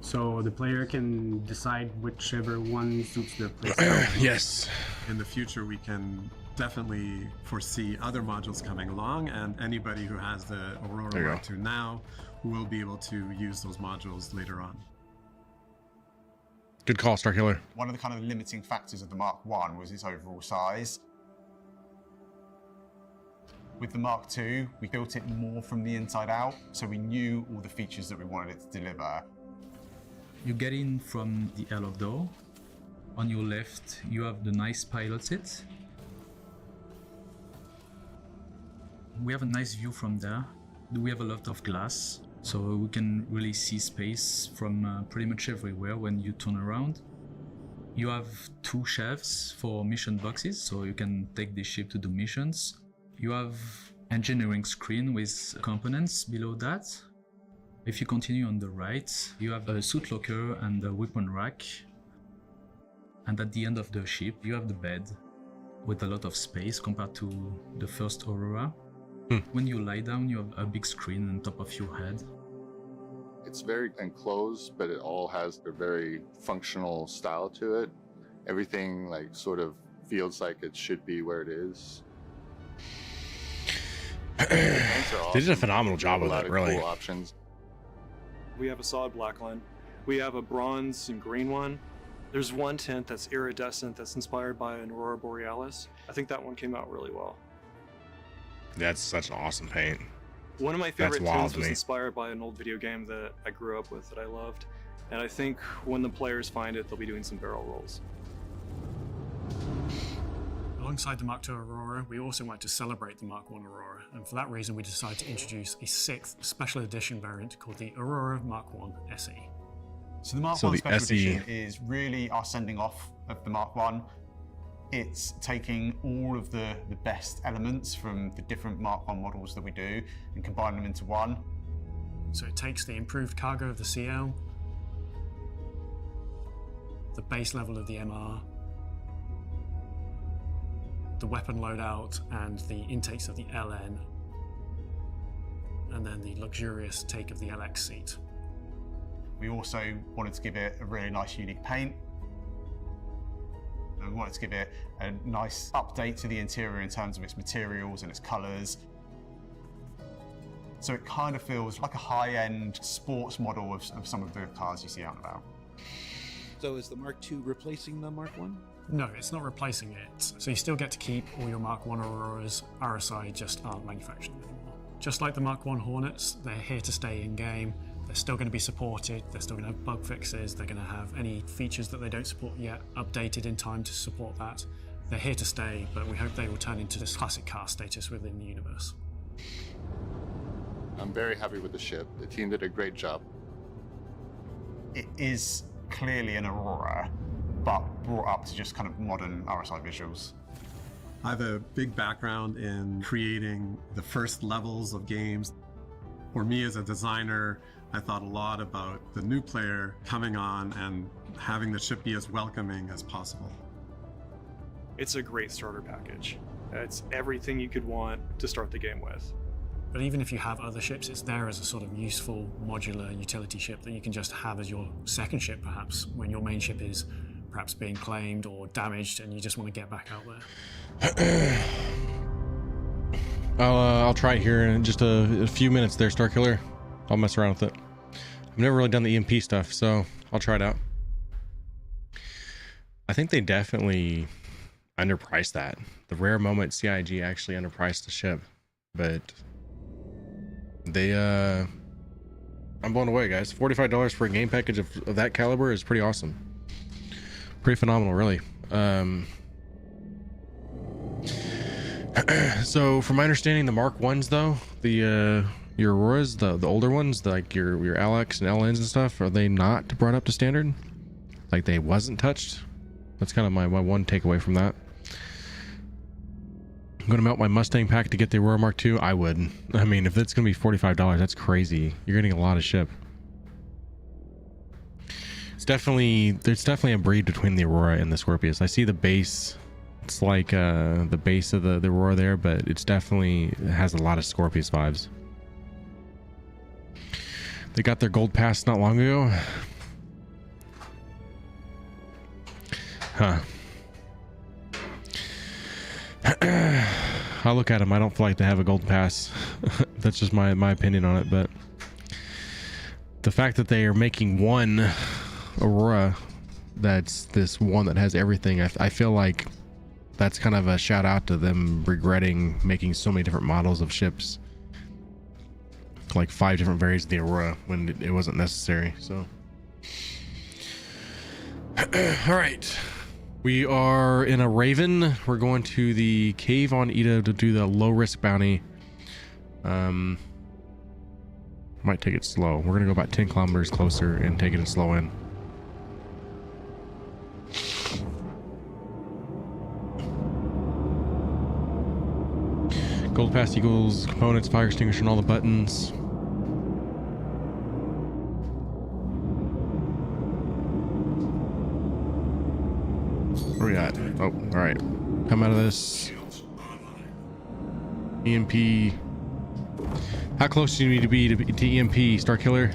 So the player can decide whichever one suits their playstyle. Yes. In the future, we can definitely foresee other modules coming along, and anybody who has the Aurora There you Mark II now will be able to use those modules later on. Good call, Starkiller. One of the kind of limiting factors of the Mark I was its overall size. With the Mark II, we built it more from the inside out, so we knew all the features that we wanted it to deliver. You get in from the airlock door. On your left, you have the nice pilot seat. We have a nice view from there. We have a lot of glass, so we can really see space from pretty much everywhere when you turn around. You have 2 shelves for mission boxes, so you can take the ship to do missions. You have engineering screen with components below that. If you continue on the right, you have a suit locker and a weapon rack. And at the end of the ship, you have the bed with a lot of space compared to the first Aurora. When you lie down, you have a big screen on top of your head. It's very enclosed, but it all has a very functional style to it. Everything like sort of feels like it should be where it is. They did a phenomenal job with A lot it, of really. cool options. We have a solid black line. We have a bronze and green one. There's one tint that's iridescent that's inspired by an Aurora Borealis. I think that one came out really well. That's such an awesome paint. One of my That's favorite wild tints to was me. inspired by an old video game that I grew up with that I loved. And I think when the players find it, they'll be doing some barrel rolls. Alongside the Mark II Aurora, we also wanted to celebrate the Mark I Aurora, and for that reason we decided to introduce a 6th special edition variant called the Aurora Mark I SE. So the Mark So I the Special SE. Edition is really our sending off of the Mark I. It's taking all of the best elements from the different Mark I models that we do and combining them into one. So it takes the improved cargo of the CL, the base level of the MR, the weapon loadout and the intakes of the LN, and then the luxurious take of the LX seat. We also wanted to give it a really nice, unique paint. And we wanted to give it a nice update to the interior in terms of its materials and its colors. So it kind of feels like a high-end sports model of some of the cars you see out and about. So is the Mark II replacing the Mark I? No, it's not replacing it. So you still get to keep all your Mark I Auroras. RSI just aren't manufactured anymore. Just like the Mark I Hornets, they're here to stay in game. They're still going to be supported. They're still going to have bug fixes. They're going to have any features that they don't support yet updated in time to support that. They're here to stay, but we hope they will turn into this classic car status within the universe. I'm very happy with the ship. The team did a great job. It is clearly an Aurora, but brought up to just kind of modern RSI visuals. I have a big background in creating the first levels of games. For me as a designer, I thought a lot about the new player coming on and having the ship be as welcoming as possible. It's a great starter package. It's everything you could want to start the game with. But even if you have other ships, it's there as a sort of useful modular utility ship that you can just have as your second ship, perhaps, when your main ship is perhaps being claimed or damaged and you just want to get back out there. I'll try it here in just a few minutes there, Starkiller. I'll mess around with it. I've never really done the EMP stuff, so I'll try it out. I think they definitely underpriced that. The rare moment CIG actually underpriced the ship, but they I'm blown away, guys. $45 for a game package of that caliber is pretty awesome. Pretty phenomenal, really. So from my understanding, the Mark 1s though, your Auroras, the older ones, like your Alex and LNs and stuff, are they not brought up to standard? Like they wasn't touched? That's kind of my one takeaway from that. I'm gonna melt my Mustang pack to get the Aurora Mark II. I would. I mean, if it's gonna be $45, that's crazy. You're getting a lot of ship. There's definitely a breed between the Aurora and the Scorpius. I see the base. It's like the base of the Aurora there, but it has a lot of Scorpius vibes. They got their gold pass not long ago. Huh. I'll look at them. I don't feel like they have a gold pass. That's just my opinion on it, but the fact that they are making one Aurora that's this one that has everything, I feel like that's kind of a shout out to them regretting making so many different models of ships, like 5 different variants of the Aurora when it wasn't necessary. So all right, we are in a Raven. We're going to the cave on Ida to do the low risk bounty. Might take it slow. We're gonna go about 10 kilometers closer and take it slow in. Gold pass equals components, fire extinguisher, and all the buttons. Where we at? Oh, all right. Come out of this. EMP. How close do you need to be to EMP, Starkiller?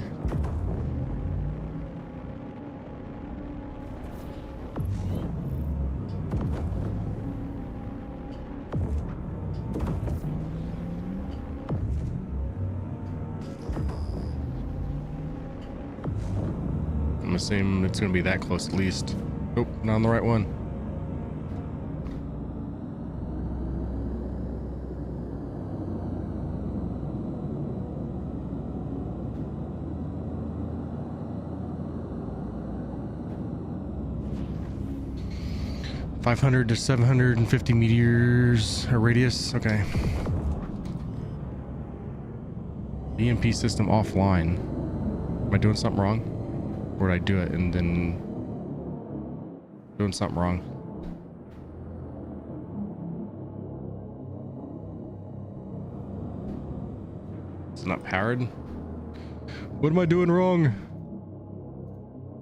I'm assuming it's going to be that close at least. Nope, not on the right one. $500 to 750 meters a radius. Okay. EMP system offline. Am I doing something wrong? Or did I do it and then doing something wrong? It's not powered. What am I doing wrong?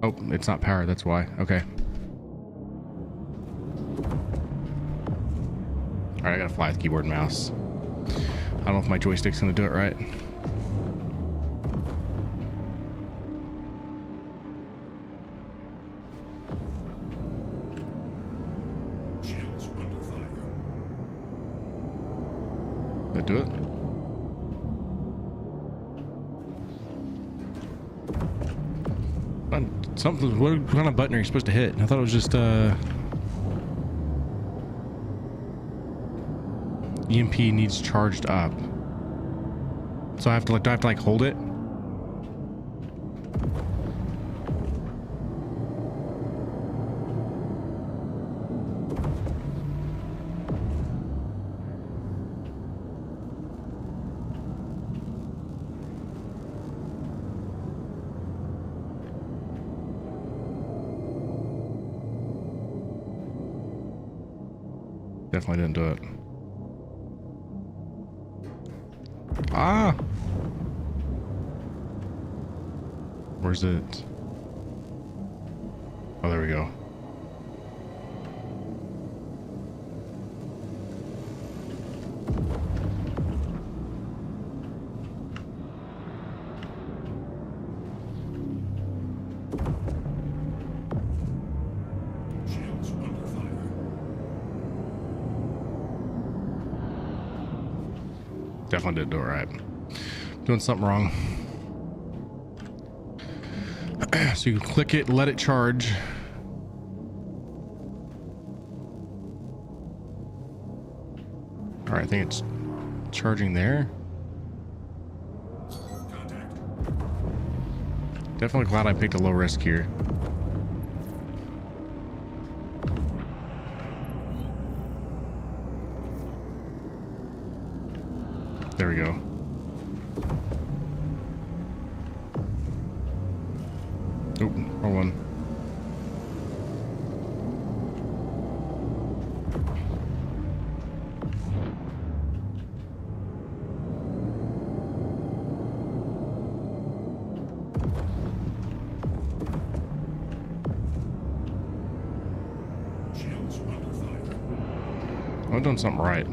Oh, it's not powered. That's why. Okay. All right, I gotta fly with keyboard and mouse. I don't know if my joystick's gonna do it right. Did it do it? Something. What kind of button are you supposed to hit? I thought it was just EMP needs charged up. So I have to like, do I have to like hold it? Definitely didn't do it. Ah! Where's it? Oh, there we go. Definitely did do it right. Doing something wrong. So you click it, let it charge. All right, I think it's charging there. Definitely glad I picked a low risk here. There we go. Oop, wrong one. I'm doing something right.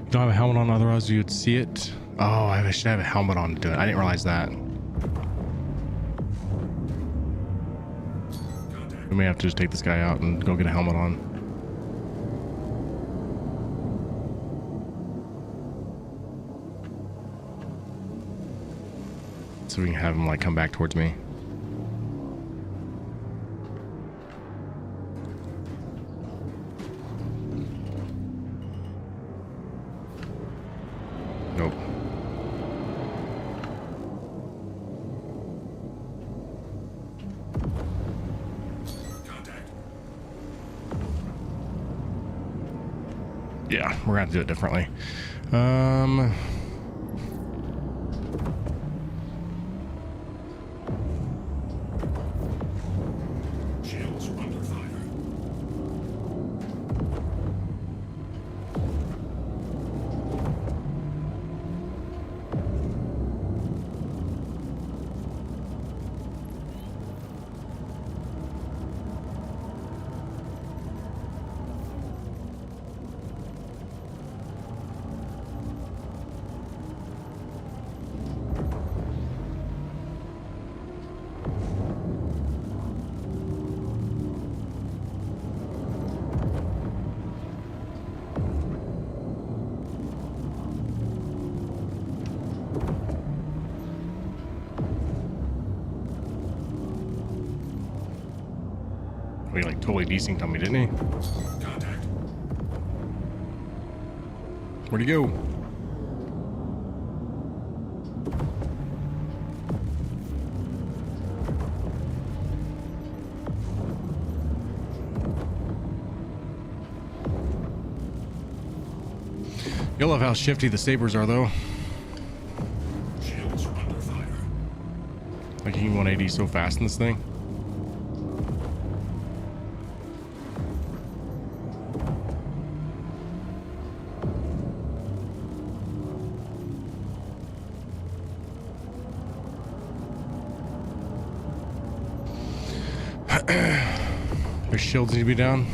You don't have a helmet on, otherwise you'd see it. Oh, I should have a helmet on to do it. I didn't realize that. We may have to just take this guy out and go get a helmet on. So we can have him like come back towards me. Nope. Yeah, we're gonna have to do it differently. He like totally desynced on me, didn't he? Where'd he go? You'll love how shifty the sabers are, though. Like you can 180 so fast in this thing. Their shields need to be down.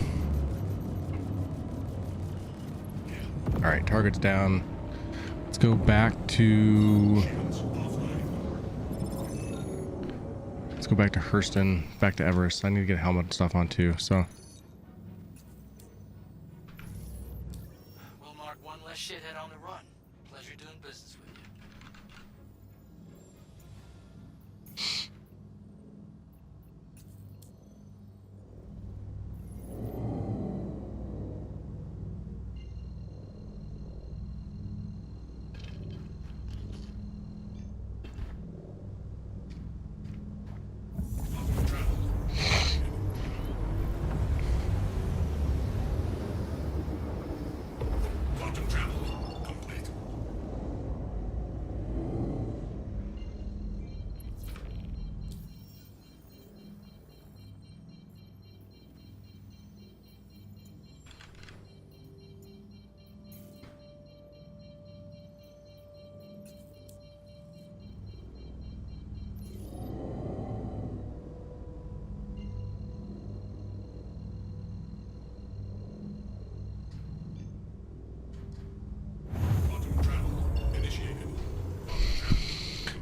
All right, target's down. Let's go back to go back to Hurston, back to Everest. I need to get helmet and stuff on too, so. We'll mark one less shithead on the run. Pleasure doing business with you.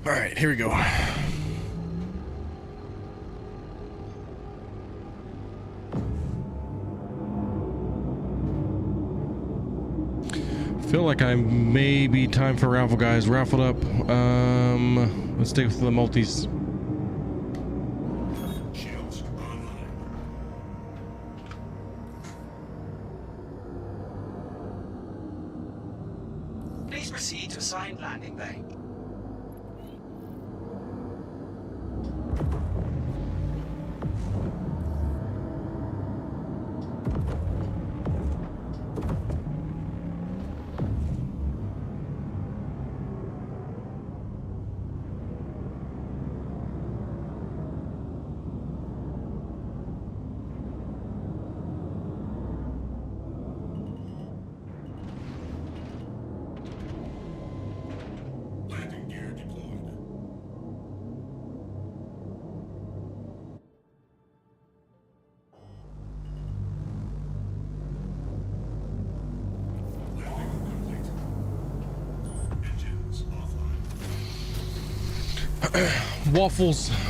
All right, here we go. Feel like I may be time for raffle, guys. Raffled up. Let's stay with the multis. Please proceed to assigned landing bay.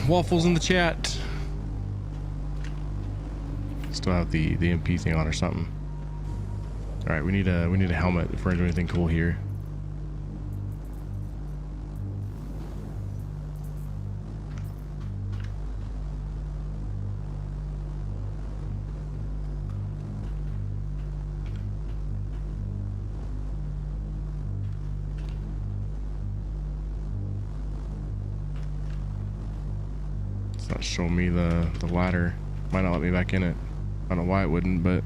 Waffles in the chat. Still have the MP thing on or something. All right, we need a helmet if we're gonna do anything cool here. It's not showing me the ladder. Might not let me back in it. I don't know why it wouldn't, but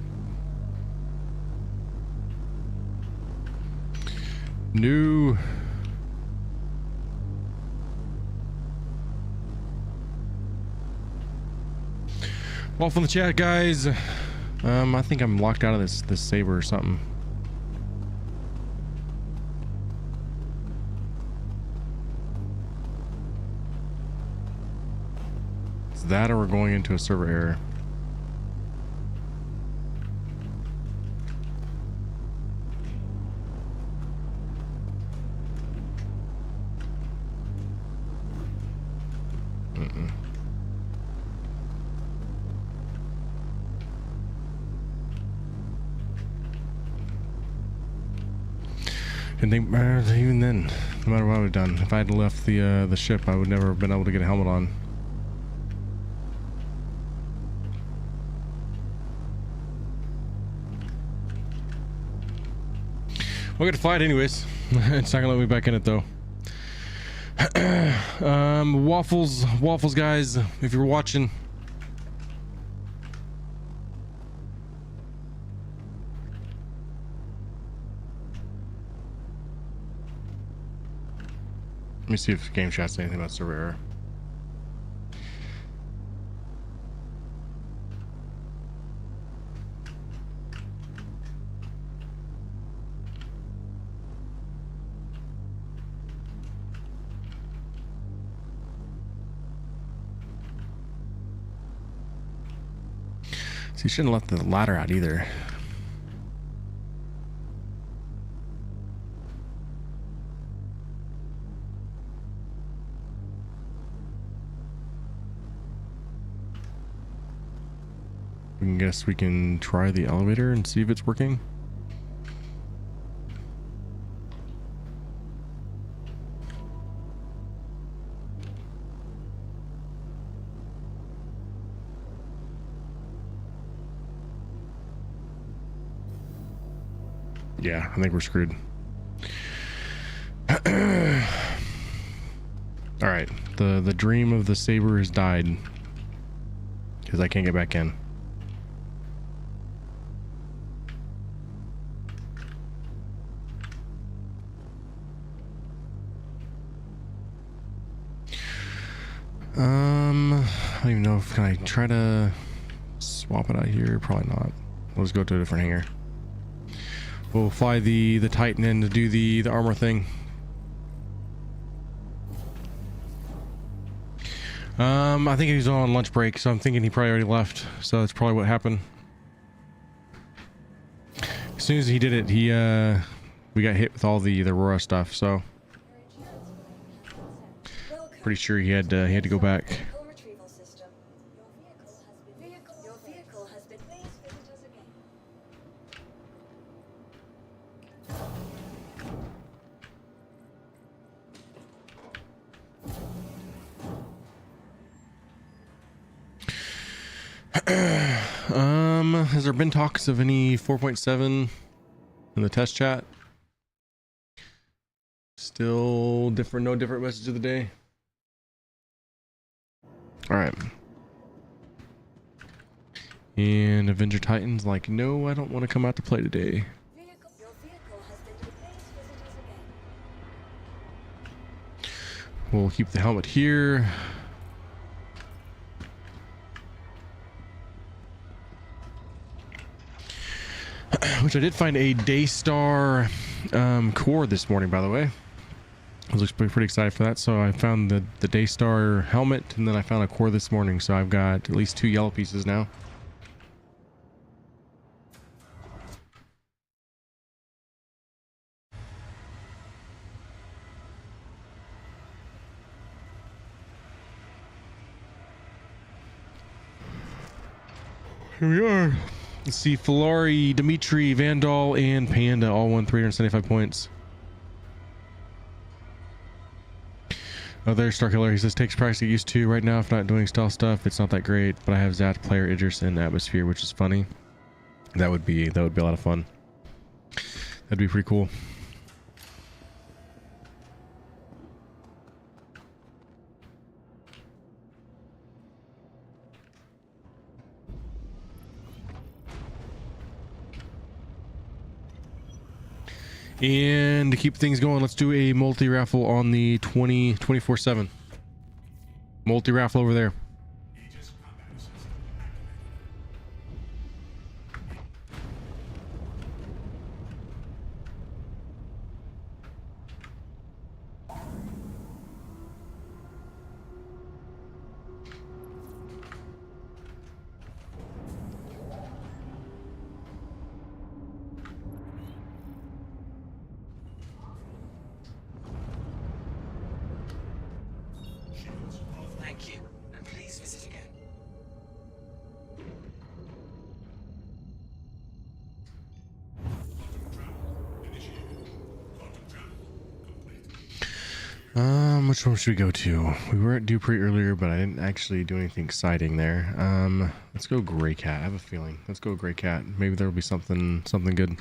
new. Waffle in the chat, guys. I think I'm locked out of this saber or something. It's that or we're going into a server error. And they, even then, no matter what I would have done, if I had left the ship, I would never have been able to get a helmet on. We're gonna fly it anyways. It's not gonna let me back in it though. Waffles, guys, if you're watching. Let me see if Game Chat says anything about server error. So you shouldn't have left the ladder out either. I guess we can try the elevator and see if it's working. Yeah, I think we're screwed. All right, the dream of the saber has died because I can't get back in. I don't even know if can I try to swap it out here. Probably not. We'll just go to a different hangar. We'll fly the Titan in to do the armor thing. I think he's on lunch break, so I'm thinking he probably already left. So that's probably what happened. As soon as he did it, we got hit with all the Aurora stuff. So pretty sure he had to go back. Has there been talks of any 4.7 in the test chat? Still different, no different message of the day. All right. And Avenger Titan's like, no, I don't want to come out to play today. We'll keep the helmet here. Which I did find a Daystar core this morning, by the way. I was pretty excited for that. So I found the Daystar helmet, and then I found a core this morning. So I've got at least 2 yellow pieces now. Here we are. Let's see, Filari, Dimitri, Vandal, and Panda all won 375 points. Oh, there's Starkiller. He says, takes practice to get used to. Right now, if not doing stealth stuff, it's not that great. But I have Zat, Player, Idris, and Atmosphere, which is funny. That would be a lot of fun. That'd be pretty cool. And to keep things going, let's do a multi-raffle on the 24/7. Multi-raffle over there. Thank you, and please visit again. Which one should we go to? We were at Dupree earlier, but I didn't actually do anything exciting there. Let's go Gray Cat. I have a feeling. Let's go Gray Cat. Maybe there'll be something good.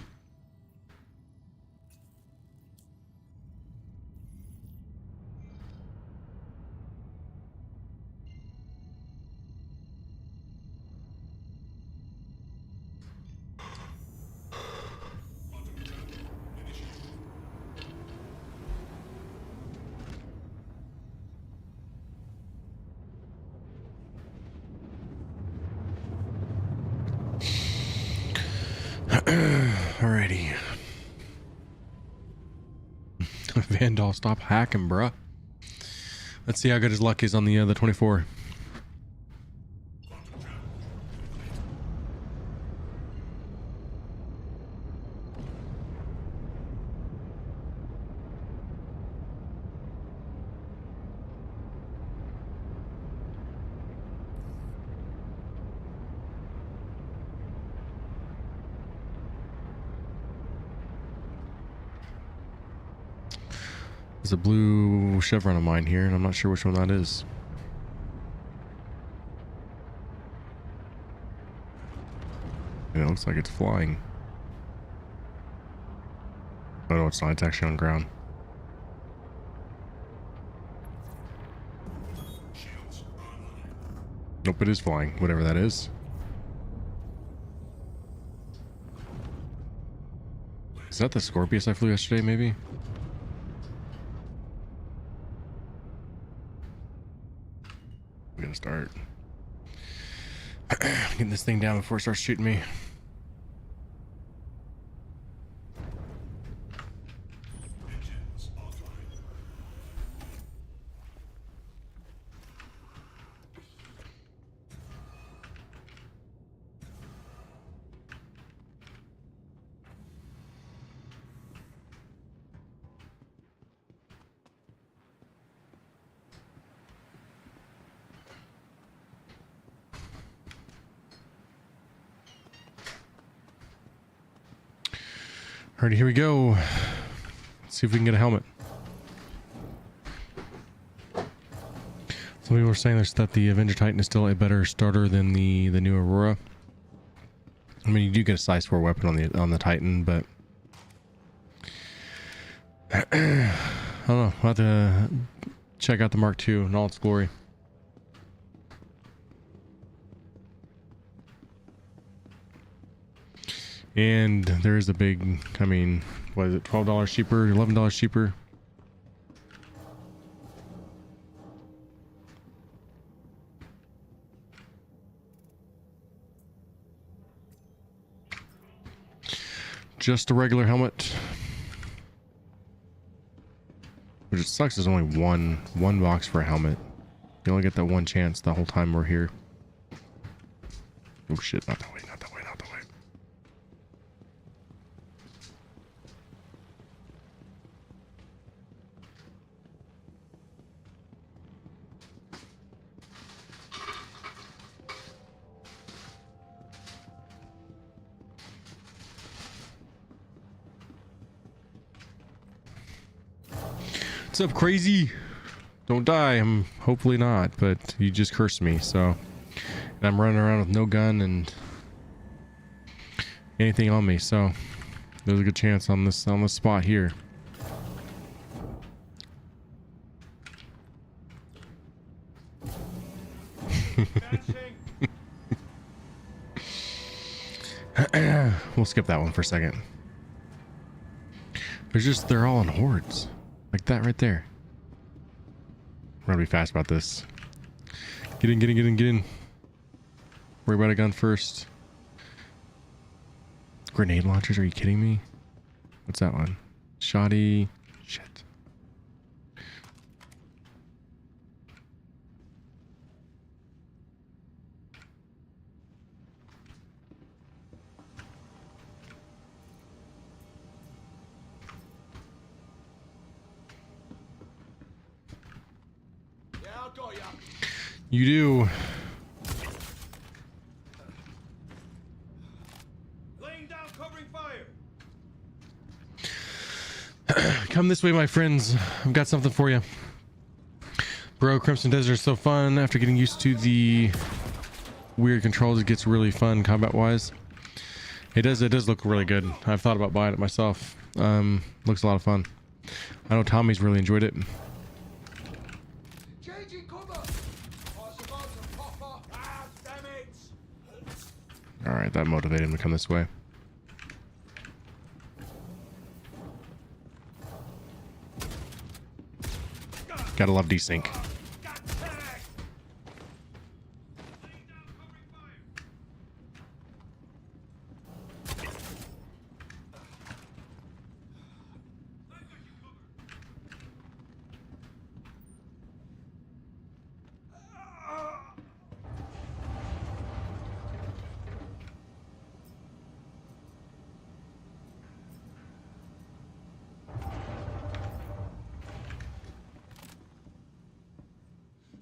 Alrighty. Vandal, stop hacking, bruh. Let's see how good his luck is on the 24. There's a blue chevron of mine here, and I'm not sure which one that is. And it looks like it's flying. Oh no, it's not. It's actually on ground. Nope, it is flying, whatever that is. Is that the Scorpius I flew yesterday, maybe? We're gonna start getting this thing down before it starts shooting me. Alrighty, here we go. Let's see if we can get a helmet. Some people were saying that the Avenger Titan is still a better starter than the new Aurora. I mean, you do get a size 4 weapon on the Titan, but I don't know. I'll have to check out the Mark II in all its glory. And there is a big, I mean, what is it, $12 cheaper, $11 cheaper? Just a regular helmet. Which it sucks, there's only one box for a helmet. You only get that one chance the whole time we're here. Oh shit, not that way, not that way, not that way. What's up, crazy? Don't die. I'm hopefully not, but you just cursed me, so. And I'm running around with no gun and anything on me, so there's a good chance on this spot here. We'll skip that one for a second. They're all in hordes. Like that right there. We're gonna be fast about this. Get in, get in, get in, get in. Worry about a gun first. Grenade launchers, are you kidding me? What's that one? Shoddy. Shit. You do. Laying down covering fire. Come this way, my friends. I've got something for you. Bro, Crimson Desert is so fun. After getting used to the weird controls, it gets really fun combat-wise. It does look really good. I've thought about buying it myself. Looks a lot of fun. I know Tommy's really enjoyed it. Changing cover. Ah, damn it. Alright, that motivated him to come this way. Gotta love desync.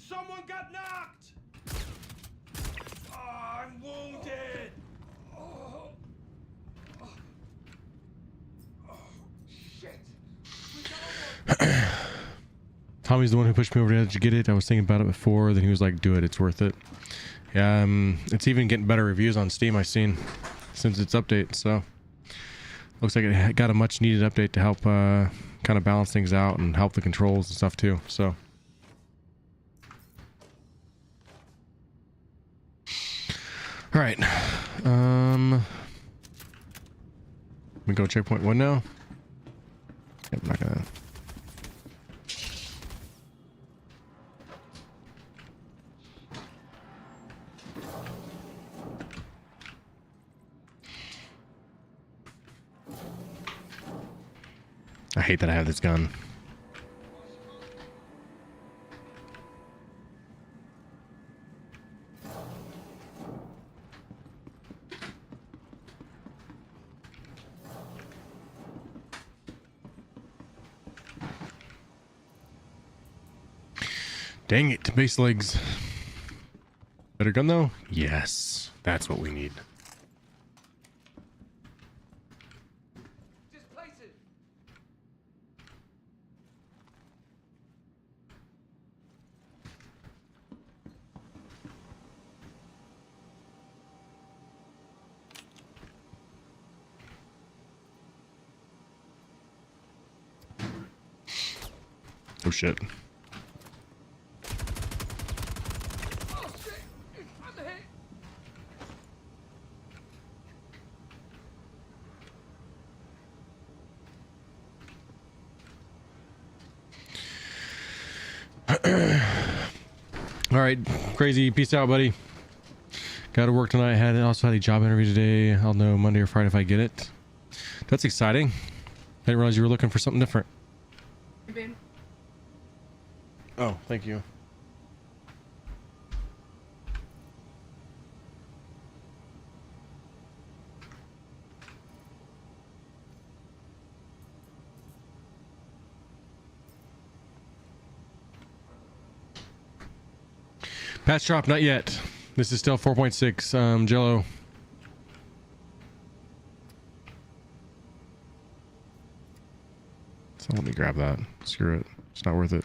Someone got knocked! Oh, I'm wounded! Oh, shit! Tommy's the one who pushed me over the edge to get it. I was thinking about it before. Then he was like, do it. It's worth it. Yeah, it's even getting better reviews on Steam I've seen since its update. So looks like it got a much needed update to help kind of balance things out and help the controls and stuff too. So all right. We go checkpoint 1 now. Yep, I'm not gonna. I hate that I have this gun. Dang it, base legs. Better gun though? Yes, that's what we need. Oh shit. All right, crazy. Peace out, buddy. Got to work tonight. Also had a job interview today. I'll know Monday or Friday if I get it. That's exciting. I didn't realize you were looking for something different. Oh, thank you. Patch drop, not yet. This is still 4.6. Jello. So let me grab that. Screw it. It's not worth it.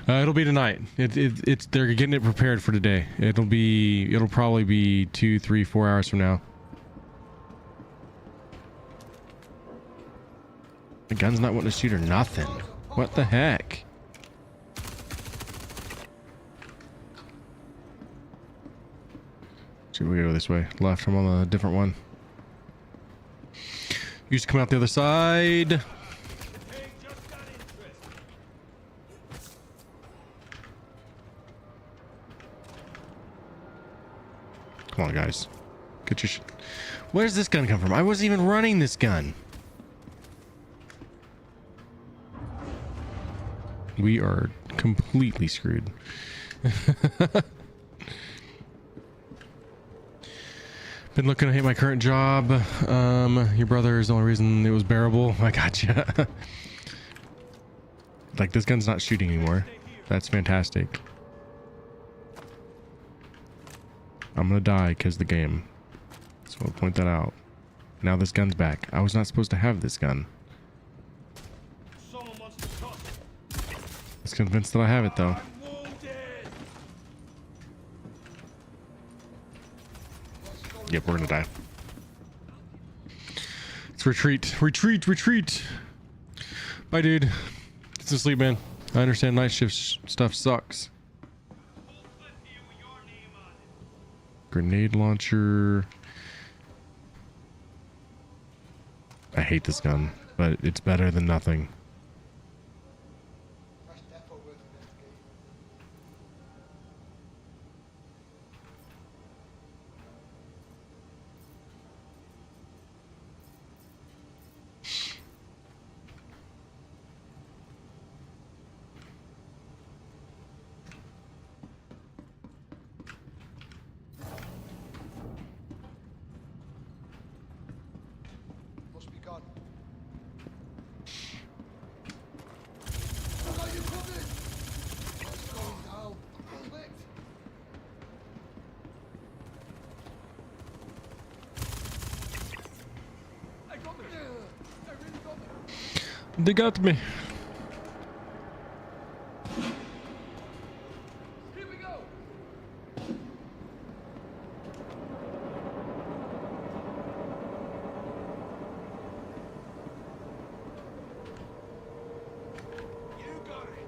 It'll be tonight. It's they're getting it prepared for today. It'll probably be 2, 3, 4 hours from now. The gun's not wanting to shoot or nothing. What the heck? See, we go this way. Left. I'm on a different one. Used to come out the other side. Come on, guys. Get your shit. Where's this gun come from? I wasn't even running this gun. We are completely screwed. Been looking to hit my current job. Your brother is the only reason it was bearable. I gotcha. Like, this gun's not shooting anymore. That's fantastic. I'm gonna die because the game. So I'll point that out. Now this gun's back. I was not supposed to have this gun. It's convinced that I have it though. Yep, we're gonna die. Let's retreat. Retreat, retreat. Bye, dude. Get some sleep, man. I understand night shift stuff sucks. Grenade launcher. I hate this gun, but it's better than nothing. They got me. Here we go. You got it.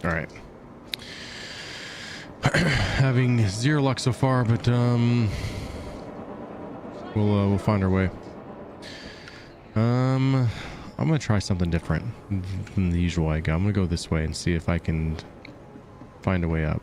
All right. Having 0 luck so far, but we'll find our way. I'm gonna try something different than the usual way I go. I'm gonna go this way and see if I can find a way up.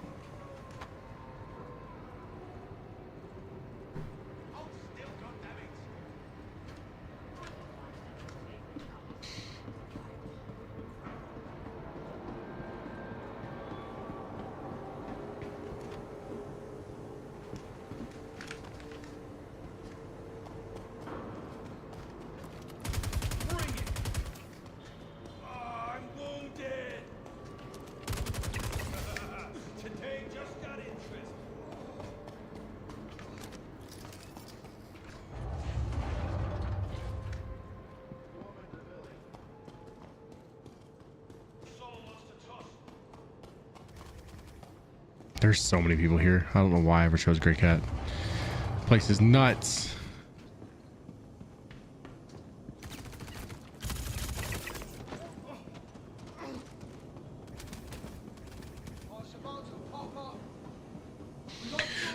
I'm wounded. Today just got interesting. There's so many people here. I don't know why I ever chose Grey Cat. Place is nuts.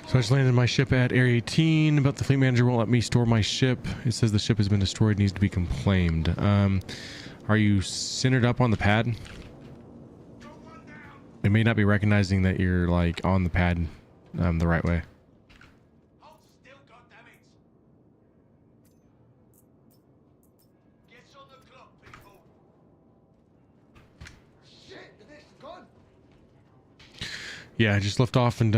So I just landed my ship at Area 18, but the fleet manager won't let me store my ship. It says the ship has been destroyed, needs to be complained. Are you centered up on the pad? It may not be recognizing that you're like on the pad the right way. Yeah, just lift off and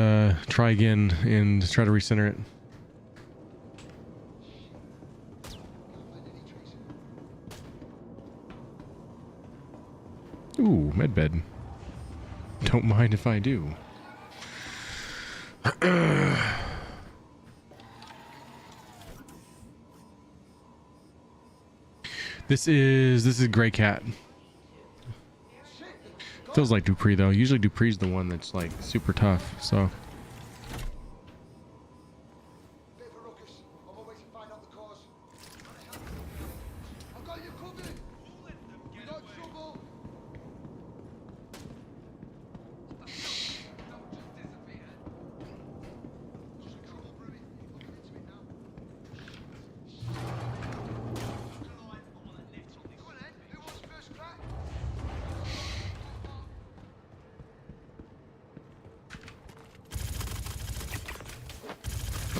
try again and try to recenter it. Ooh, medbed. Don't mind if I do. This is Grey Cat. Feels like Dupree though. Usually Dupree's the one that's like super tough, so.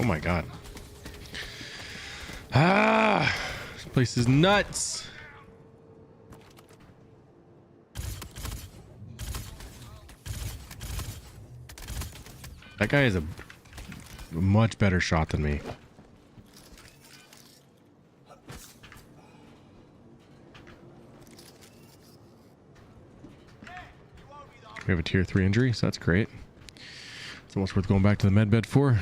Oh my god. Ah, this place is nuts. That guy is a much better shot than me. We have a tier 3 injury, so that's great. It's almost worth going back to the medbed for.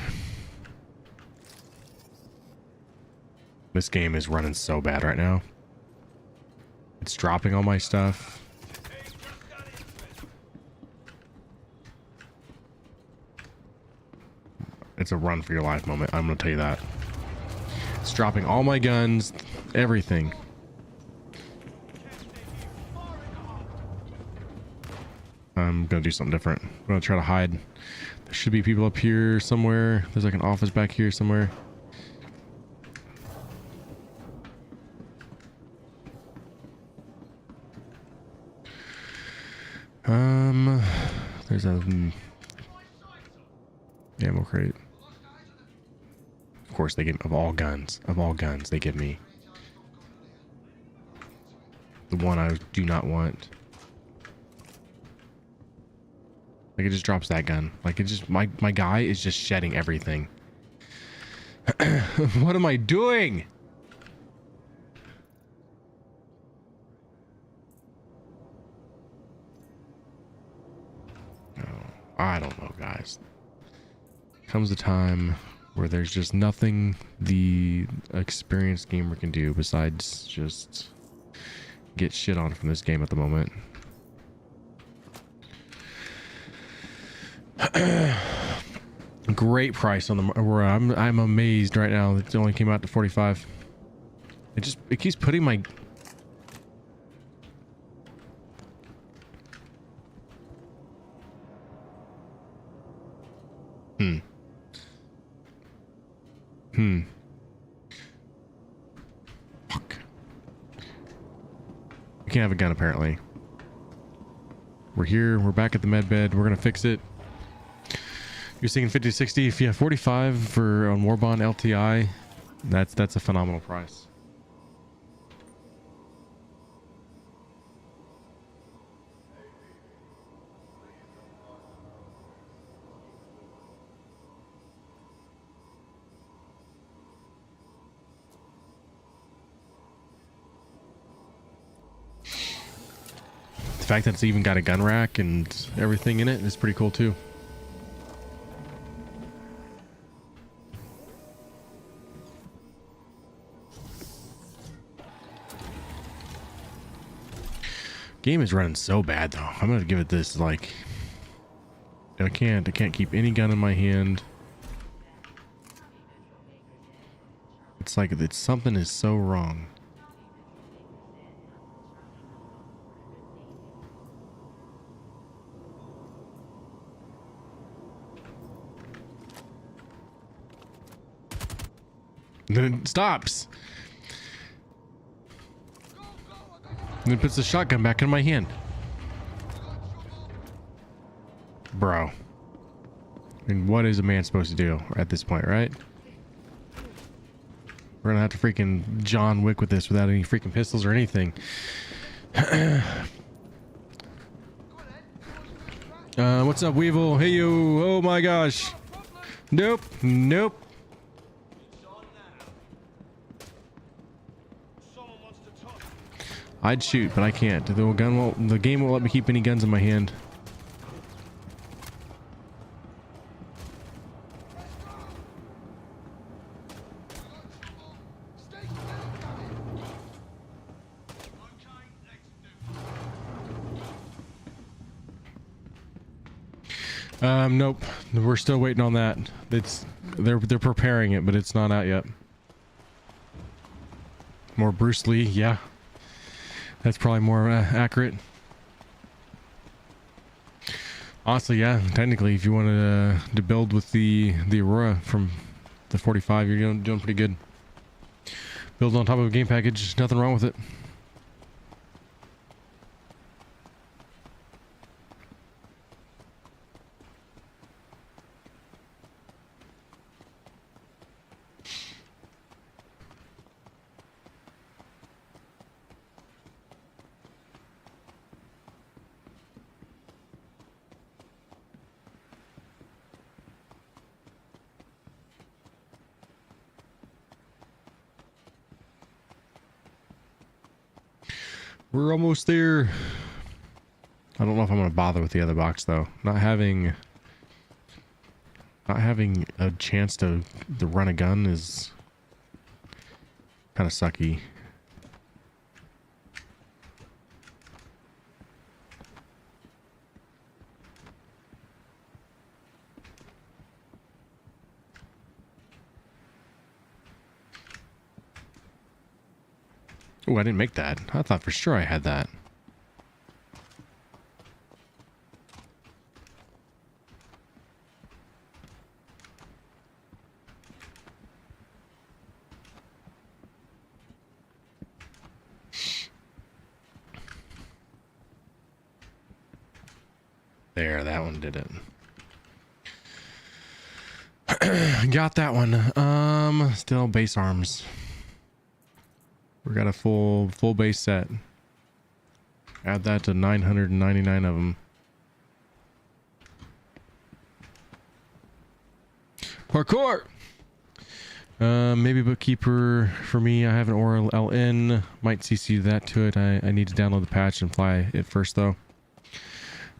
This game is running so bad right now. It's dropping all my stuff. It's a run for your life moment, I'm gonna tell you that. It's dropping all my guns, everything. I'm gonna do something different. I'm gonna try to hide. There should be people up here somewhere. There's like an office back here somewhere. There's a ammo crate. Of course, they give of all guns, they give me the one I do not want. Like, it just drops that gun. Like, it just, my guy is just shedding everything. What am I doing? Oh, I don't know, guys. Comes a time where there's just nothing the experienced gamer can do besides just get shit on from this game at the moment. Great price on the where I'm amazed right now that it only came out to 45. It keeps putting my Fuck. We can't have a gun apparently. We're here, we're back at the med bed, we're gonna fix it. You're thinking 50 to 60. If you have 45 for on Warbond LTI, that's a phenomenal price. The fact that it's even got a gun rack and everything in it is pretty cool too. Game is running so bad though. I'm gonna give it this, like, I can't keep any gun in my hand. It's like something is so wrong. Then it stops. And then puts the shotgun back in my hand. Bro. I mean, what is a man supposed to do at this point, right? We're gonna have to freaking John Wick with this without any freaking pistols or anything. What's up, Weevil? Hey, you. Oh my gosh. Nope. Nope. I'd shoot, but I can't. The game won't let me keep any guns in my hand. Nope. We're still waiting on that. They're preparing it, but it's not out yet. More Bruce Lee, yeah. That's probably more accurate. Honestly, yeah. Technically, if you wanted to build with the Aurora from the 45, you're doing pretty good. Build on top of a game package, nothing wrong with it. We're almost there. I don't know if I'm gonna bother with the other box though. Not having a chance to run a gun is kind of sucky. Oh, I didn't make that. I thought for sure I had that. There, that one did it. Got that one. Still base arms. We got a full base set. Add that to 999 of them. Parkour. Maybe bookkeeper for me. I have an Aura LN. Might CC that to it. I need to download the patch and fly it first though.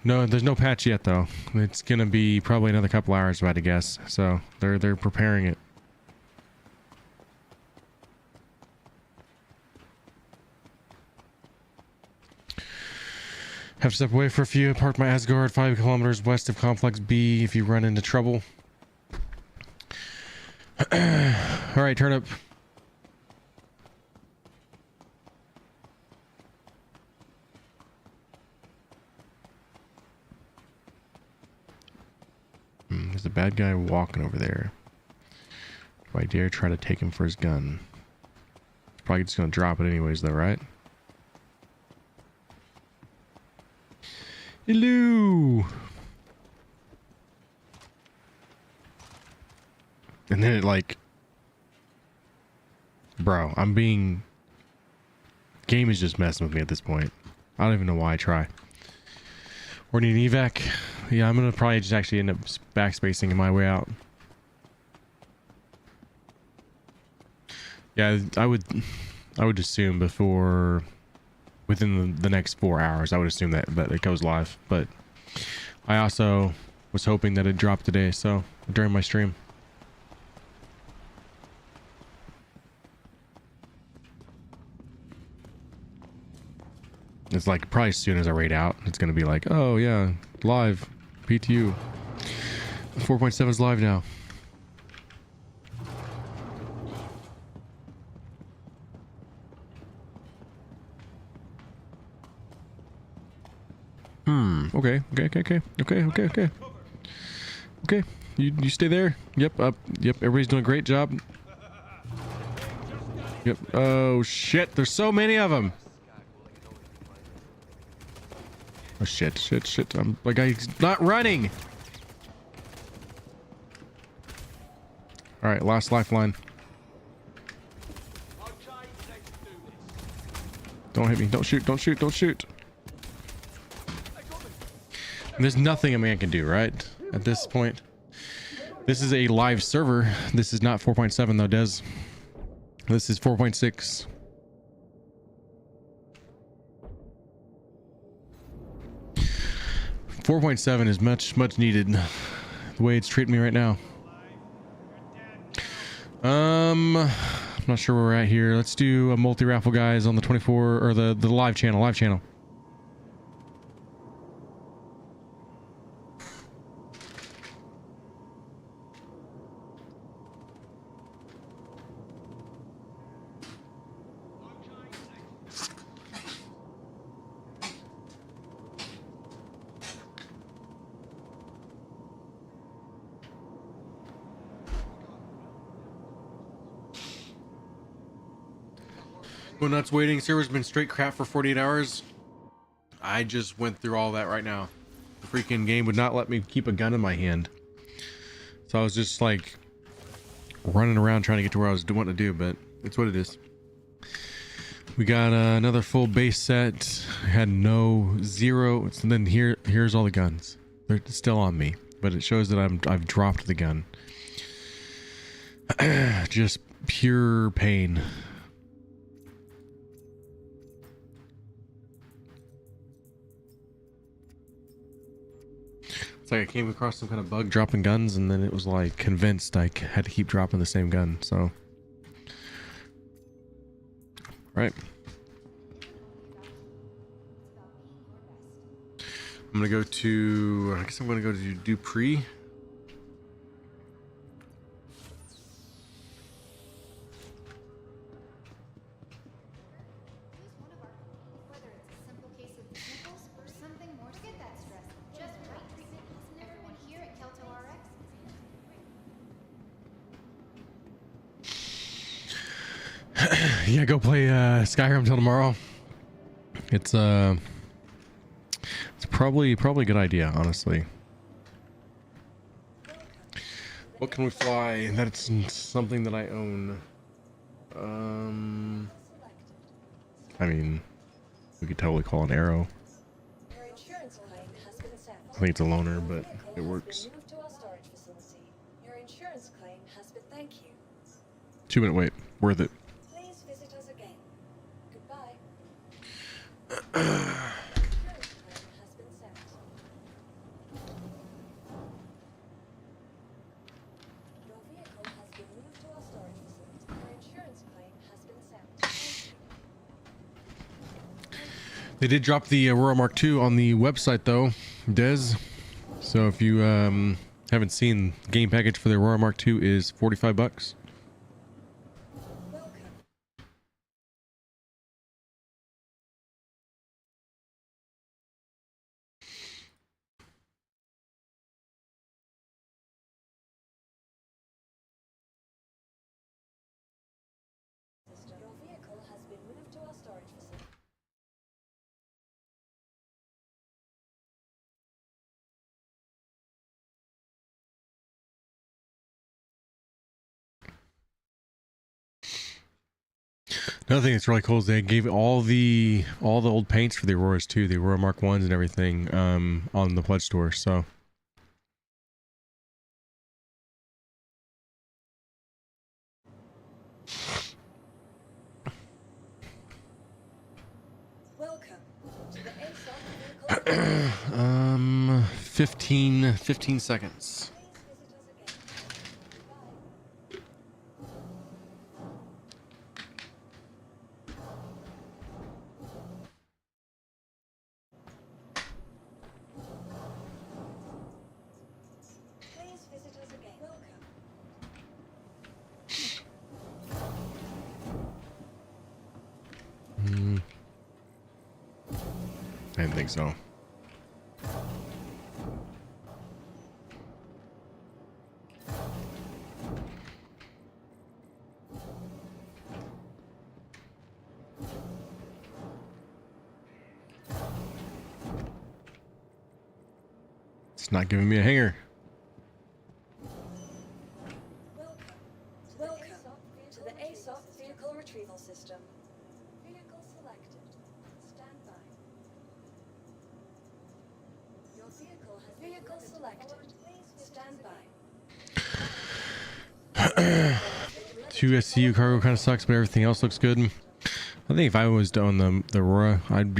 No, there's no patch yet though. It's gonna be probably another couple hours, if I had to guess. So they're preparing it. Have to step away for a few. Park my Asgard 5 kilometers west of Complex B if you run into trouble. All right, turnip. There's a bad guy walking over there. Do I dare try to take him for his gun? He's probably just gonna drop it anyways, though, right? Hello. And then it like, bro, game is just messing with me at this point. I don't even know why I try. Or need an evac. Yeah, I'm gonna probably just actually end up backspacing in my way out. Yeah, I would assume within the next 4 hours, I would assume that it goes live. But I also was hoping that it dropped today, so during my stream. It's like probably as soon as I raid out, it's gonna be like, oh yeah, live, PTU. 4.7 is live now. Okay. Okay. You stay there. Yep. Yep. Everybody's doing a great job. Yep. Oh shit! There's so many of them. Oh shit! My guy's not running. All right, last lifeline. Don't hit me! Don't shoot! There's nothing a man can do, right? At this point. This is a live server. This is not 4.7 though, Des. This is 4.6. .7 is much needed. The way it's treating me right now. I'm not sure where we're at here. Let's do a multi-raffle, guys, on the 24 or the live channel. Well, nuts waiting. Server's been straight crap for 48 hours. I just went through all that right now. The freaking game would not let me keep a gun in my hand. So I was just like running around trying to get to where I was wanting to do, but it's what it is. We got another full base set. I had zero. And then here's all the guns. They're still on me, but it shows that I've dropped the gun. Just pure pain. It's like I came across some kind of bug dropping guns, and then it was like convinced I had to keep dropping the same gun. So, right. I'm gonna go to. I guess I'm gonna go to Dupree. Yeah, go play Skyrim till tomorrow. It's probably a good idea, honestly. What can we fly? That's something that I own. I mean, we could totally call an arrow. I think it's a loner, but it works. Your insurance claim 2-minute wait. Worth it. Please visit us again. Goodbye. Has been sent. Your vehicle has been moved to our storage facility. Your insurance claim has been sent. They did drop the Aurora Mark II on the website though, Des. So if you haven't seen, the game package for the Aurora Mark II is $45. Your vehicle has been moved to our storage facility. Another thing that's really cool is they gave all the old paints for the Auroras too, the Aurora Mark I's and everything, on the pledge store. So Welcome to the ASOP vehicle. 15 seconds. Please visit us again. Welcome. I didn't think so. It's not giving me a hanger. Welcome to the ASOP vehicle retrieval system. Vehicle selected. Stand by. Your vehicle has vehicle selected. Please stand by. 2 SCU cargo kind of sucks, but everything else looks good. I think if I was on the Aurora, I'd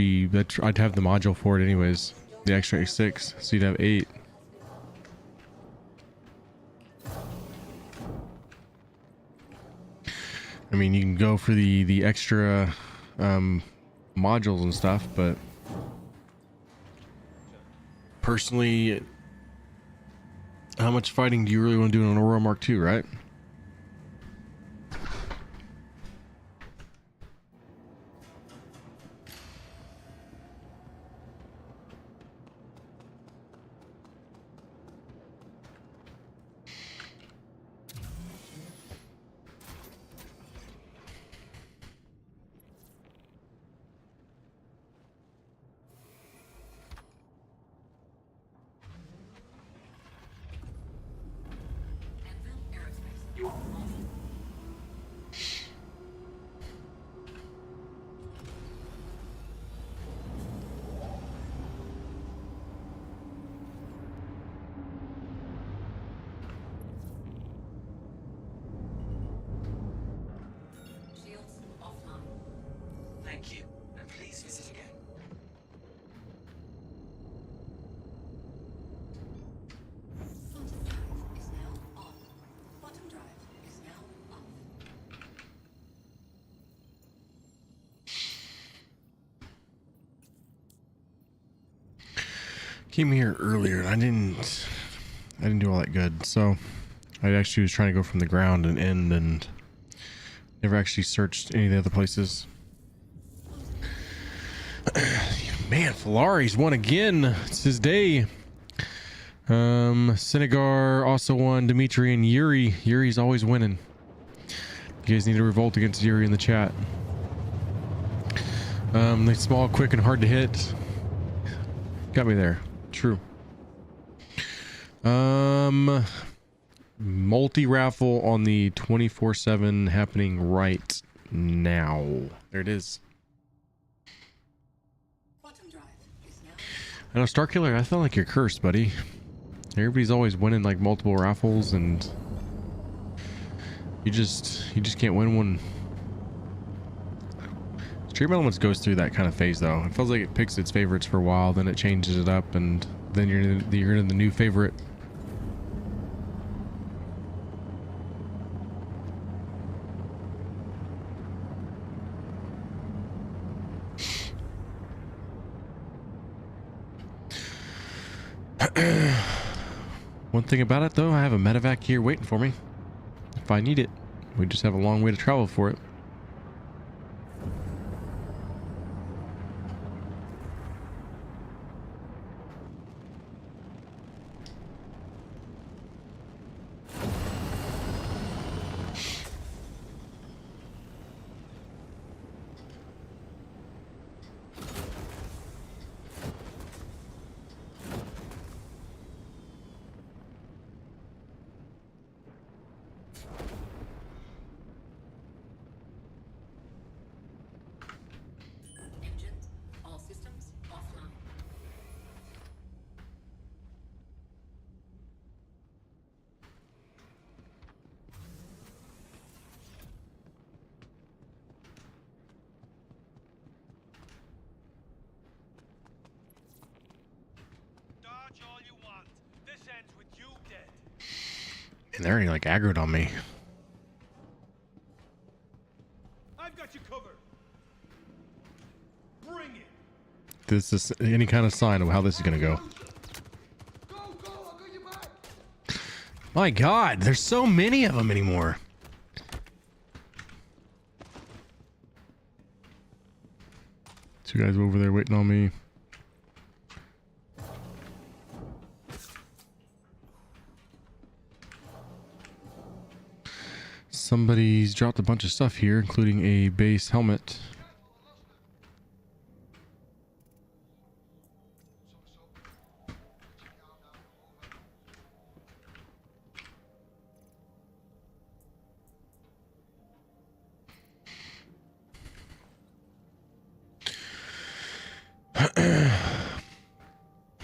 have the module for it anyways. The extra 6, so you'd have 8. I mean, you can go for the extra modules and stuff, but personally, how much fighting do you really want to do on an Aurora Mark II, right? Shields offline. Thank you, and please visit again. Bottom drive is now on. Bottom drive is now off. Came here earlier and I didn't do all that good, so I actually was trying to go from the ground and end and never actually searched any of the other places. Man, Filari's won again. It's his day. Senegar also won. Dimitri and Yuri. Yuri's always winning. You guys need to revolt against Yuri in the chat. They're small, quick, and hard to hit. Got me there. True. Multi-raffle on the 24/7 happening right now. There it is. I know, Starkiller, I felt like you're cursed, buddy. Everybody's always winning like multiple raffles, and You just can't win one. Stream Elements goes through that kind of phase though. It feels like it picks its favorites for a while, then it changes it up, and then you're in the new favorite. One thing about it though, I have a medevac here waiting for me if I need it. We just have a long way to travel for it. Engines, all systems offline. Dodge all you want. This ends with you dead. And they're already like aggroed on me. I've got you covered. Bring it. This is any kind of sign of how this is gonna go. My God, there's so many of them anymore. Two guys over there waiting on me. Somebody's dropped a bunch of stuff here, including a base helmet.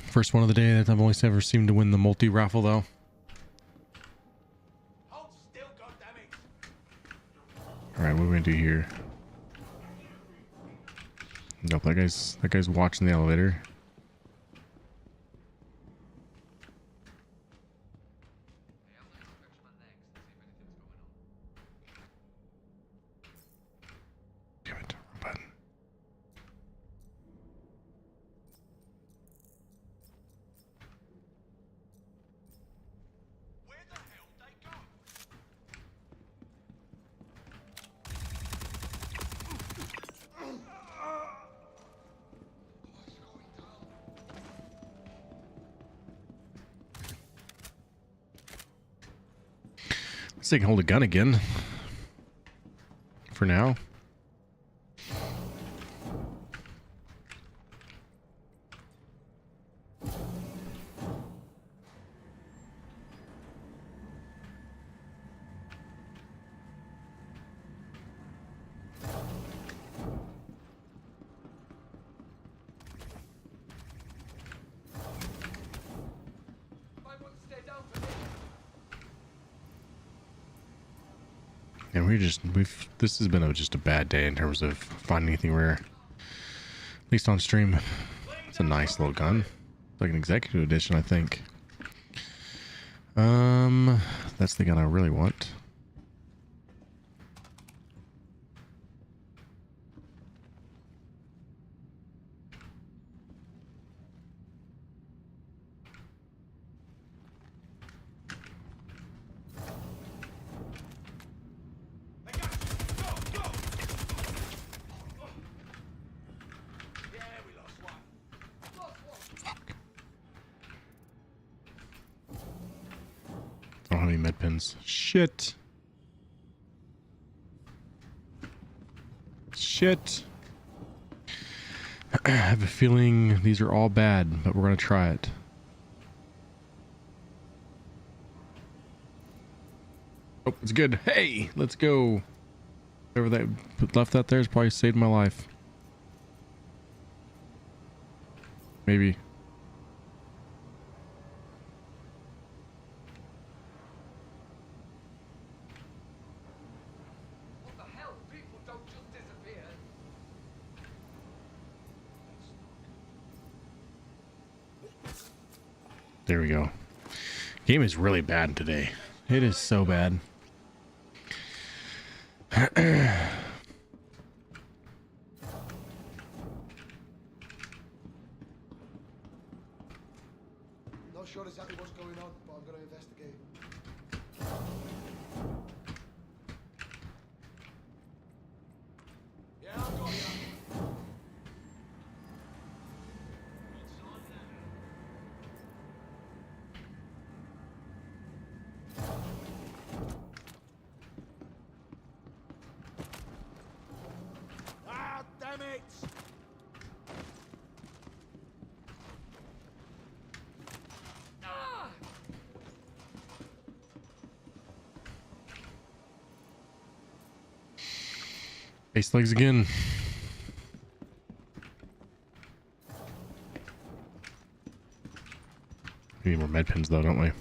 First one of the day that I've only ever seemed to win the multi raffle though. Alright, what are we gonna do here? Nope, that guy's watching the elevator. Damn it, wrong button. Let's take hold of gun again. For now. And this has been just a bad day in terms of finding anything rare. At least on stream. It's a nice little gun. It's like an executive edition, I think. That's the gun I really want. I don't have any med pins. Shit. Shit. I have a feeling these are all bad, but we're going to try it. Oh, it's good. Hey, let's go. Whoever that left that there has probably saved my life. Maybe. There we go. Game is really bad today. It is so bad. Not sure exactly what's going on, but I'm going to investigate. Yeah, I've got you. Ah, damn it! Ah! Base legs again. We need more med pins though, don't we?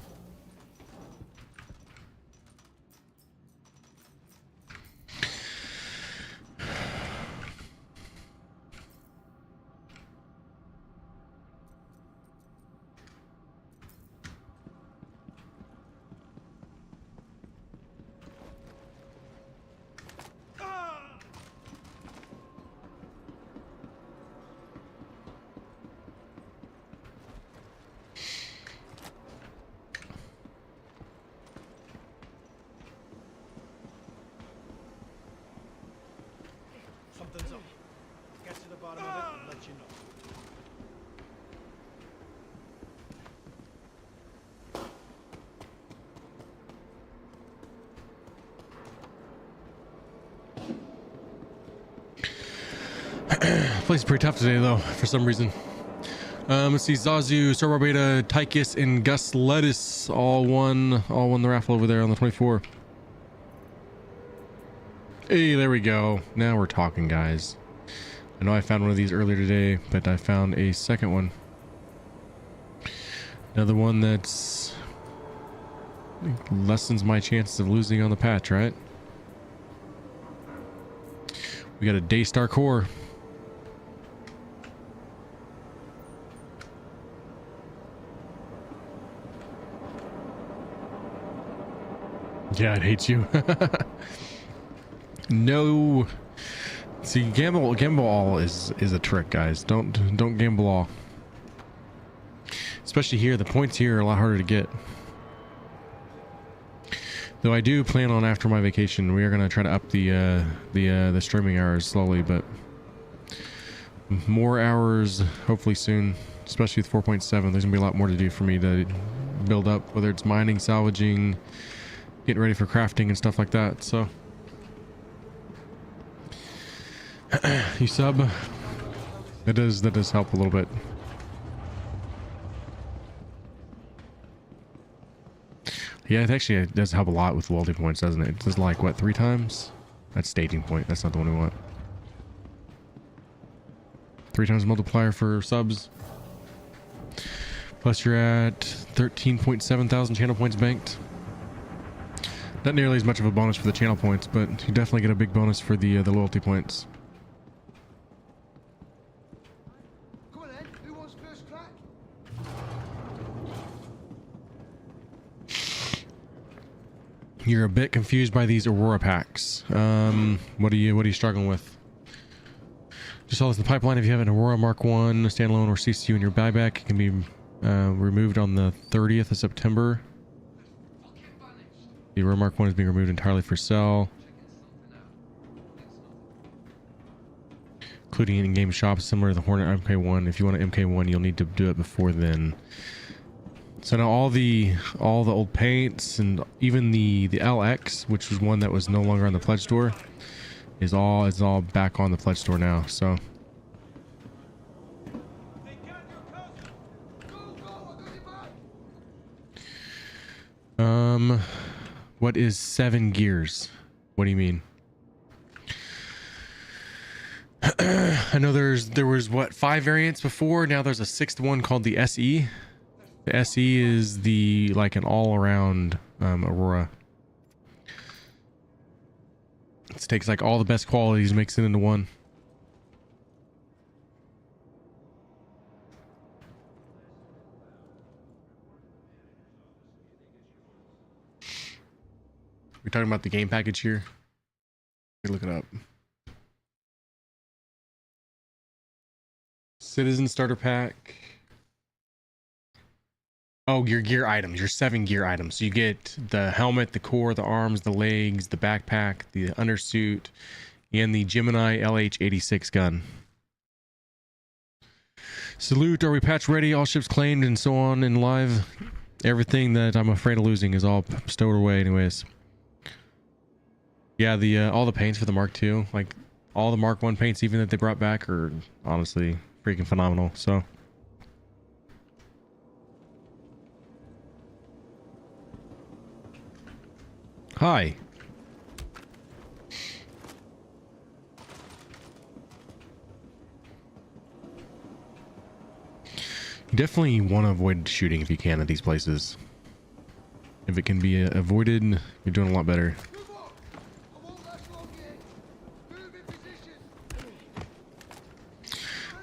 Something's up. Get to the bottom of it and let you know. Place is pretty tough today though, for some reason. Let's see, Zazu, Star Beta, Tychus, and Gus Lettuce all won the raffle over there on the 24. Hey, there we go. Now we're talking, guys. I know I found one of these earlier today, but I found a second one. Another one that's lessens my chances of losing on the patch, right? We got a Daystar core. Yeah, it hates you. No. See, gamble all is a trick, guys. Don't gamble all. Especially here, the points here are a lot harder to get. Though I do plan on, after my vacation, we are gonna try to up the streaming hours slowly, but more hours hopefully soon. Especially with 4.7, there's gonna be a lot more to do for me to build up, whether it's mining, salvaging, getting ready for crafting and stuff like that. So you sub, that does help a little bit. Yeah, it does help a lot with loyalty points, doesn't it? It does like what, 3 times? That's staging point. That's not the one we want. 3 times multiplier for subs. Plus you're at 13.7 thousand channel points banked. Not nearly as much of a bonus for the channel points, but you definitely get a big bonus for the loyalty points. Come on then, who wants first crack? You're a bit confused by these Aurora packs. What are you struggling with? Just saw this in the pipeline. If you have an Aurora Mark 1 standalone or CCU in your buyback, it can be removed on the 30th of September. The Aurora Mark 1 is being removed entirely for sale, including in-game shops similar to the Hornet MK1. If you want an MK1, you'll need to do it before then. So now all the old paints and even the LX, which was one that was no longer on the pledge store, is all back on the pledge store now. So what is 7 gears? What do you mean? I know there was what, 5 variants before. Now there's a 6th one called the SE. The SE is the like an all-around Aurora. It takes like all the best qualities, makes it into one. We're talking about the game package here. Look it up. Citizen starter pack. Oh, your gear items, your 7 gear items. So you get the helmet, the core, the arms, the legs, the backpack, the undersuit, and the Gemini LH-86 gun. Salute, are we patch ready? All ships claimed and so on in live. Everything that I'm afraid of losing is all stowed away anyways. Yeah, the all the paints for the Mark II, like all the Mark I paints even that they brought back are honestly freaking phenomenal. So hi. You definitely want to avoid shooting if you can at these places. If it can be avoided, you're doing a lot better.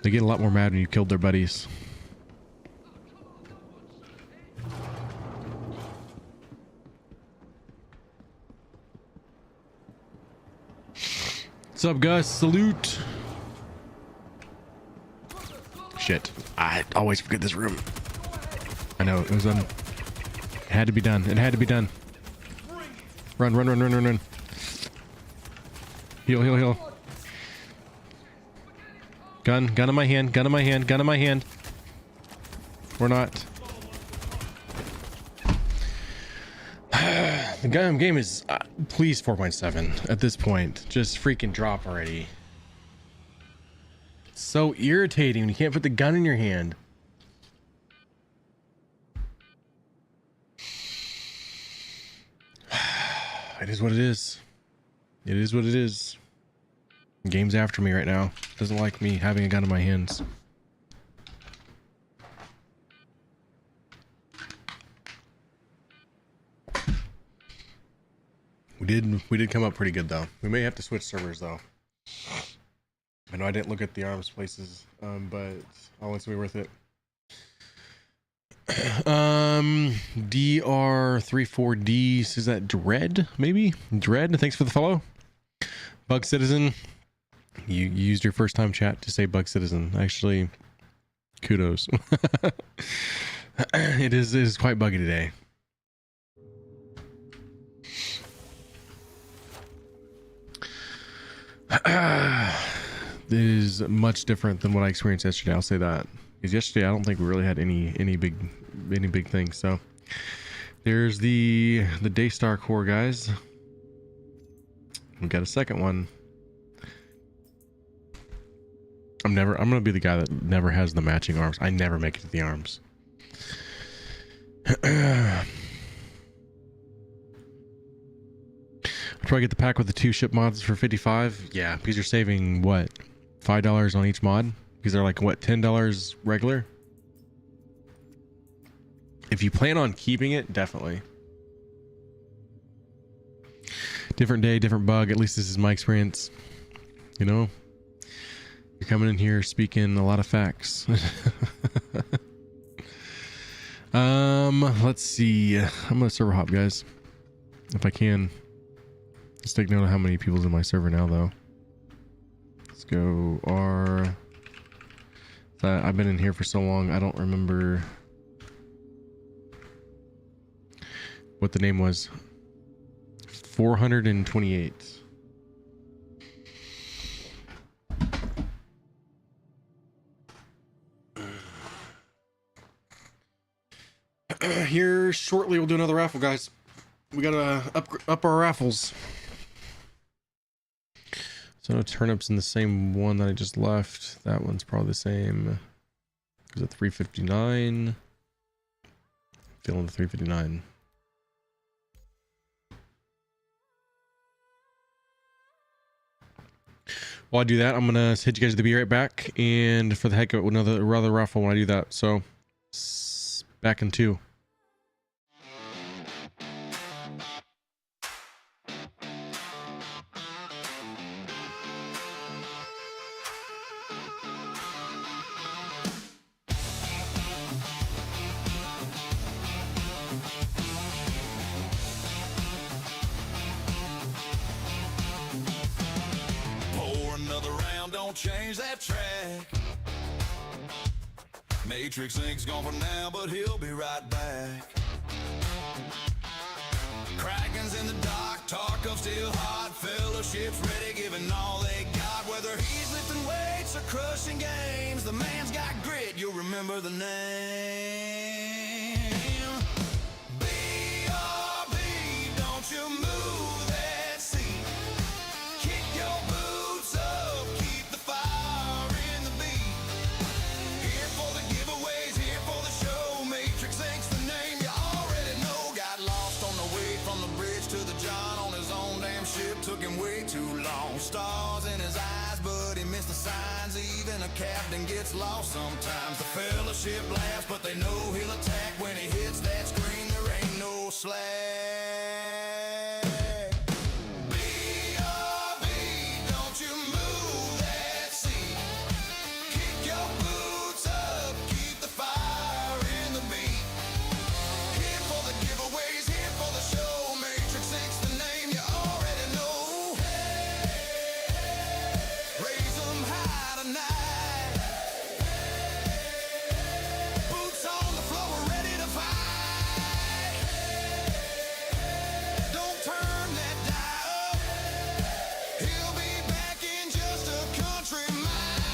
They get a lot more mad when you killed their buddies. What's up, Gus? Salute. Shit. I always forget this room. I know, it was it had to be done. It had to be done. Run, run, run, run, run, run. Heal, heal, heal. Gun in my hand, gun in my hand, gun in my hand. Or not. The game is, please 4.7 at this point. Just freaking drop already. It's so irritating when you can't put the gun in your hand. It is what it is. It is what it is. The game's after me right now. Doesn't like me having a gun in my hands. We did come up pretty good though. We may have to switch servers though. I know I didn't look at the arms places, but I'll it's be worth it. DR34D, is that Dread? Maybe Dread. Thanks for the follow. Bug Citizen, you used your first time chat to say Bug Citizen. Actually, kudos. It is quite buggy today. It is much different than what I experienced yesterday. I'll say that. Because yesterday I don't think we really had any big things. So there's the Daystar core, guys. We got a second one. I'm gonna be the guy that never has the matching arms. I never make it to the arms. I'll try to get the pack with the 2 ship mods for 55. Yeah, because you're saving what, $5 on each mod? Because they're like what, $10 regular? If you plan on keeping it, definitely. Different day, different bug. At least this is my experience. You know, you're coming in here speaking a lot of facts. Let's see. I'm gonna server hop, guys, if I can. Let's take note of how many people's in my server now, though. Let's go R. I've been in here for so long, I don't remember what the name was. 428. Here shortly we'll do another raffle, guys. We gotta up our raffles. So no turnips in the same one that I just left. That one's probably the same. Is it 359? Feeling the 359. While I do that, I'm gonna hit you guys to be right back, and for the heck of it, another raffle when I do that. So back in 2. gonna change that track. MatrixINK's gone for now, but he'll be right back. Kraken's in the dock, Tarkov's still hot, Fellowship's ready, giving all they got. Whether he's lifting weights or crushing games, the man's got grit, you'll remember the name. BRB, don't you move that seat. Kick your boots up, keep the fire in the beat. Here for the giveaways, here for the show. MatrixINK's the name you already know. Got lost on the way from the bridge to the John on his own damn ship. Took him way too long. Stars in his eyes, but he missed the signs. Even a captain gets lost sometimes. The Fellowship laughs, but they know he'll attack. When he hits that screen, there ain't no slack. BRB, don't you move that seat. Kick your boots up, keep the fire in the beat. Here for the giveaways, here for the show. MatrixINK's the name you already know. Raise 'em high tonight. Boots on the floor, ready to fight. Don't turn that dial up. He'll be back in just a country mile.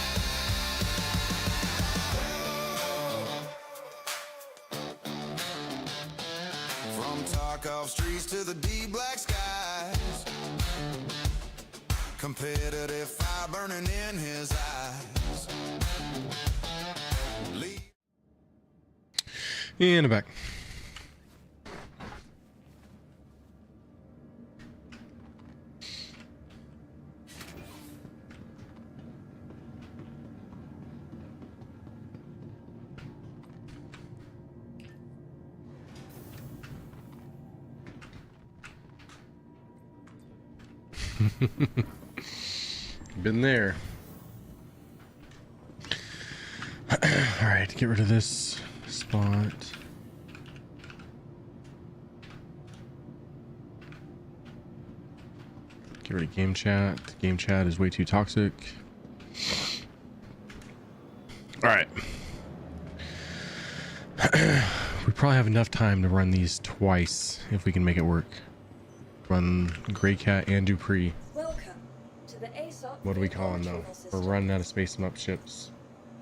From Tarkov streets to the deep black skies, competitive fire burning in his eyes. In the back. Been there. All right, get rid of this spot. Get rid of game chat. Game chat is way too toxic. All right. We probably have enough time to run these twice if we can make it work. Run Grey Cat and Dupree. Welcome to the ASOP. What do we call them though? We're running out of space and up ships.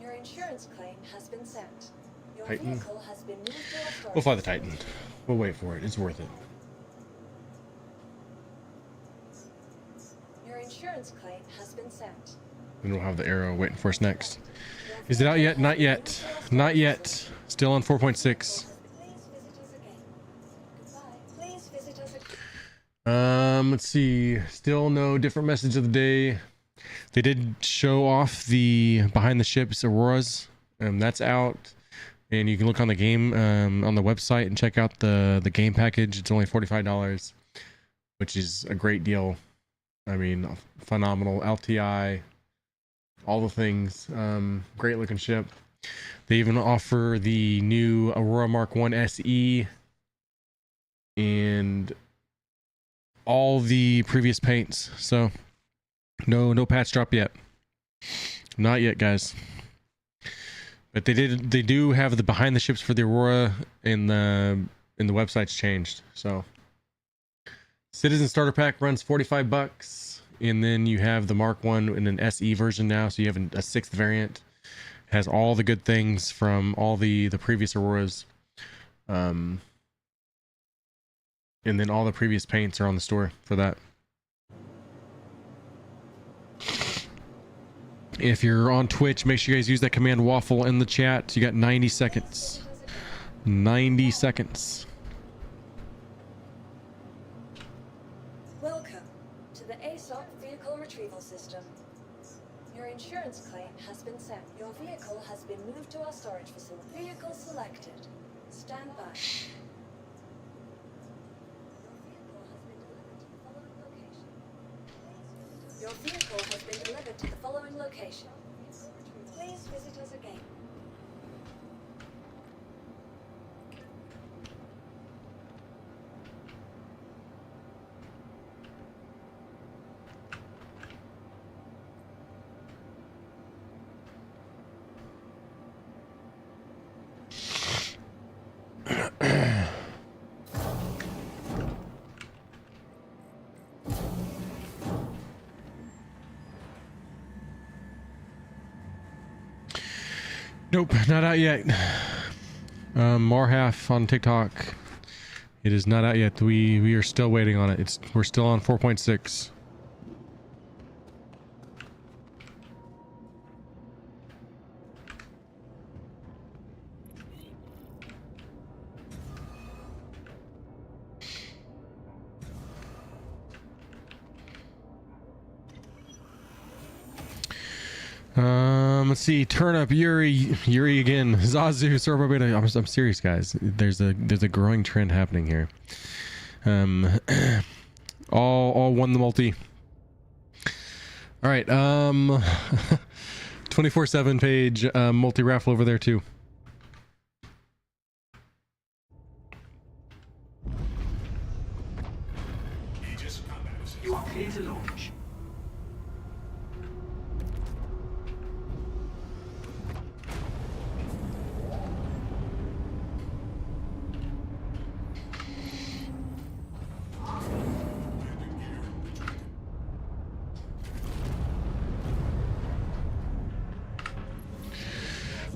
Your insurance claim has been sent. Your Titan? vehicle has been moved to a storage We'll fly the Titan. We'll wait for it. It's worth it. Your insurance claim has been sent. Then we'll have the arrow waiting for us next. Is it out yet? Not yet. Not yet. Still on 4.6. Please visit us again. Let's see. Still no different message of the day. They did show off the behind the ships auroras. That's out, and you can look on the game on the website and check out the game package. It's only $45, which is a great deal. I mean, phenomenal LTI, all the things. Great looking ship. They even offer the new Aurora Mark 1 SE and all the previous paints. So no patch drop yet. Not yet, guys. But they do have the behind the ships for the Aurora in the website's changed. So Citizen Starter Pack runs $45, and then you have the Mark 1 in an SE version now, so you have a sixth variant. It has all the good things from all the previous Auroras. And then all the previous paints are on the store for that. If you're on Twitch, make sure you guys use that command waffle in the chat. You got 90 seconds. 90 seconds. Welcome to the ASOP vehicle retrieval system. Your insurance claim has been sent. Your vehicle has been moved to our storage facility. Vehicle selected. Stand by. Your vehicle has been delivered to the following location. Please visit us again. Nope, not out yet. Marhalf on TikTok. It is not out yet. We are still waiting on it. We're still on 4.6. Let's see. Turnip, Yuri again. Zazu, Sorbo Beta. I'm serious, guys. There's a growing trend happening here. All won the multi. All right. 24/7 page multi raffle over there too. You are clear to launch.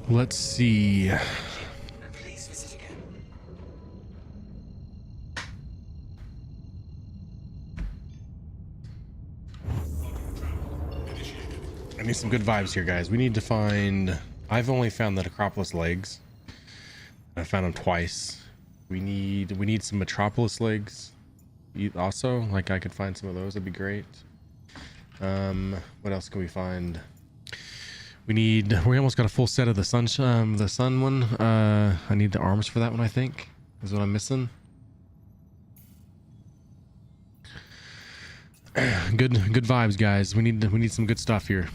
Let's see. Please visit again. I need some good vibes here, guys. We need to find... I've only found the Necropolis legs. I found them twice. We need some Metropolis legs. Also, like I could find some of those. That'd be great. What else can we find? We almost got a full set of the sun one. I need the arms for that one, I think. Is what I'm missing. Good vibes, guys. We need some good stuff here.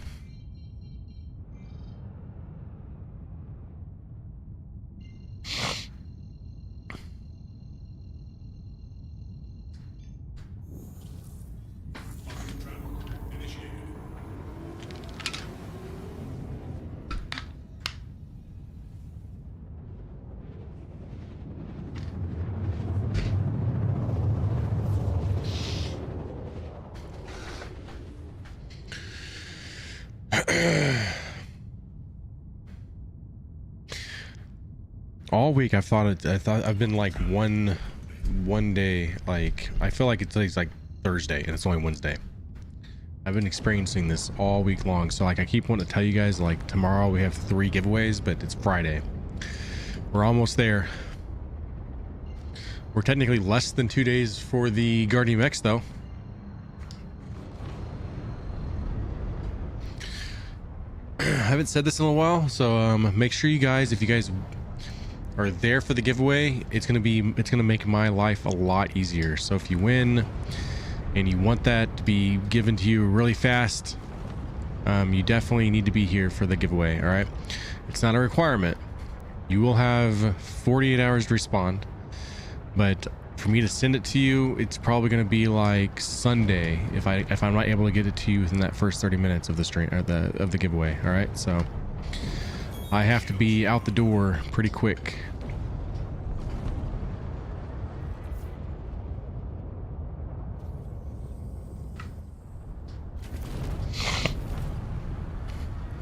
All week I thought I've been like one day, like I feel like it's like Thursday and it's only Wednesday. I've been experiencing this all week long, so like I keep wanting to tell you guys like tomorrow we have 3 giveaways, but it's Friday. We're almost there. We're technically less than 2 days for the Guardian X though. I haven't said this in a while, so make sure you guys, if you guys are there for the giveaway, it's gonna make my life a lot easier. So if you win and you want that to be given to you really fast, you definitely need to be here for the giveaway. All right, it's not a requirement. You will have 48 hours to respond, but for me to send it to you, it's probably going to be like Sunday if I'm not able to get it to you within that first 30 minutes of the stream or of the giveaway. All right, so I have to be out the door pretty quick.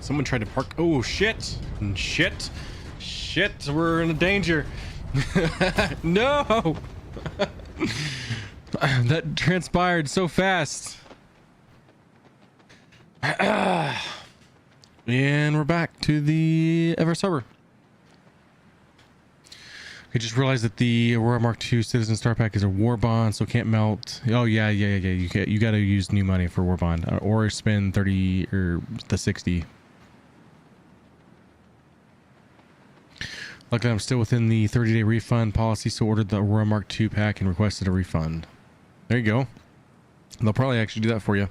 Someone tried to park. Oh shit! Shit! We're in danger. No! That transpired so fast. And we're back to the Ever Server. I just realized that the Aurora Mark II Citizen Star Pack is a war bond, so it can't melt. Oh yeah. You gotta use new money for war bond, or spend 30 or the 60. Luckily, I'm still within the 30-day refund policy, so ordered the Aurora Mark II pack and requested a refund. There you go. They'll probably actually do that for you.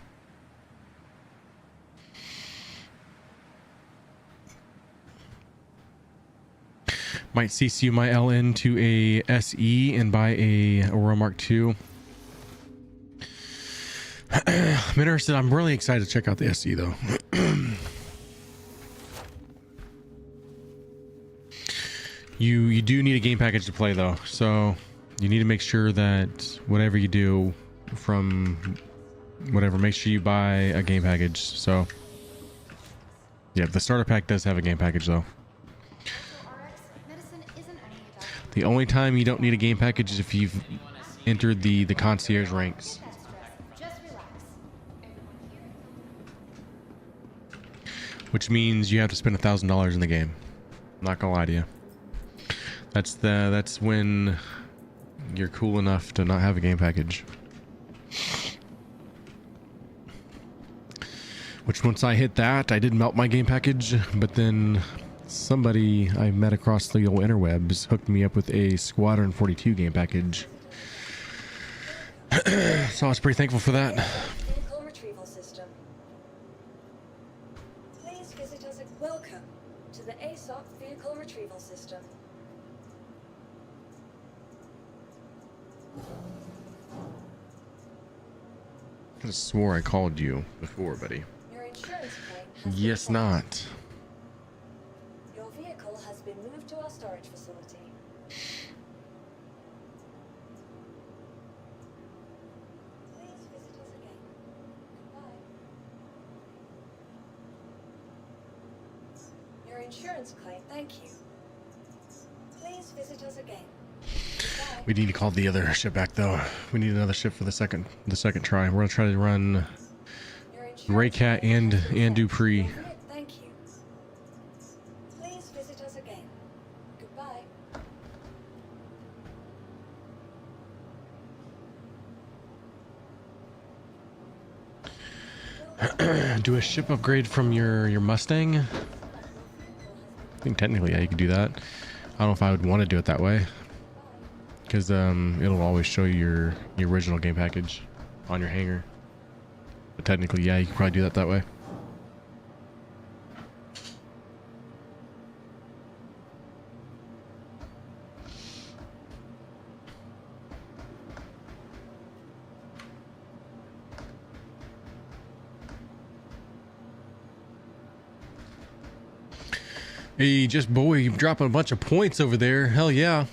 Might CC my LN to a SE and buy a Aurora Mark II. I'm interested. I'm really excited to check out the SE though. You do need a game package to play though, so you need to make sure that whatever you do from whatever, make sure you buy a game package. So yeah, the starter pack does have a game package though. The only time you don't need a game package is if you've entered the concierge ranks. Which means you have to spend $1,000 in the game. I'm not gonna lie to you. That's when you're cool enough to not have a game package. Which once I hit that, I did melt my game package, but then somebody I met across the old interwebs hooked me up with a Squadron 42 game package. So I was pretty thankful for that. Vehicle retrieval system. Please visit us at welcome to the ASOC vehicle retrieval system. I could have swore I called you before, buddy. Your insurance claim has Yes, been not. processed. Your vehicle has been moved to our storage facility. Please visit us again. Goodbye. Your insurance claim, thank you. Please visit us again. We need to call the other ship back though. We need another ship for the second try. We're gonna try to run Raycat and Dupree. Thank you. Please visit us again. Goodbye. Do a ship upgrade from your Mustang? I think technically, yeah, you can do that. I don't know if I would want to do it that way, because it'll always show you your original game package on your hangar. But technically, yeah, you can probably do that way. Hey, just boy, you're dropping a bunch of points over there. Hell yeah.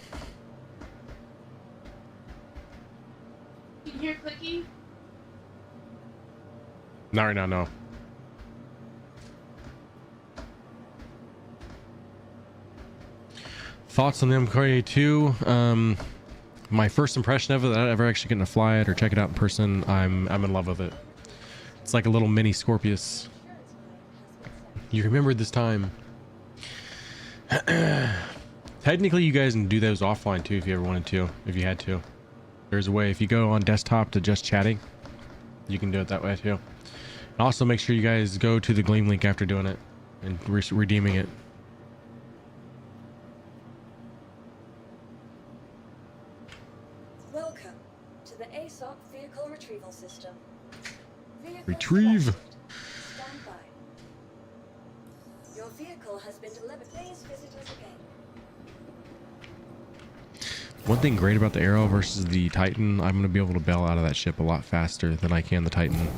You can hear clicking? Not right now, no. Thoughts on the MK2? My first impression of it, that I ever actually getting to fly it or check it out in person, I'm in love with it. It's like a little mini Scorpius. You remember this time. Technically, you guys can do those offline too if you ever wanted to, if you had to. There's a way. If you go on desktop to just chatting, you can do it that way too. And also make sure you guys go to the Gleam link after doing it and redeeming it. Welcome to the ASOC vehicle retrieval system. Vehicle Retrieve. selected. Stand by. Your vehicle has been delivered. Please visit us again. One thing great about the Arrow versus the Titan, I'm going to be able to bail out of that ship a lot faster than I can the Titan.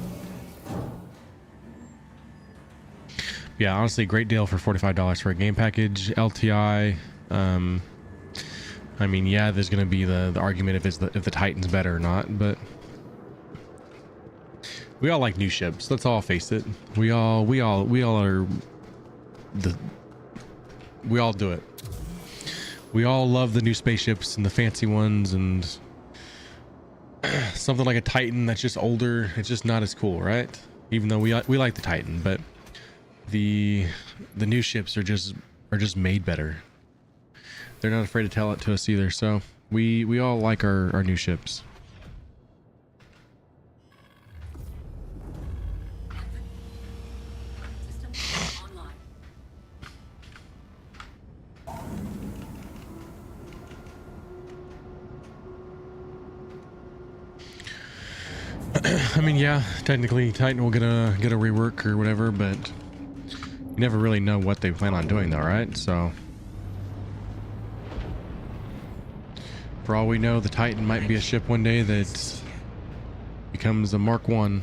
Yeah, honestly, great deal for $45 for a game package. LTI. I mean, yeah, there's going to be the argument if the Titan's better or not, but we all like new ships. Let's all face it. We all are we all do it. We all love the new spaceships and the fancy ones, and something like a Titan that's just older, it's just not as cool, right? Even though we like the Titan, but the new ships are just made better. They're not afraid to tell it to us either, so we all like our new ships. I mean, yeah, technically Titan will get a rework or whatever, but you never really know what they plan on doing though, right? So for all we know, the Titan might be a ship one day that becomes a Mark 1.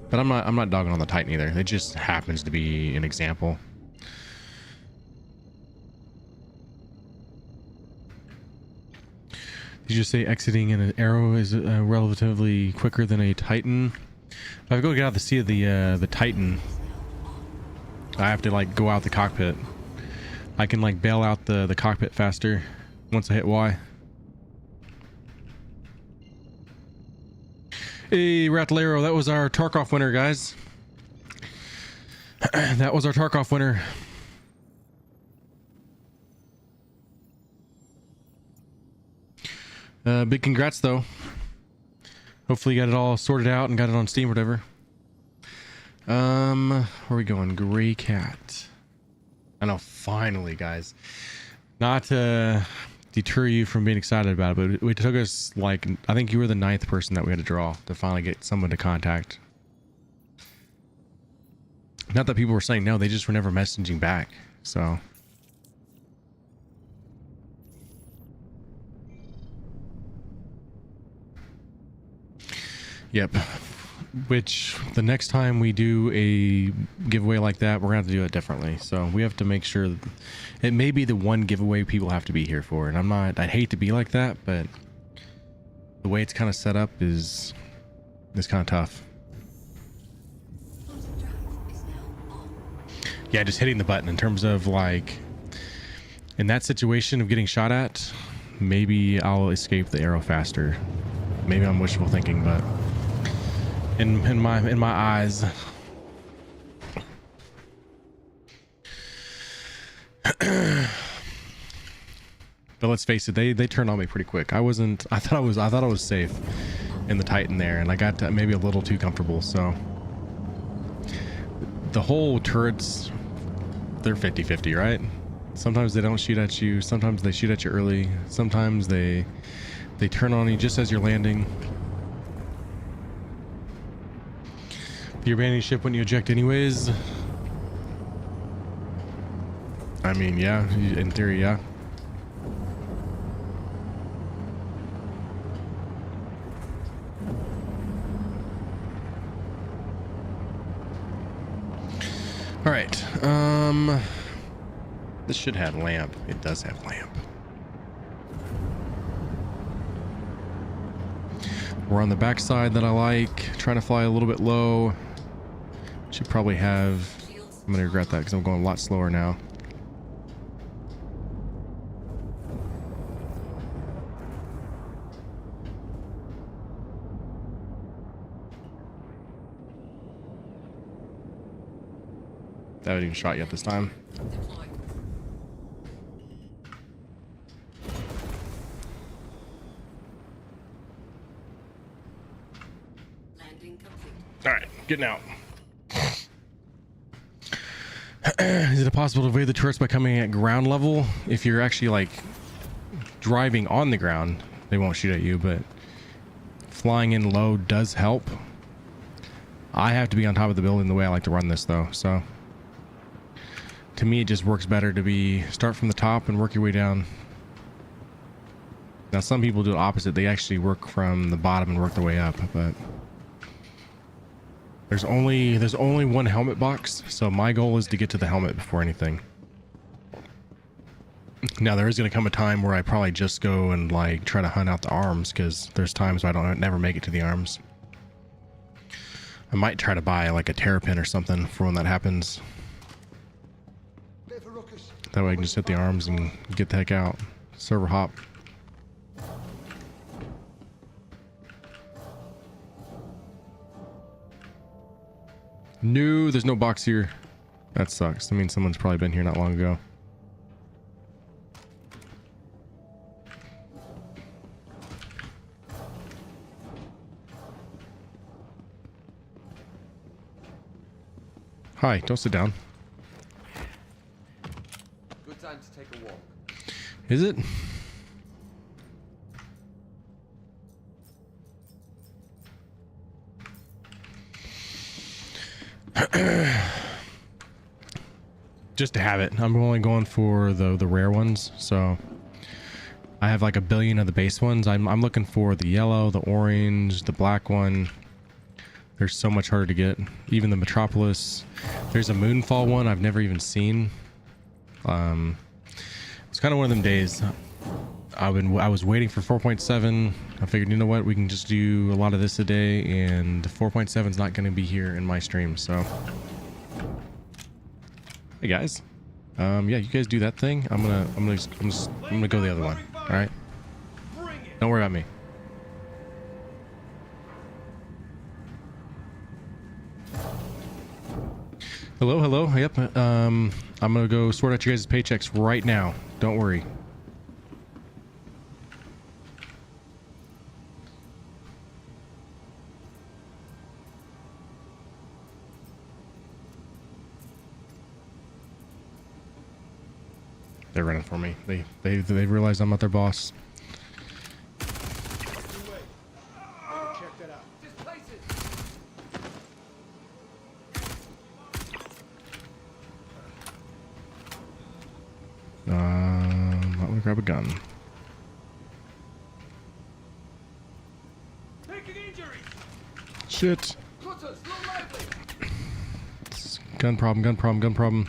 But I'm not dogging on the Titan either. It just happens to be an example. Did you just say exiting in an Arrow is relatively quicker than a Titan? If I go get out the seat of the Titan, I have to like go out the cockpit, I can like bail out the cockpit faster once I hit Y. Hey, Ratlero, that was our Tarkov winner, guys. That was our Tarkov winner. Big congrats, though. Hopefully you got it all sorted out and got it on Steam or whatever. Where are we going? Gray Cat. I know, finally, guys. Not to deter you from being excited about it, but it took us, like, I think you were the 9th person that we had to draw to finally get someone to contact. Not that people were saying no, they just were never messaging back, so... Yep. Which, the next time we do a giveaway like that, we're gonna have to do it differently. So we have to make sure that it may be the one giveaway people have to be here for. And I'd hate to be like that, but the way it's kind of set up is kind of tough. Yeah, just hitting the button in terms of like, in that situation of getting shot at, maybe I'll escape the arrow faster. Maybe I'm wishful thinking, but in my eyes. But let's face it, they turned on me pretty quick. I thought I was safe in the Titan there, and I got to maybe a little too comfortable. So the whole turrets, they're 50-50, right? Sometimes they don't shoot at you, sometimes they shoot at you early, sometimes they turn on you just as you're landing. Your abandoning ship when you eject anyways. I mean, yeah, in theory, yeah. All right, this should have lamp. It does have lamp. We're on the backside that I like. Trying to fly a little bit low. Should probably have... I'm gonna regret that because I'm going a lot slower now. That haven't even shot yet this time. All right, getting out. Is it possible to evade the turrets by coming at ground level? If you're actually like driving on the ground, they won't shoot at you, but flying in low does help. I have to be on top of the building the way I like to run this though, so to me it just works better to start from the top and work your way down. Now some people do the opposite, they actually work from the bottom and work their way up, but there's only one helmet box, so my goal is to get to the helmet before anything. Now there is going to come a time where I probably just go and like try to hunt out the arms, because there's times where I never make it to the arms. I might try to buy like a terrapin or something for when that happens. That way I can just hit the arms and get the heck out. Server hop. No, there's no box here. That sucks. That means someone's probably been here not long ago. Hi, don't sit down. Good time to take a walk. Is it? Just to have it. I'm only going for the rare ones, so I have like a billion of the base ones. I'm looking for the yellow, the orange, the black one. They're so much harder to get. Even the Metropolis. There's a Moonfall one I've never even seen. It's kind of one of them days. I was waiting for 4.7. I figured, you know what, we can just do a lot of this a day, and 4.7 is not going to be here in my stream, so. Hey guys. Yeah, you guys do that thing. I'm gonna go the other one. All right. Don't worry about me. Hello, hello. Yep. I'm gonna go sort out your guys' paychecks right now. Don't worry. They're running for me. They realize I'm not their boss. Check that out. Just place it. I'm gonna grab a gun. Taking injuries. Shit. Cutters, low lively. Gun problem, gun problem, gun problem.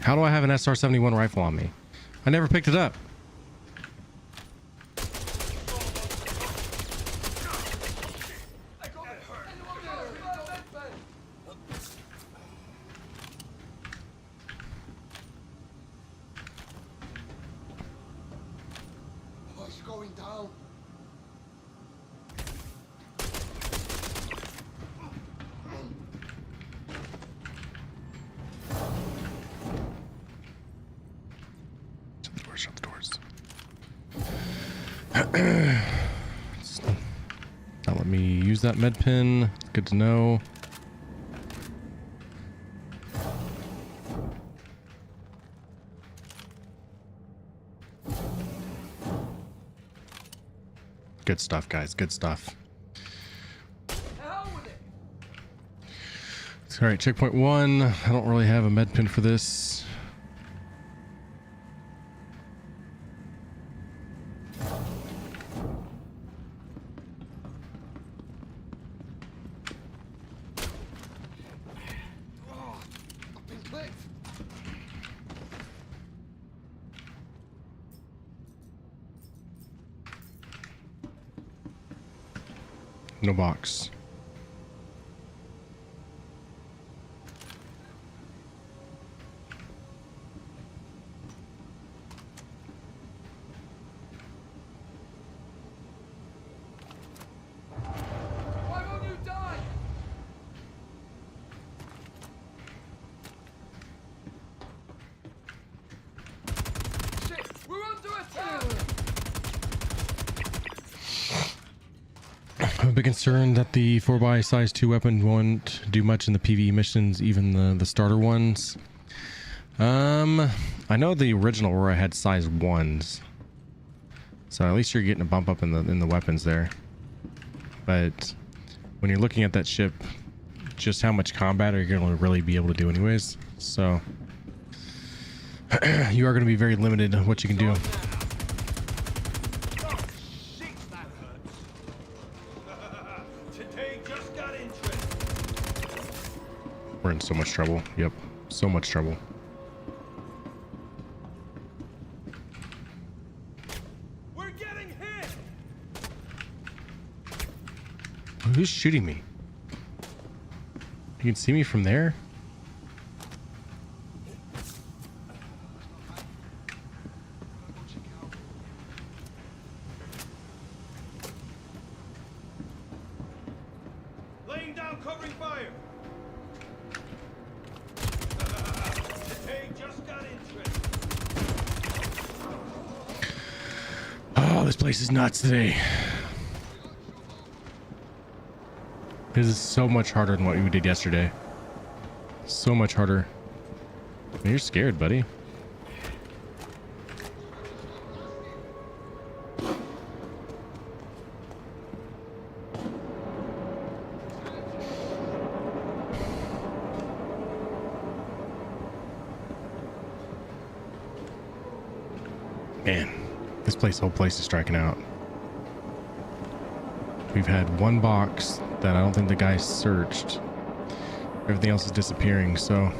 How do I have an SR-71 rifle on me? I never picked it up. Oh, it's going down. Shut the doors. Now let me use that med pin. Good to know. Good stuff, guys. Good stuff. All right, checkpoint 1. I don't really have a med pin for this. No box. Why won't you die? Shit, we're under attack. I'm a bit concerned that the 4x size 2 weapon won't do much in the PvE missions, even the starter ones. I know the original Aurora had size 1s, so at least you're getting a bump up in the weapons there. But when you're looking at that ship, just how much combat are you going to really be able to do anyways? So you are going to be very limited on what you can do. We're in so much trouble. Yep, so much trouble. We're getting hit. Who's shooting me? You can see me from there? Laying down covering fire. Hey, just got into it. Oh, this place is nuts today. This is so much harder than what we did yesterday. So much harder. You're scared, buddy. Man, this whole place is striking out. We've had one box that I don't think the guy searched. Everything else is disappearing, so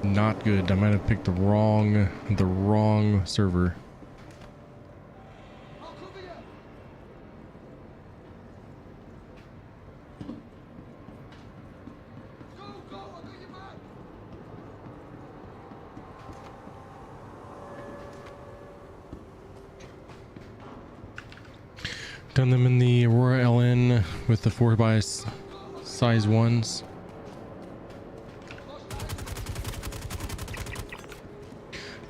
not good. I might have picked the wrong server. Go, go, I got your Done them in the Aurora LN with the 4x size ones.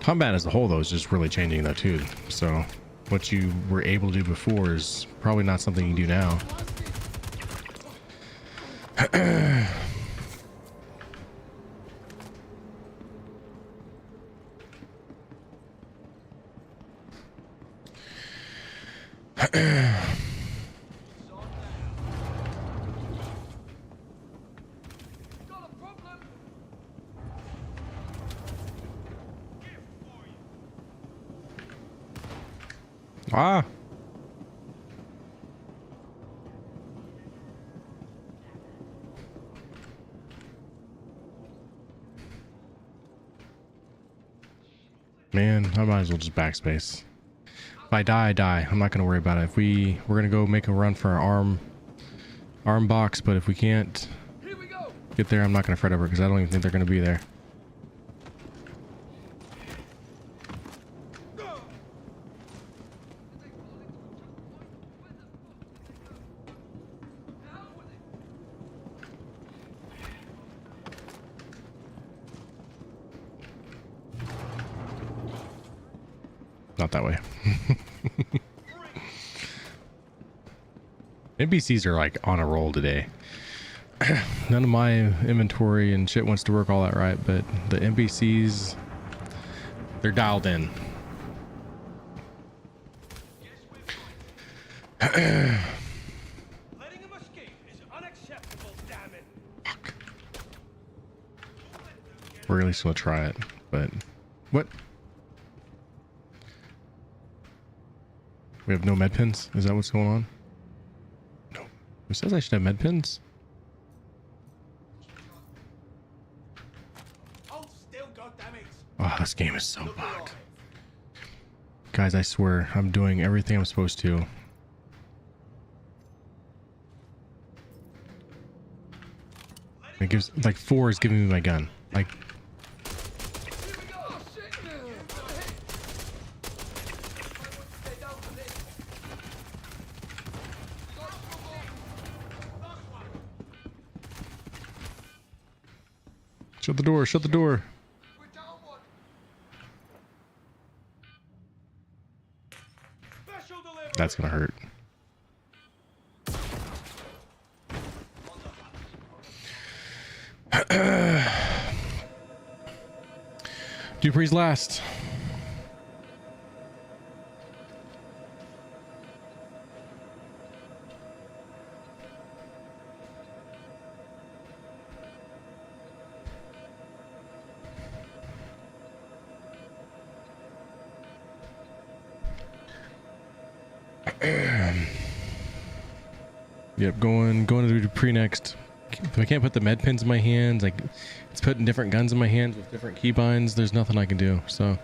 Combat as a whole though is just really changing though too. So what you were able to do before is probably not something you do now. Ah. Man, I might as well just backspace. If I die, I die. I'm not gonna worry about it. We're gonna go make a run for our arm box, but if we can't get there, I'm not gonna fret over it because I don't even think they're gonna be there. Not that way. NPCs are like on a roll today. None of my inventory and shit wants to work all that right, but the NPCs, they're dialed in. Letting him escape is unacceptable, damn it. We're at least gonna try it, but what? We have no med pins? Is that what's going on? No. Who says I should have med pins? Oh, this game is so bugged. Guys, I swear, I'm doing everything I'm supposed to. It gives, like, 4 is giving me my gun. Like, shut the door, shut the door. That's gonna hurt. Dupree's last. Yep, going to Dupree next. If I can't put the med pins in my hands, like it's putting different guns in my hands with different keybinds, there's nothing I can do. So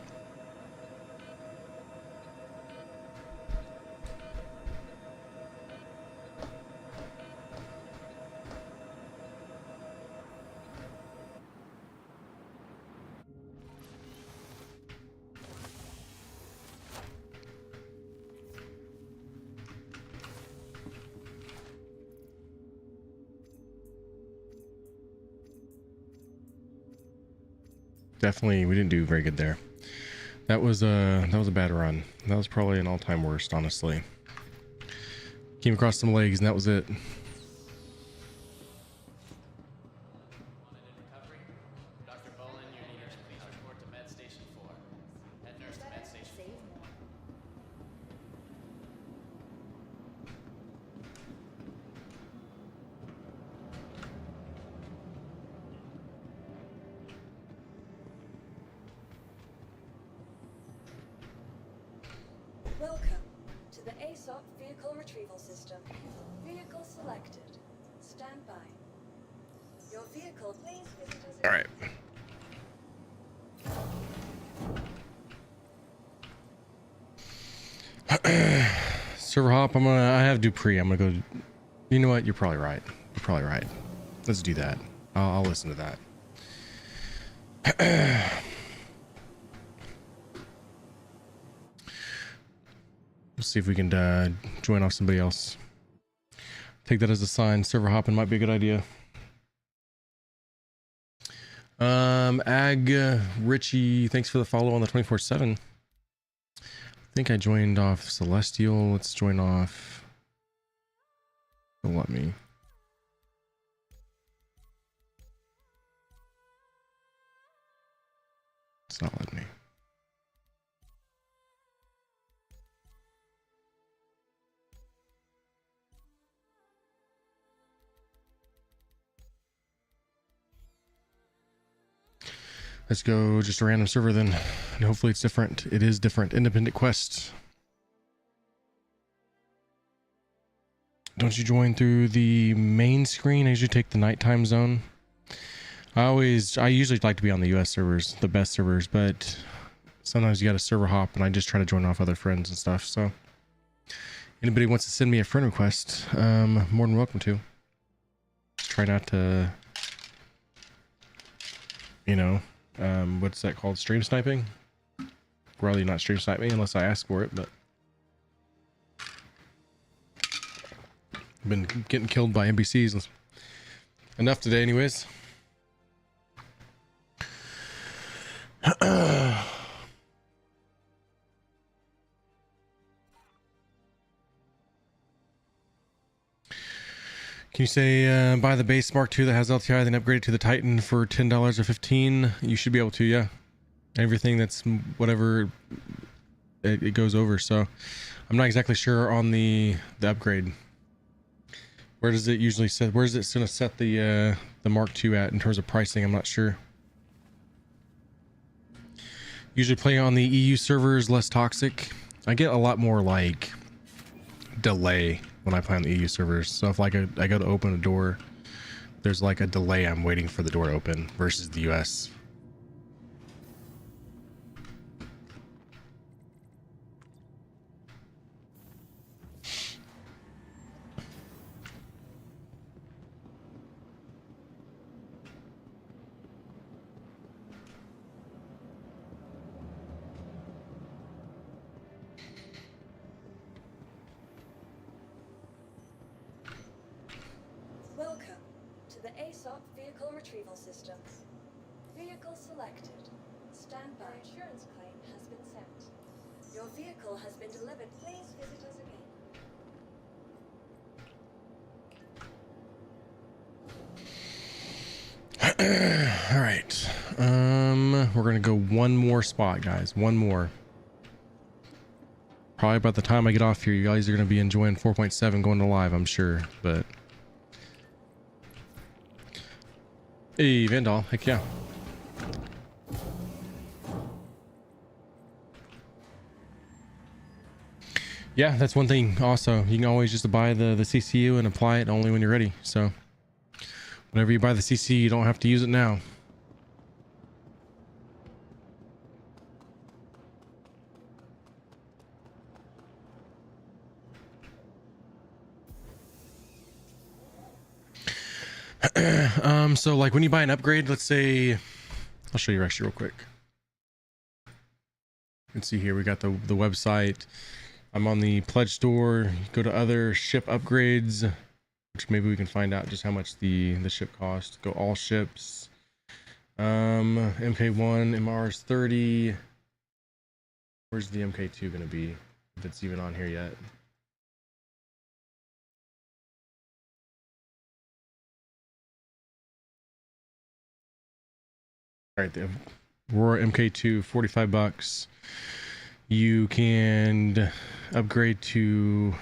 definitely, we didn't do very good there. That was a bad run. That was probably an all-time worst, honestly. Came across some legs, and that was it. Dr. Bolin, your leaders, please report to Med Station 4. Head nurse to Med Station 4. Welcome to the ASOP Vehicle Retrieval System. Vehicle selected. Stand by. Your vehicle, please visit us. All right. Server hop. I have Dupree. I'm gonna go. You know what? You're probably right. You're probably right. Let's do that. I'll listen to that. Let's see if we can join off somebody else. Take that as a sign. Server hopping might be a good idea. Richie, thanks for the follow on the 24/7. I think I joined off Celestial. Let's join off. Don't let me. It's not letting me. Let's go just a random server then. And hopefully it's different. It is different. Independent quest. Don't you join through the main screen? I usually take the nighttime zone. I usually like to be on the US servers, the best servers, but sometimes you got a server hop and I just try to join off other friends and stuff. So anybody wants to send me a friend request, more than welcome to. Just try not to, you know, what's that called? Stream sniping? Probably not stream sniping unless I ask for it, but been getting killed by NPCs enough today anyways. Can you say buy the base Mark II that has LTI, then upgrade it to the Titan for $10 or $15? You should be able to, yeah. Everything that's whatever it goes over. So I'm not exactly sure on the upgrade. Where does it usually set? Where is it going to set the Mark II at in terms of pricing? I'm not sure. Usually play on the EU servers, less toxic. I get a lot more like delay when I play on the EU servers. So if like I go to open a door, there's like a delay. I'm waiting for the door to open versus the US. Welcome to the ASOP Vehicle Retrieval System. Vehicle selected. Stand by. Insurance claim has been sent. Your vehicle has been delivered. Please visit us again. All right. We're gonna go one more spot, guys. One more. Probably by the time I get off here, you guys are gonna be enjoying 4.7 going to live, I'm sure. But hey, Vandal, heck yeah. Yeah, that's one thing. Also, you can always just buy the CCU and apply it only when you're ready. So whenever you buy the CCU, you don't have to use it now. So like when you buy an upgrade, let's say, I'll show you actually real quick. You can see here, we got the website. I'm on the pledge store. Go to other ship upgrades, which maybe we can find out just how much the ship cost. Go all ships. MK1, MR is 30. Where's the MK2 gonna be? If it's even on here yet. All right, the Aurora MK2, 45 bucks. You can upgrade to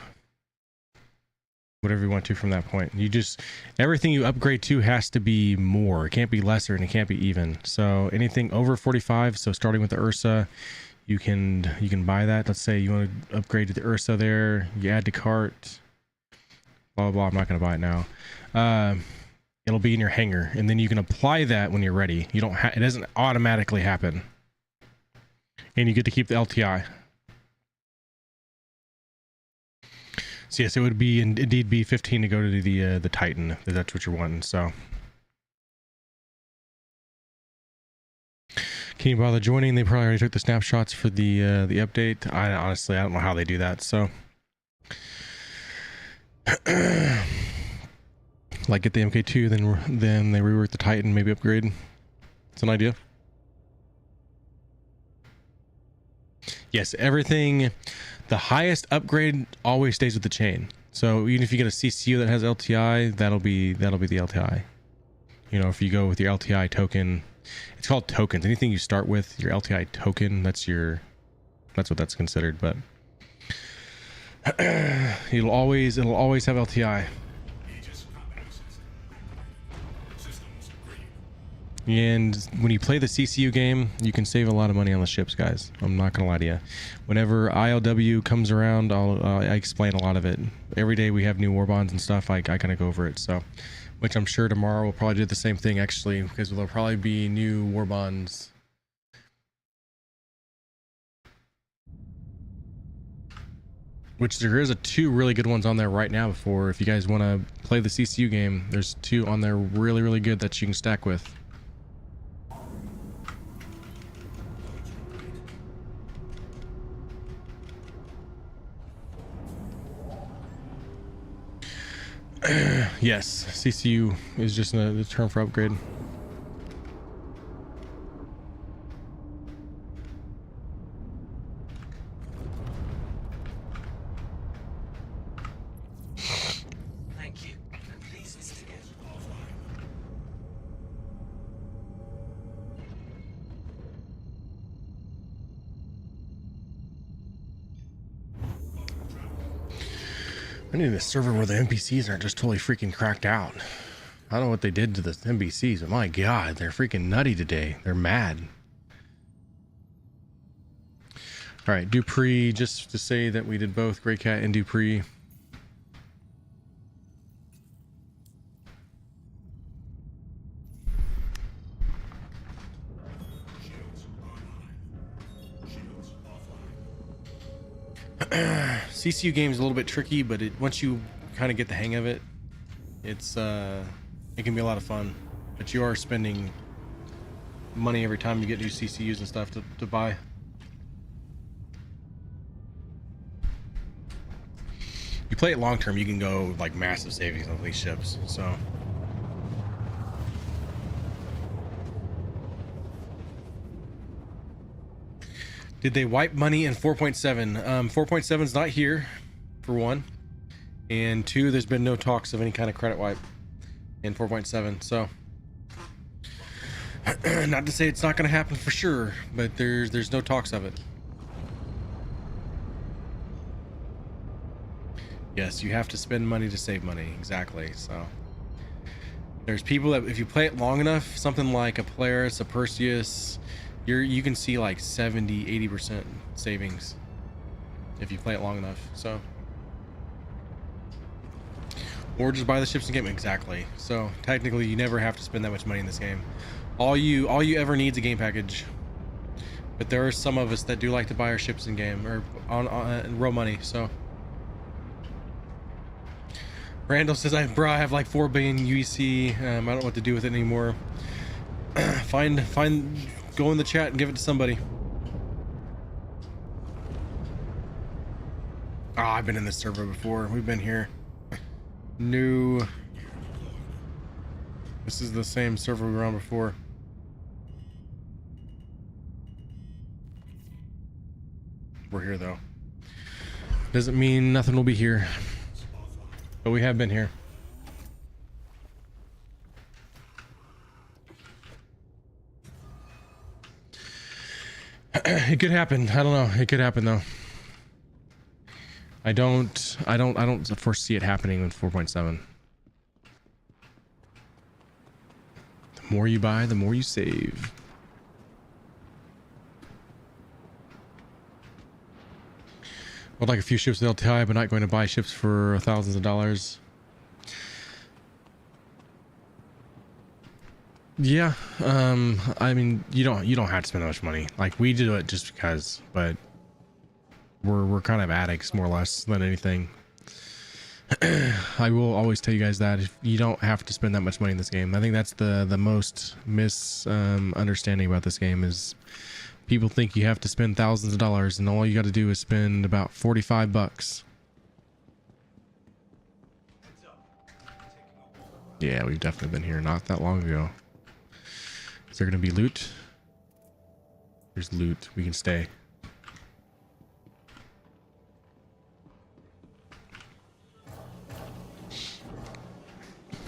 whatever you want to from that point. You just, everything you upgrade to has to be more. It can't be lesser and it can't be even. So anything over 45, so starting with the Ursa, you can buy that. Let's say you want to upgrade to the Ursa there, you add to cart, blah, blah, blah. I'm not going to buy it now. It'll be in your hangar, and then you can apply that when you're ready. You don't it doesn't automatically happen. And you get to keep the LTI. So yes, it would be indeed be 15 to go to the Titan, if that's what you're wanting. So can you bother joining? They probably already took the snapshots for the update. I honestly don't know how they do that. So Like get the MK2, then they rework the Titan, maybe upgrade. It's an idea. Yes, everything, the highest upgrade always stays with the chain. So even if you get a CCU that has LTI, that'll be the LTI. You know, if you go with your LTI token, it's called tokens. Anything you start with your LTI token, that's what that's considered. But it'll always have LTI. And when you play the CCU game, you can save a lot of money on the ships, guys. I'm not gonna lie to you. Whenever ILW comes around, I explain a lot of it. Every day we have new war bonds and stuff. I kind of go over it. So, which I'm sure tomorrow we'll probably do the same thing actually, because there'll probably be new war bonds. Which there is two really good ones on there right now. Before, if you guys want to play the CCU game, there's two on there really good that you can stack with. Yes, CCU is just a term for upgrade. Thank you. Please visit again. I need a server where the NPCs aren't just totally freaking cracked out. I don't know what they did to the NPCs, but my god, they're freaking nutty today. They're mad. All right, Dupree, just to say that we did both Grey Cat and Dupree. CCU game is a little bit tricky, but once you kind of get the hang of it, it can be a lot of fun. But you are spending money every time you get new CCUs and stuff to buy. You play it long term, you can go like massive savings on these ships. So. Did they wipe money in 4.7? 4.7 is not here, for one. And two, there's been no talks of any kind of credit wipe in 4.7. So, not to say it's not going to happen for sure, but there's no talks of it. Yes, you have to spend money to save money. Exactly. So, there's people that if you play it long enough, something like a Polaris, a Perseus, you can see like 70-80% savings if you play it long enough. So, or just buy the ships in game. Exactly. So technically you never have to spend that much money in this game. All you ever need is a game package. But there are some of us that do like to buy our ships in game or on real money. So Randall says, I have like 4 billion UEC. I don't know what to do with it anymore. Go in the chat and give it to somebody. I've been in this server before. We've been here. New. This is the same server we were on before. We're here though. Doesn't mean nothing will be here. But we have been here. It could happen. I don't know. It could happen though. I don't foresee it happening with 4.7. The more you buy, the more you save. I'd like a few ships with LTI, but not going to buy ships for thousands of dollars. Yeah, I mean, you don't have to spend that much money. Like we do it just because, but we're kind of addicts more or less than anything. I will always tell you guys that if you don't have to spend that much money in this game. I think that's the most misunderstanding about this game is people think you have to spend thousands of dollars and all you got to do is spend about $45. Yeah, we've definitely been here not that long ago. Is there gonna be loot? There's loot. We can stay.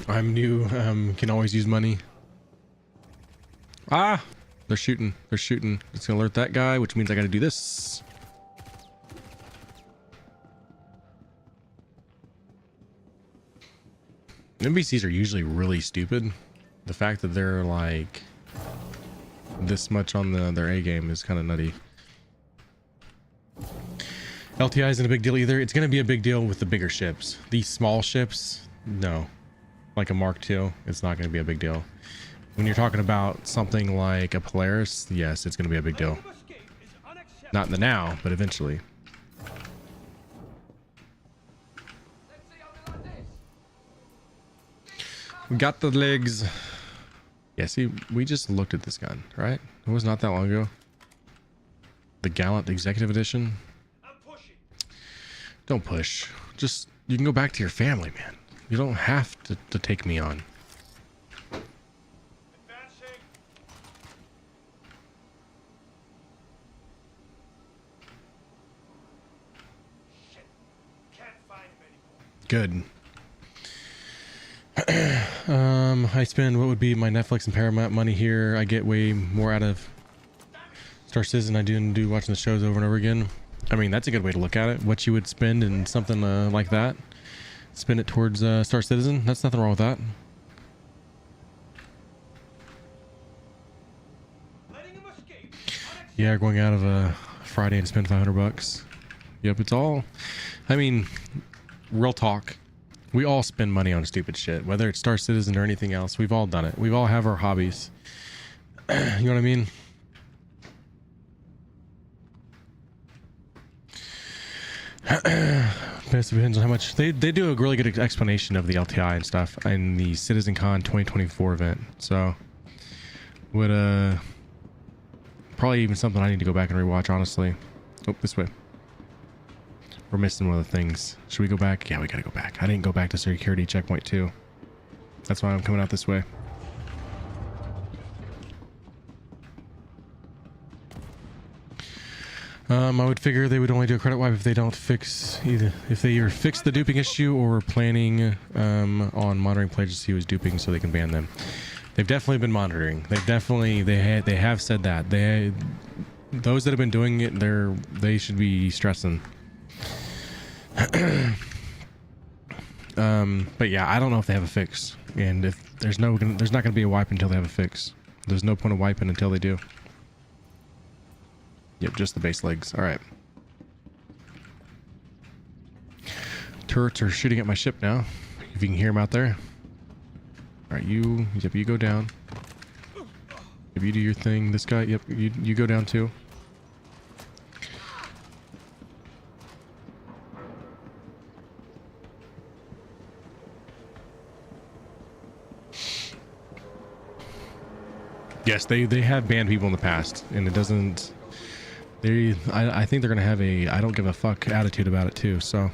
I'm new. Can always use money. Ah! They're shooting. They're shooting. It's gonna alert that guy, which means I gotta do this. NPCs are usually really stupid. The fact that they're like this much on their A game is kind of nutty. LTI isn't a big deal either. It's gonna be a big deal with the bigger ships. These small ships, no. Like a Mark II, it's not gonna be a big deal. When you're talking about something like a Polaris, yes, it's gonna be a big deal. Not in the now, but eventually. We got the legs. Yeah, see, we just looked at this gun, right? It was not that long ago. The Gallant Executive Edition. Don't push. Just, you can go back to your family, man. You don't have to take me on. Good. I spend what would be my Netflix and Paramount money here. I get way more out of Star Citizen than I do watching the shows over and over again. I mean, that's a good way to look at it. What you would spend in something like that. Spend it towards Star Citizen. That's nothing wrong with that. Yeah, going out of a Friday and spend $500. Yep, it's all. I mean, real talk. We all spend money on stupid shit, whether it's Star Citizen or anything else. We've all done it. We've all have our hobbies. You know what I mean? It depends on how much they do a really good explanation of the LTI and stuff in the CitizenCon 2024 event. So would probably even something I need to go back and rewatch, honestly. Oh, this way. We're missing one of the things. Should we go back? Yeah, we gotta go back. I didn't go back to security checkpoint 2. That's why I'm coming out this way. I would figure they would only do a credit wipe if they don't fix if they either fix the duping issue or were planning on monitoring players who was duping so they can ban them. They've definitely been monitoring. They have said that. Those that have been doing it, they should be stressing. But yeah, I don't know if they have a fix, and if there's not going to be a wipe until they have a fix. There's no point of wiping until they do. Yep, just the base legs. All right. Turrets are shooting at my ship now. If you can hear them out there. All right, you go down. If you do your thing, this guy, yep, you go down too. Yes, they have banned people in the past, and it doesn't. I think they're gonna have a I don't give a fuck attitude about it too. So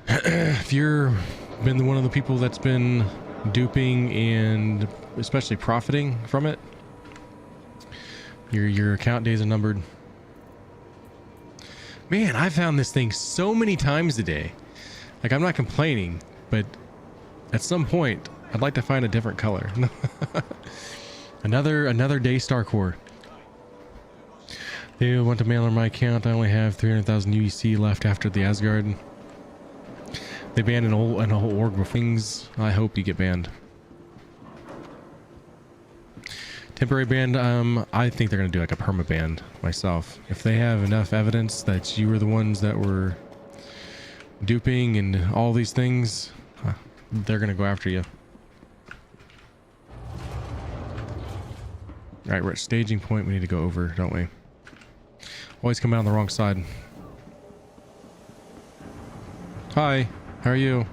if you're been one of the people that's been duping and especially profiting from it, your account days are numbered. Man, I found this thing so many times today. Like, I'm not complaining, but at some point I'd like to find a different color. Another Daystar core. They want to mail on my account. I only have 300,000 UEC left after the Asgard. They banned a whole org of things. I hope you get banned. Temporary ban. I think they're gonna do like a perma ban myself. If they have enough evidence that you were the ones that were duping and all these things, they're gonna go after you. All right, we're at staging point. We need to go over, don't we? Always come out on the wrong side. Hi, how are you?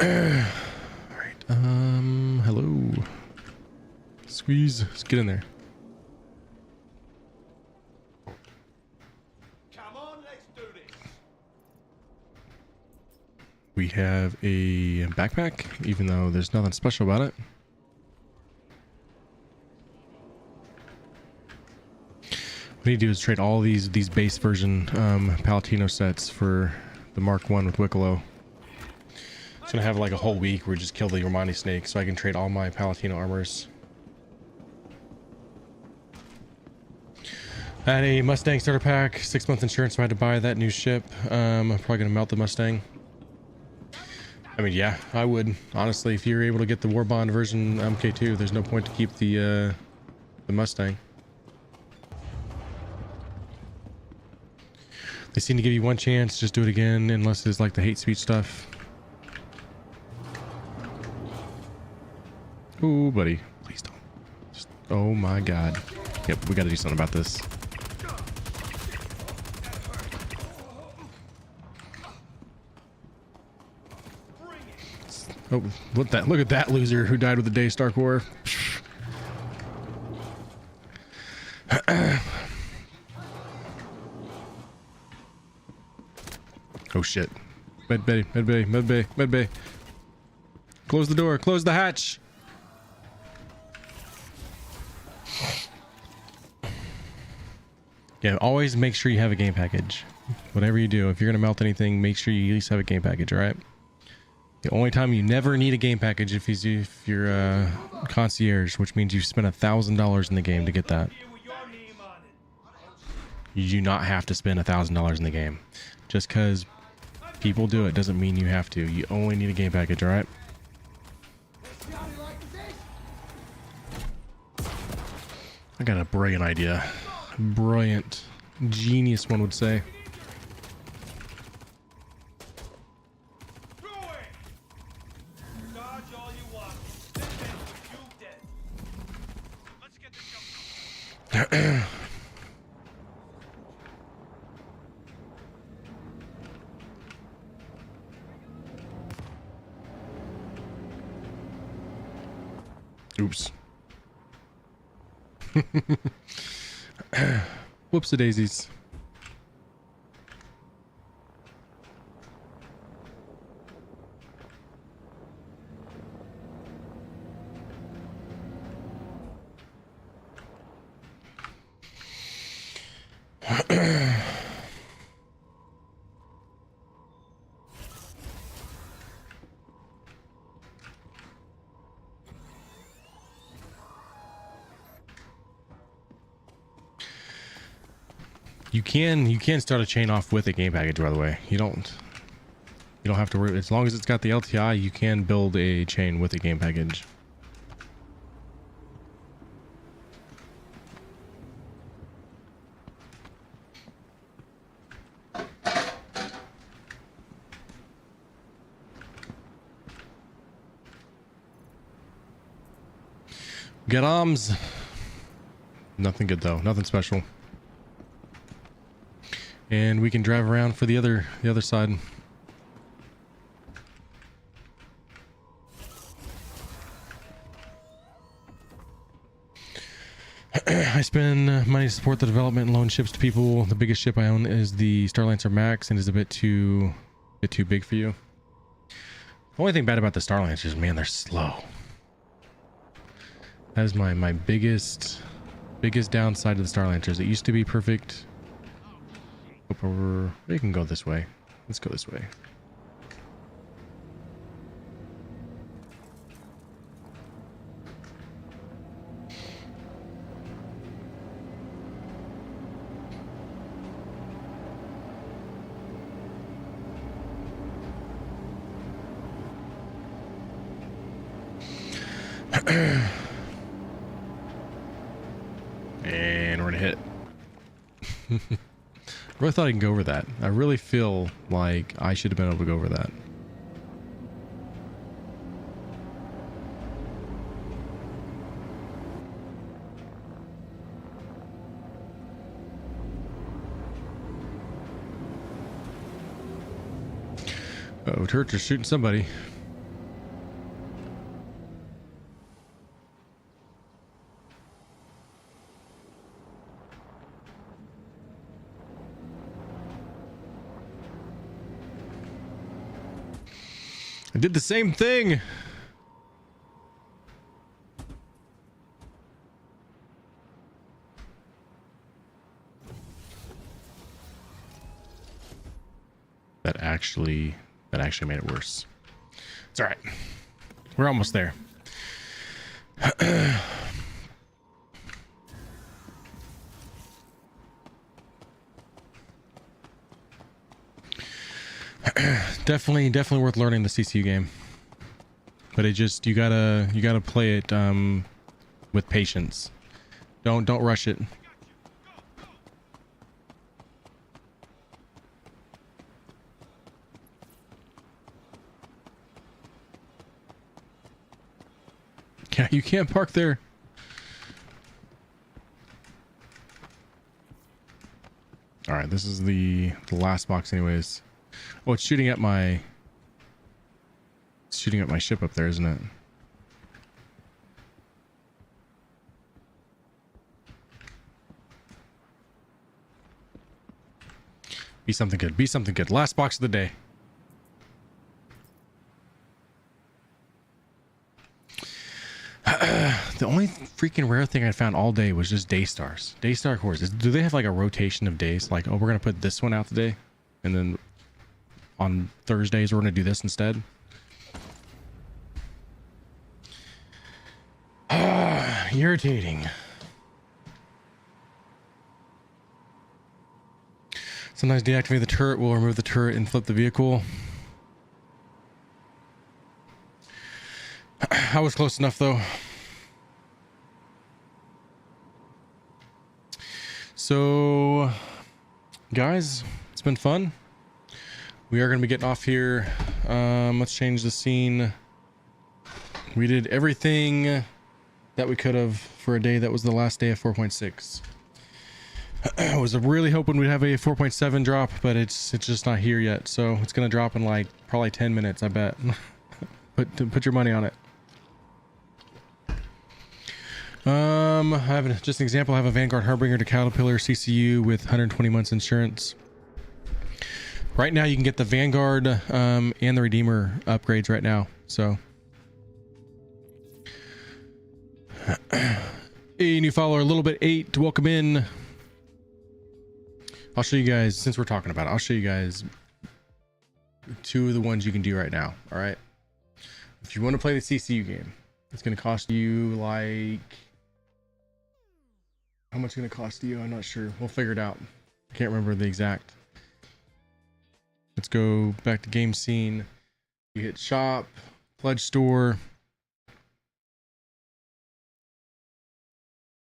Alright, hello. Squeeze. Let's get in there. Come on, let's do this. We have a backpack, even though there's nothing special about it. What we need to do is trade all these base version Palatino sets for the Mark 1 with Wicklow. It's gonna have like a whole week where we just kill the Romani snake so I can trade all my Palatino armors. I had a Mustang starter pack, 6 months insurance, so I had to buy that new ship. I'm probably gonna melt the Mustang. I mean, yeah, I would. Honestly, if you're able to get the Warbond version MK2, there's no point to keep the Mustang. They seem to give you one chance, just do it again, unless it's like the hate speech stuff. Ooh, buddy. Please don't. Just, oh my god. Yep, we gotta do something about this. Oh, look at that loser who died with the Daystar Core. Oh shit. Med bay, med bay, med bay, med bay. Close the door, close the hatch. Yeah, always make sure you have a game package. Whatever you do, if you're gonna melt anything, make sure you at least have a game package, alright? The only time you never need a game package if you're a concierge, which means you've spent $1,000 in the game to get that. You do not have to spend $1,000 in the game. Just because people do it doesn't mean you have to. You only need a game package, alright? I got a brilliant idea. Brilliant. Genius, one would say. Oops. Whoops, the daisies. You can start a chain off with a game package, by the way. You don't have to worry. As long as it's got the LTI, you can build a chain with a game package. Get arms. Nothing good though. Nothing special. And we can drive around for the other side. I spend money to support the development and loan ships to people. The biggest ship I own is the Starlancer Max and is a bit too big for you. The only thing bad about the Starlancers is, man, they're slow. That is my biggest downside to the Starlancers. It used to be perfect. Hope over. We can go this way. Let's go this way. And we're gonna hit. I really thought I could go over that. I really feel like I should have been able to go over that. Uh-oh, turrets are shooting somebody. I did the same thing. That actually made it worse. It's all right. We're almost there. definitely worth learning the CCU game. But it just you gotta play it with patience. Don't rush it. Yeah, you can't park there. All right, this is the last box anyways. Oh, it's shooting at my ship up there, isn't it? Be something good. Be something good. Last box of the day. The only freaking rare thing I found all day was just day stars. Daystar cores. Do they have like a rotation of days? Like, oh, we're gonna put this one out today, and then on Thursdays we're gonna do this instead. Irritating. Sometimes deactivate the turret will remove the turret and flip the vehicle. I was close enough though. So, guys, it's been fun. We are going to be getting off here. Let's change the scene. We did everything that we could have for a day that was the last day of 4.6. I was really hoping we'd have a 4.7 drop, but it's just not here yet. So it's going to drop in like probably 10 minutes, I bet. Put your money on it. I have just an example. I have a Vanguard Harbinger to Caterpillar CCU with 120 months insurance. Right now you can get the Vanguard and the Redeemer upgrades right now. So a new follower, a little bit 8, welcome in. I'll show you guys, since we're talking about it, I'll show you guys 2 of the ones you can do right now. All right, if you want to play the CCU game, it's going to cost you like, how much is it going to cost you? I'm not sure. We'll figure it out. I can't remember the exact. Let's go back to game scene. You hit shop, pledge store,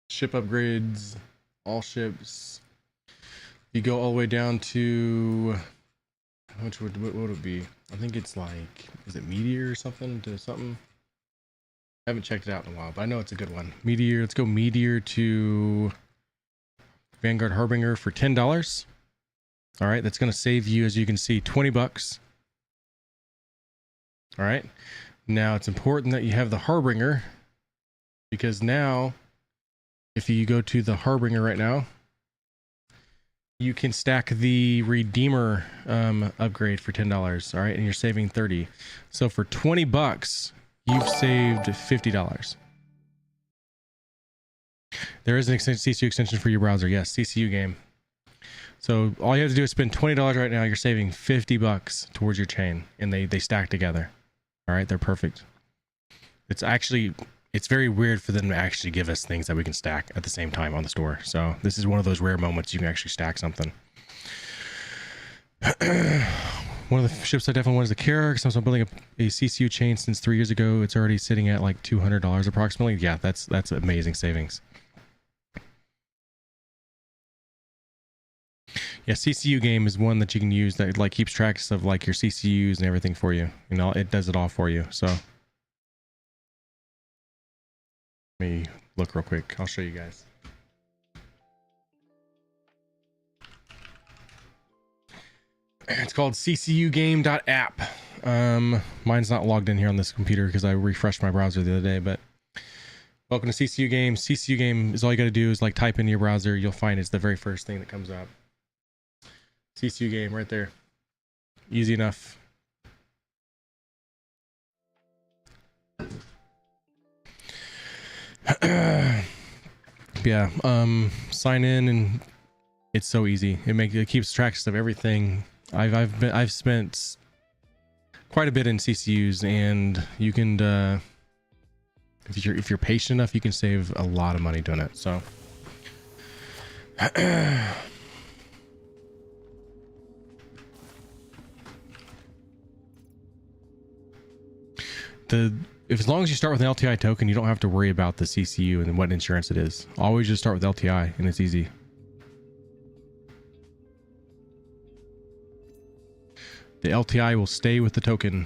ship upgrades, all ships. You go all the way down to, how much what would it be? I think it's like, is it Meteor or something to something? I haven't checked it out in a while, but I know it's a good one. Meteor, let's go Meteor to Vanguard Harbinger for $10. All right, that's going to save you, as you can see, 20 bucks. All right, now it's important that you have the Harbinger, because now if you go to the Harbinger right now, you can stack the Redeemer upgrade for $10. All right, and you're saving 30. So for 20 bucks, you've saved $50. There is an CCU extension for your browser. Yes, CCU game. So all you have to do is spend $20 right now. You're saving 50 bucks towards your chain, and they stack together. All right, they're perfect. It's very weird for them to actually give us things that we can stack at the same time on the store. So this is one of those rare moments you can actually stack something. One of the ships I definitely want is the Kara, because I'm building a CCU chain since 3 years ago. It's already sitting at like $200 approximately. Yeah, that's amazing savings. Yeah, CCU game is one that you can use that like keeps track of like your CCUs and everything for you. You know, it does it all for you. So let me look real quick. I'll show you guys. It's called ccugame.app. Mine's not logged in here on this computer because I refreshed my browser the other day, but welcome to CCU Game. CCU Game is all you got to do is like type in your browser. You'll find it's the very first thing that comes up. CCU Game right there. Easy enough. Yeah, sign in and it's so easy. It keeps tracks of everything. I've spent quite a bit in CCUs, and you can if you're patient enough, you can save a lot of money doing it. So as long as you start with an LTI token, you don't have to worry about the CCU and what insurance it is. Always just start with LTI and it's easy. The LTI will stay with the token.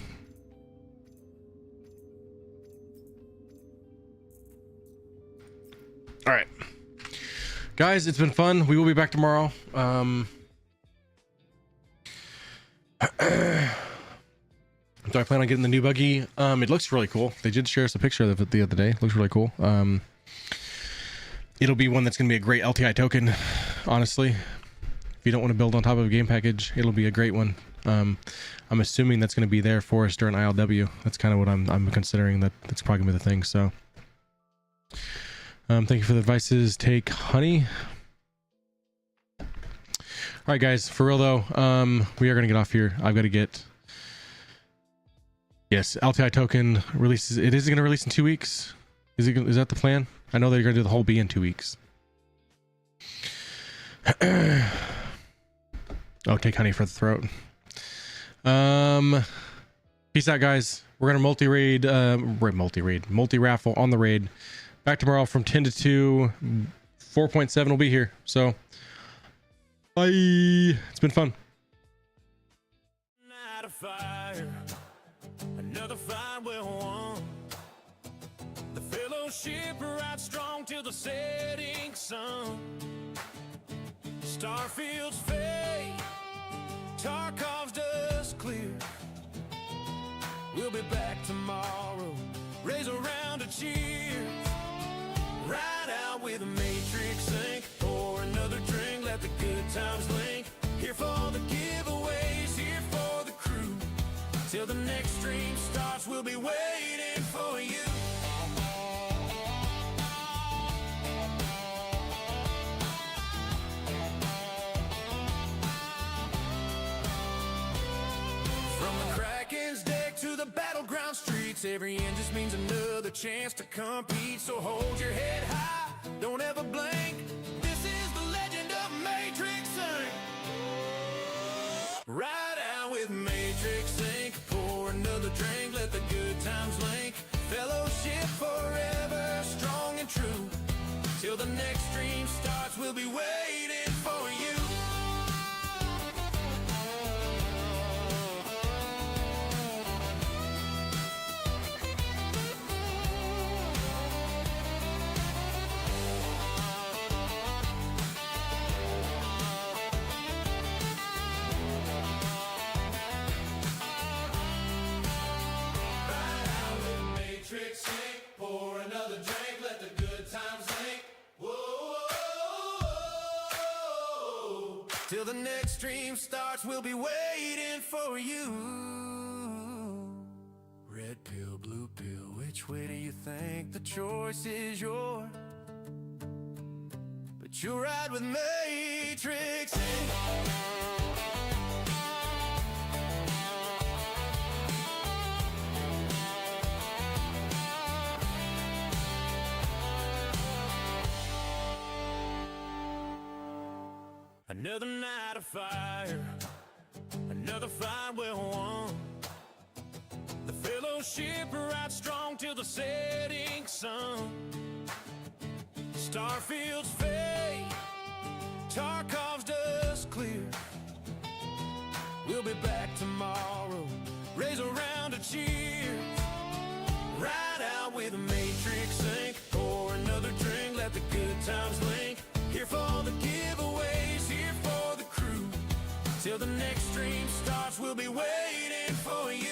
All right, guys, it's been fun. We will be back tomorrow. Do I plan on getting the new buggy? It looks really cool. They did share us a picture of it the other day. It looks really cool. It'll be one that's going to be a great LTI token, honestly. If you don't want to build on top of a game package, it'll be a great one. I'm assuming that's going to be there for us during ILW. That's kind of what I'm considering. That's probably going to be the thing. So, thank you for the advices. Take honey. All right, guys. For real though, we are going to get off here. I've got to get. Yes, LTI token releases. It is going to release in 2 weeks. Is that the plan? I know they're going to do the whole B in 2 weeks. Oh, take honey for the throat. Peace out, guys. We're gonna multi-raffle on the raid. Back tomorrow from 10 to 2. 4.7 will be here. So, bye. It's been fun. Another fight well won. The fellowship rides strong till the setting sun. Starfield's fade, Tarkov's dust clear. We'll be back tomorrow, raise a round of cheers. Ride out with a MatrixINK, pour another drink, let the good times link. Here for the giveaways, here for the crew. Till the next stream starts, we'll be waiting for you. From the Kraken's deck to the battleground streets, every end just means another chance to compete. So hold your head high, don't ever blink. This is the legend of MatrixINK. Ride out with MatrixINK, pour another drink, let the good times link. Fellowship forever, strong and true. Till the next stream starts, we'll be waiting for you. MatrixINK, pour another drink, let the good times link. Whoa, till the next stream starts, we'll be waiting for you. Red pill, blue pill, which way do you think? The choice is yours, but you ride with MatrixINK. Another night of fire, another fight well won. The fellowship rides strong till the setting sun. Starfield's fade, Tarkov's dust clear. We'll be back tomorrow, raise a round of cheers. Ride out with a MatrixINK, pour another drink, let the good times link. Here for the giveaways, here for the crew. Till the next stream starts, we'll be waiting for you.